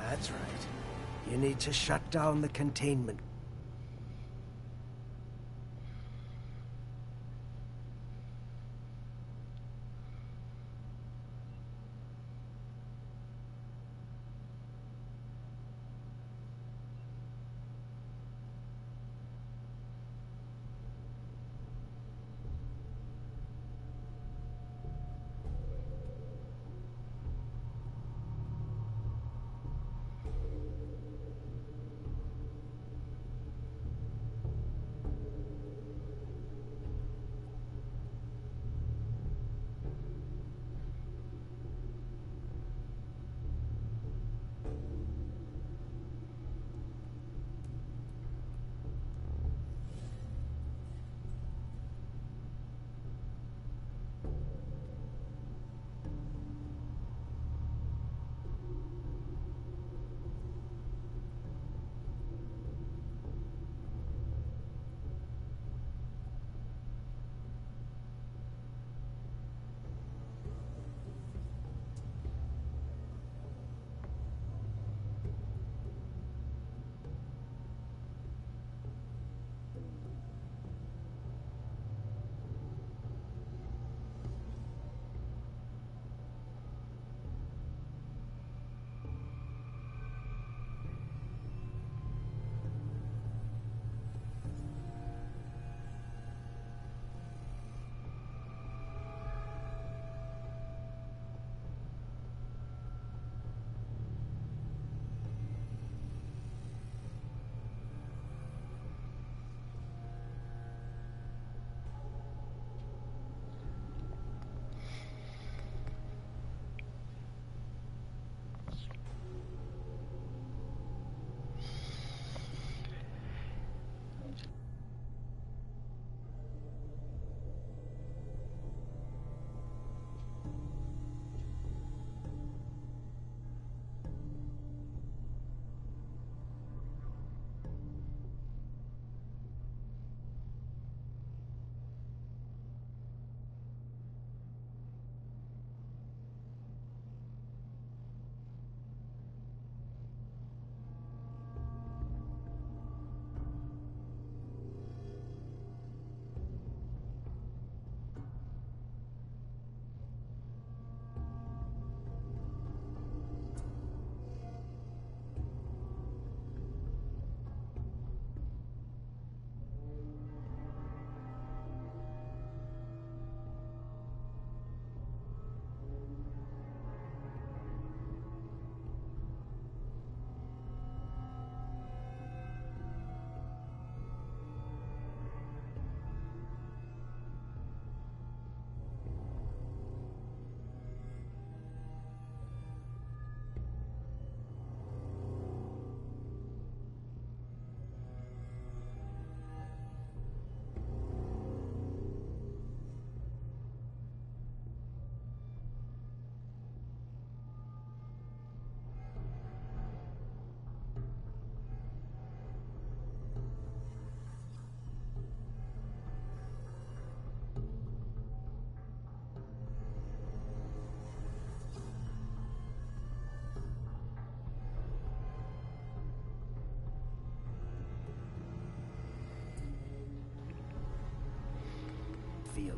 That's right. You need to shut down the containment.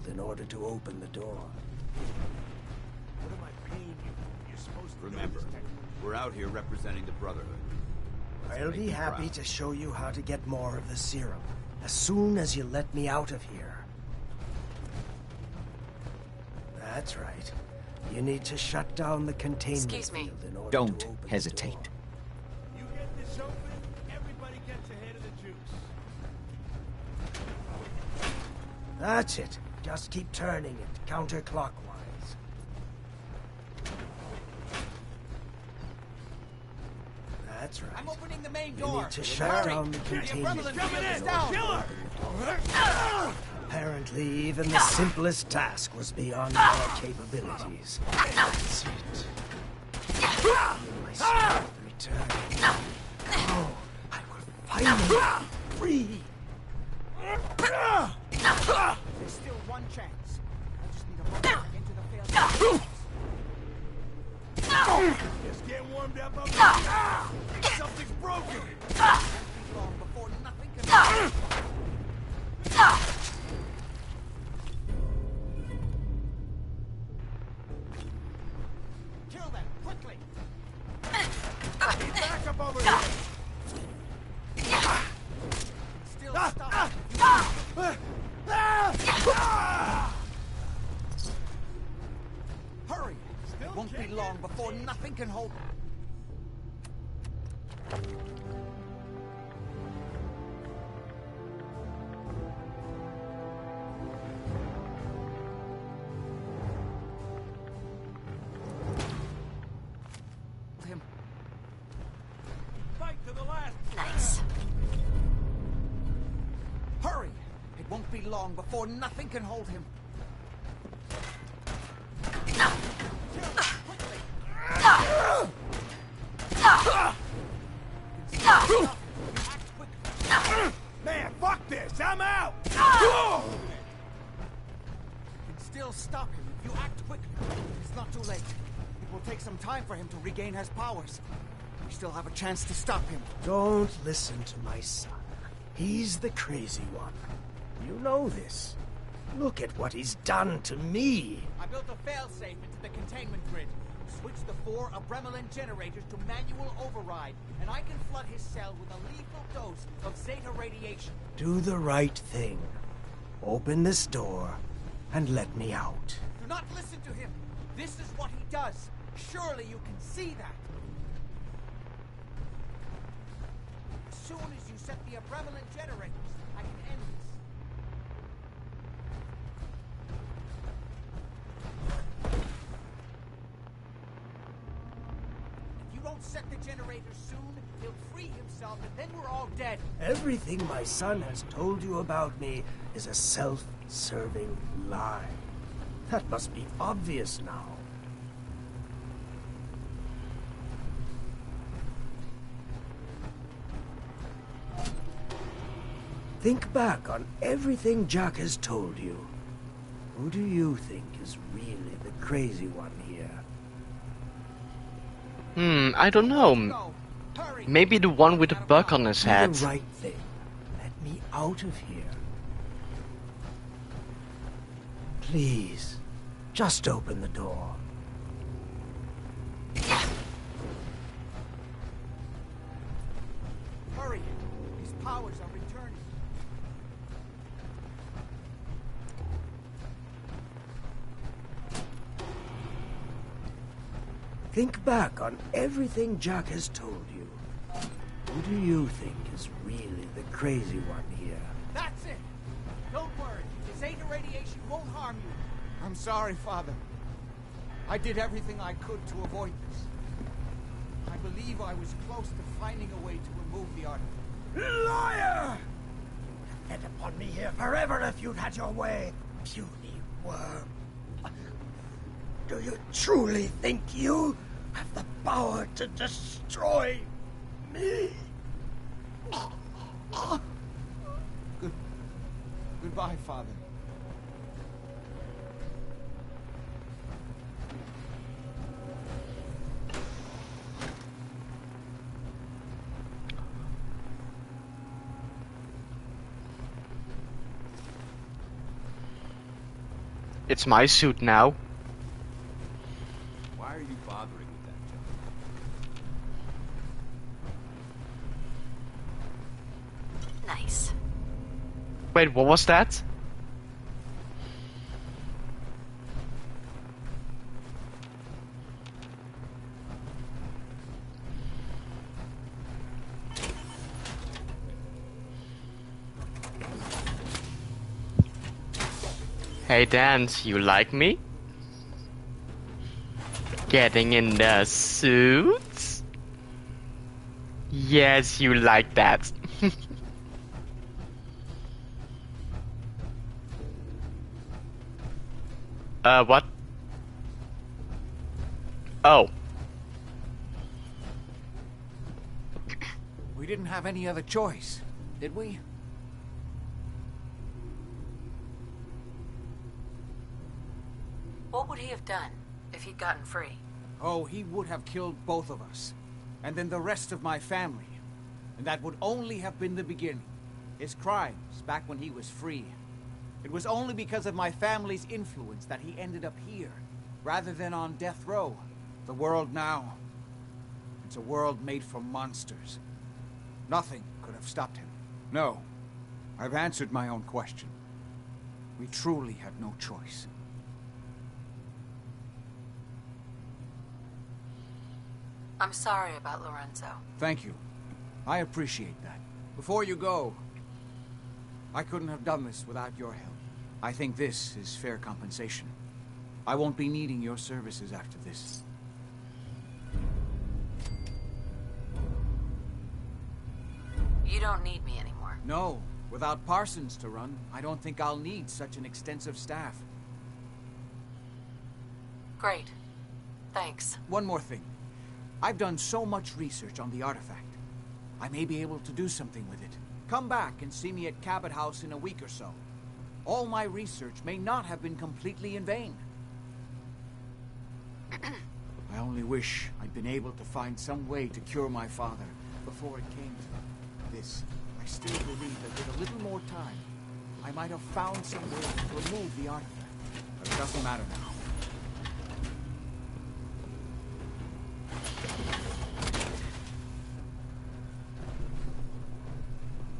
In order to open the door. What am I paying you? You're supposed to Remember, we're out here representing the Brotherhood. I'll be happy to show you how to get more of the serum, as soon as you let me out of here. That's right. You need to shut down the containment Excuse me. field in order Don't to open hesitate. the door. You get this open, everybody gets ahead of the juice. That's it. Just keep turning it counterclockwise. That's right. I'm opening the main You door. need to shut down the Your containment brother field is in down. order to Killer! open the door. Apparently, even the simplest task was beyond your capabilities. That's it. Feel my strength return. Oh, I will finally be free. chance. I just need a moment to enter the failed. Just getting warmed up. Something's broken. Long before nothing can. Kill them quickly. He's back up over here. Still stop. Hurry! It won't be long before nothing can hold. Him. Fight to the last. Nice. Hurry! It won't be long before nothing can hold him. Man, fuck this! I'm out! You can still stop him if you act quickly. It's not too late. It will take some time for him to regain his powers. We still have a chance to stop him. Don't listen to my son. He's the crazy one. You know this. Look at what he's done to me. I built a failsafe into the containment grid. Switched the 4 Abremlin generators to manual override, and I can flood his cell with a lethal dose of Zeta radiation. Do the right thing. Open this door and let me out. Do not listen to him. This is what he does. Surely you can see that. As soon as you set the Abremlin generators, I can end this. If you don't set the generators soon, he'll free himself and then we're all dead. Everything my son has told you about me is a self-serving lie. That must be obvious now. Think back on everything Jack has told you. Who do you think is really the crazy one here? I don't know. Maybe the one with the bug on his head. Do the right thing. Let me out of here. Please, just open the door. Hurry! His powers are returning. Think back on everything Jack has told you. Who do you think is really the crazy one here? That's it! Don't worry, the Zeta radiation won't harm you. I'm sorry, Father. I did everything I could to avoid this. I believe I was close to finding a way to remove the artifact. Liar! Fed upon me here forever if you'd had your way, puny worm. Do you truly think you have the power to destroy me? Goodbye, Father. It's my suit now. Why are you bothering with that, John? Nice. Wait, what was that? Hey Dan, you like me? Getting in the suit? Yes, you like that. What? Oh. We didn't have any other choice, did we? What would he have done if he'd gotten free? Oh, he would have killed both of us. And then the rest of my family. And that would only have been the beginning. His crimes, back when he was free. It was only because of my family's influence that he ended up here, rather than on death row. The world now, it's a world made for monsters. Nothing could have stopped him. No, I've answered my own question. We truly had no choice. I'm sorry about Lorenzo. Thank you. I appreciate that. Before you go, I couldn't have done this without your help. I think this is fair compensation. I won't be needing your services after this. You don't need me anymore. No. Without Parsons to run, I don't think I'll need such an extensive staff. Great. Thanks. One more thing. I've done so much research on the artifact. I may be able to do something with it. Come back and see me at Cabot House in a week or so. All my research may not have been completely in vain. I only wish I'd been able to find some way to cure my father before it came to this. I still believe that with a little more time, I might have found some way to remove the artifact. But it doesn't matter now.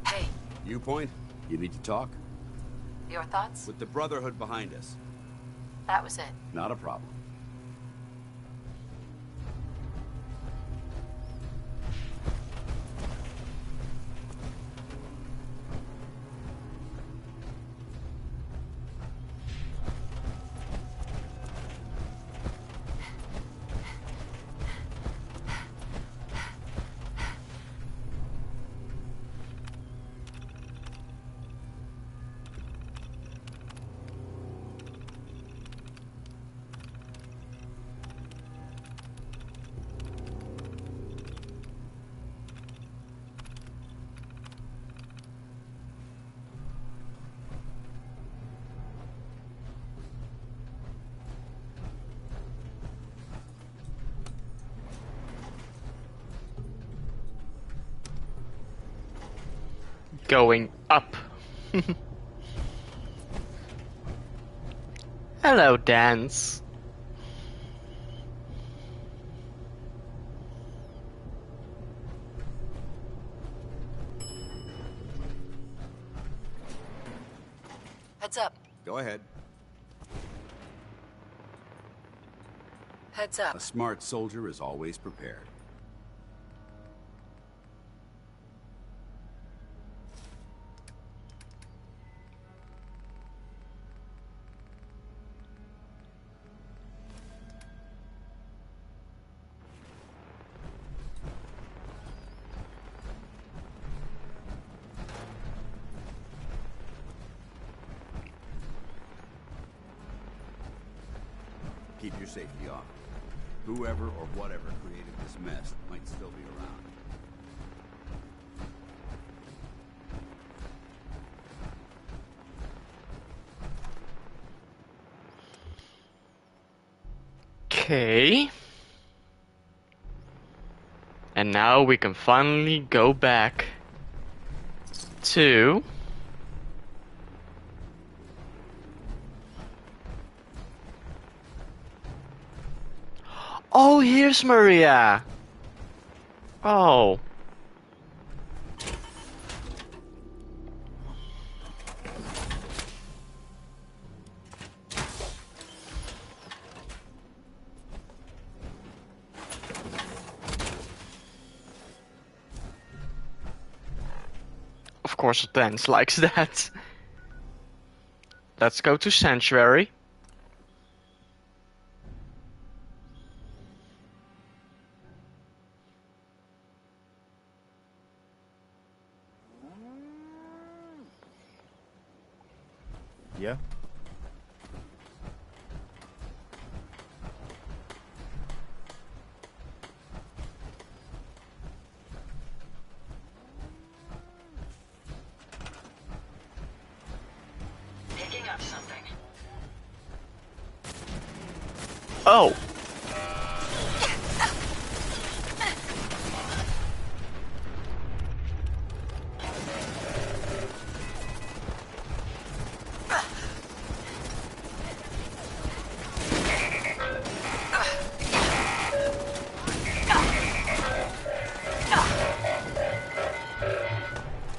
Hey. Viewpoint? You need to talk? Your thoughts? With the Brotherhood behind us. That was it. Not a problem. Going up. Hello, Dance. Heads up. Go ahead. Heads up. A smart soldier is always prepared. Keep your safety on. Whoever or whatever created this mess might still be around. Okay. And now we can finally go back to... Oh, here's Maria! Oh. Of course, Dance likes that. Let's go to Sanctuary. Yeah? Picking up something. Oh!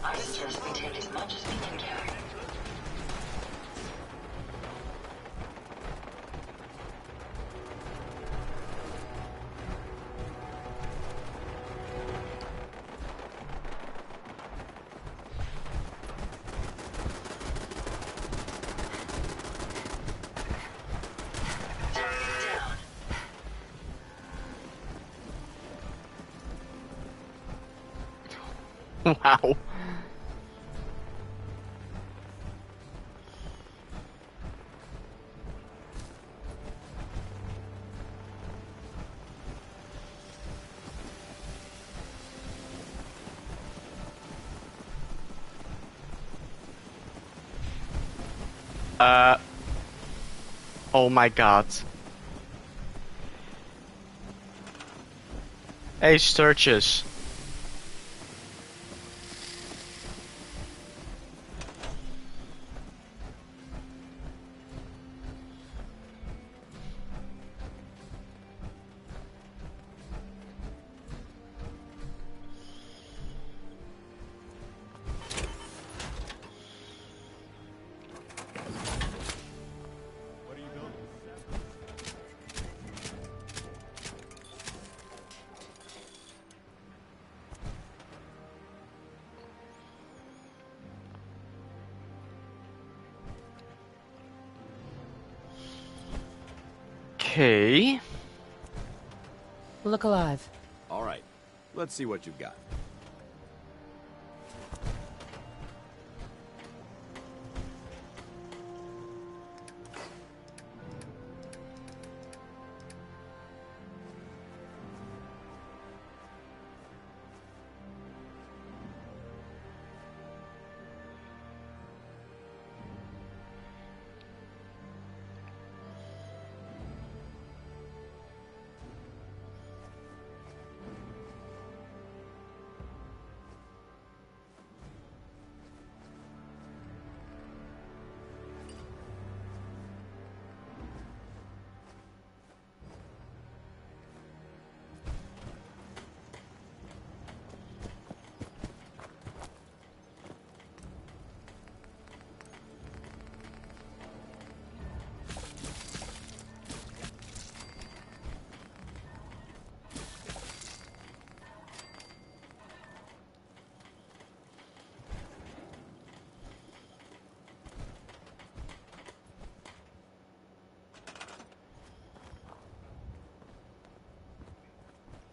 I suggest we take as much as we can carry. Wow. Oh my god. Hey, Sturgis. Okay. Look alive. All right, let's see what you've got.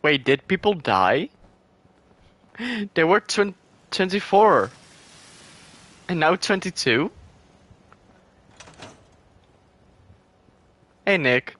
Wait, did people die? They were 24. And now 22? Hey, Nick.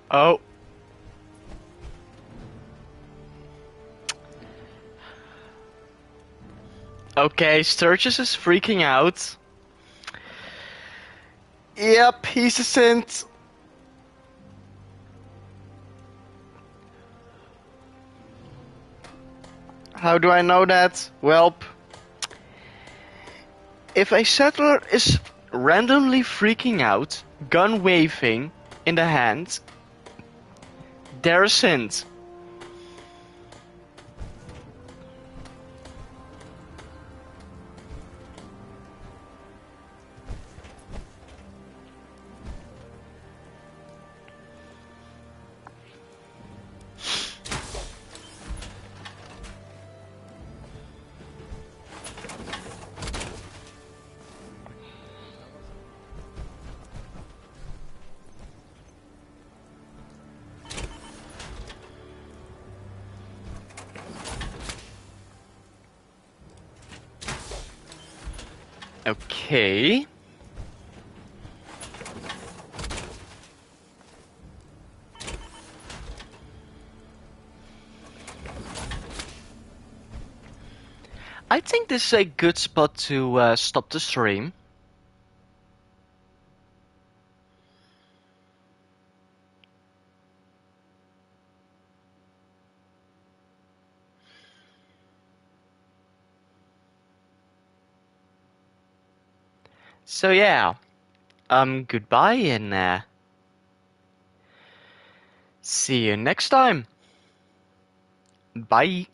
Oh. Okay, Sturgis is freaking out. Yep, he's a synth. How do I know that? Welp. If a settler is randomly freaking out, gun waving in the hand, they're a synth. Okay. I think this is a good spot to stop the stream. So yeah, goodbye and see you next time. Bye.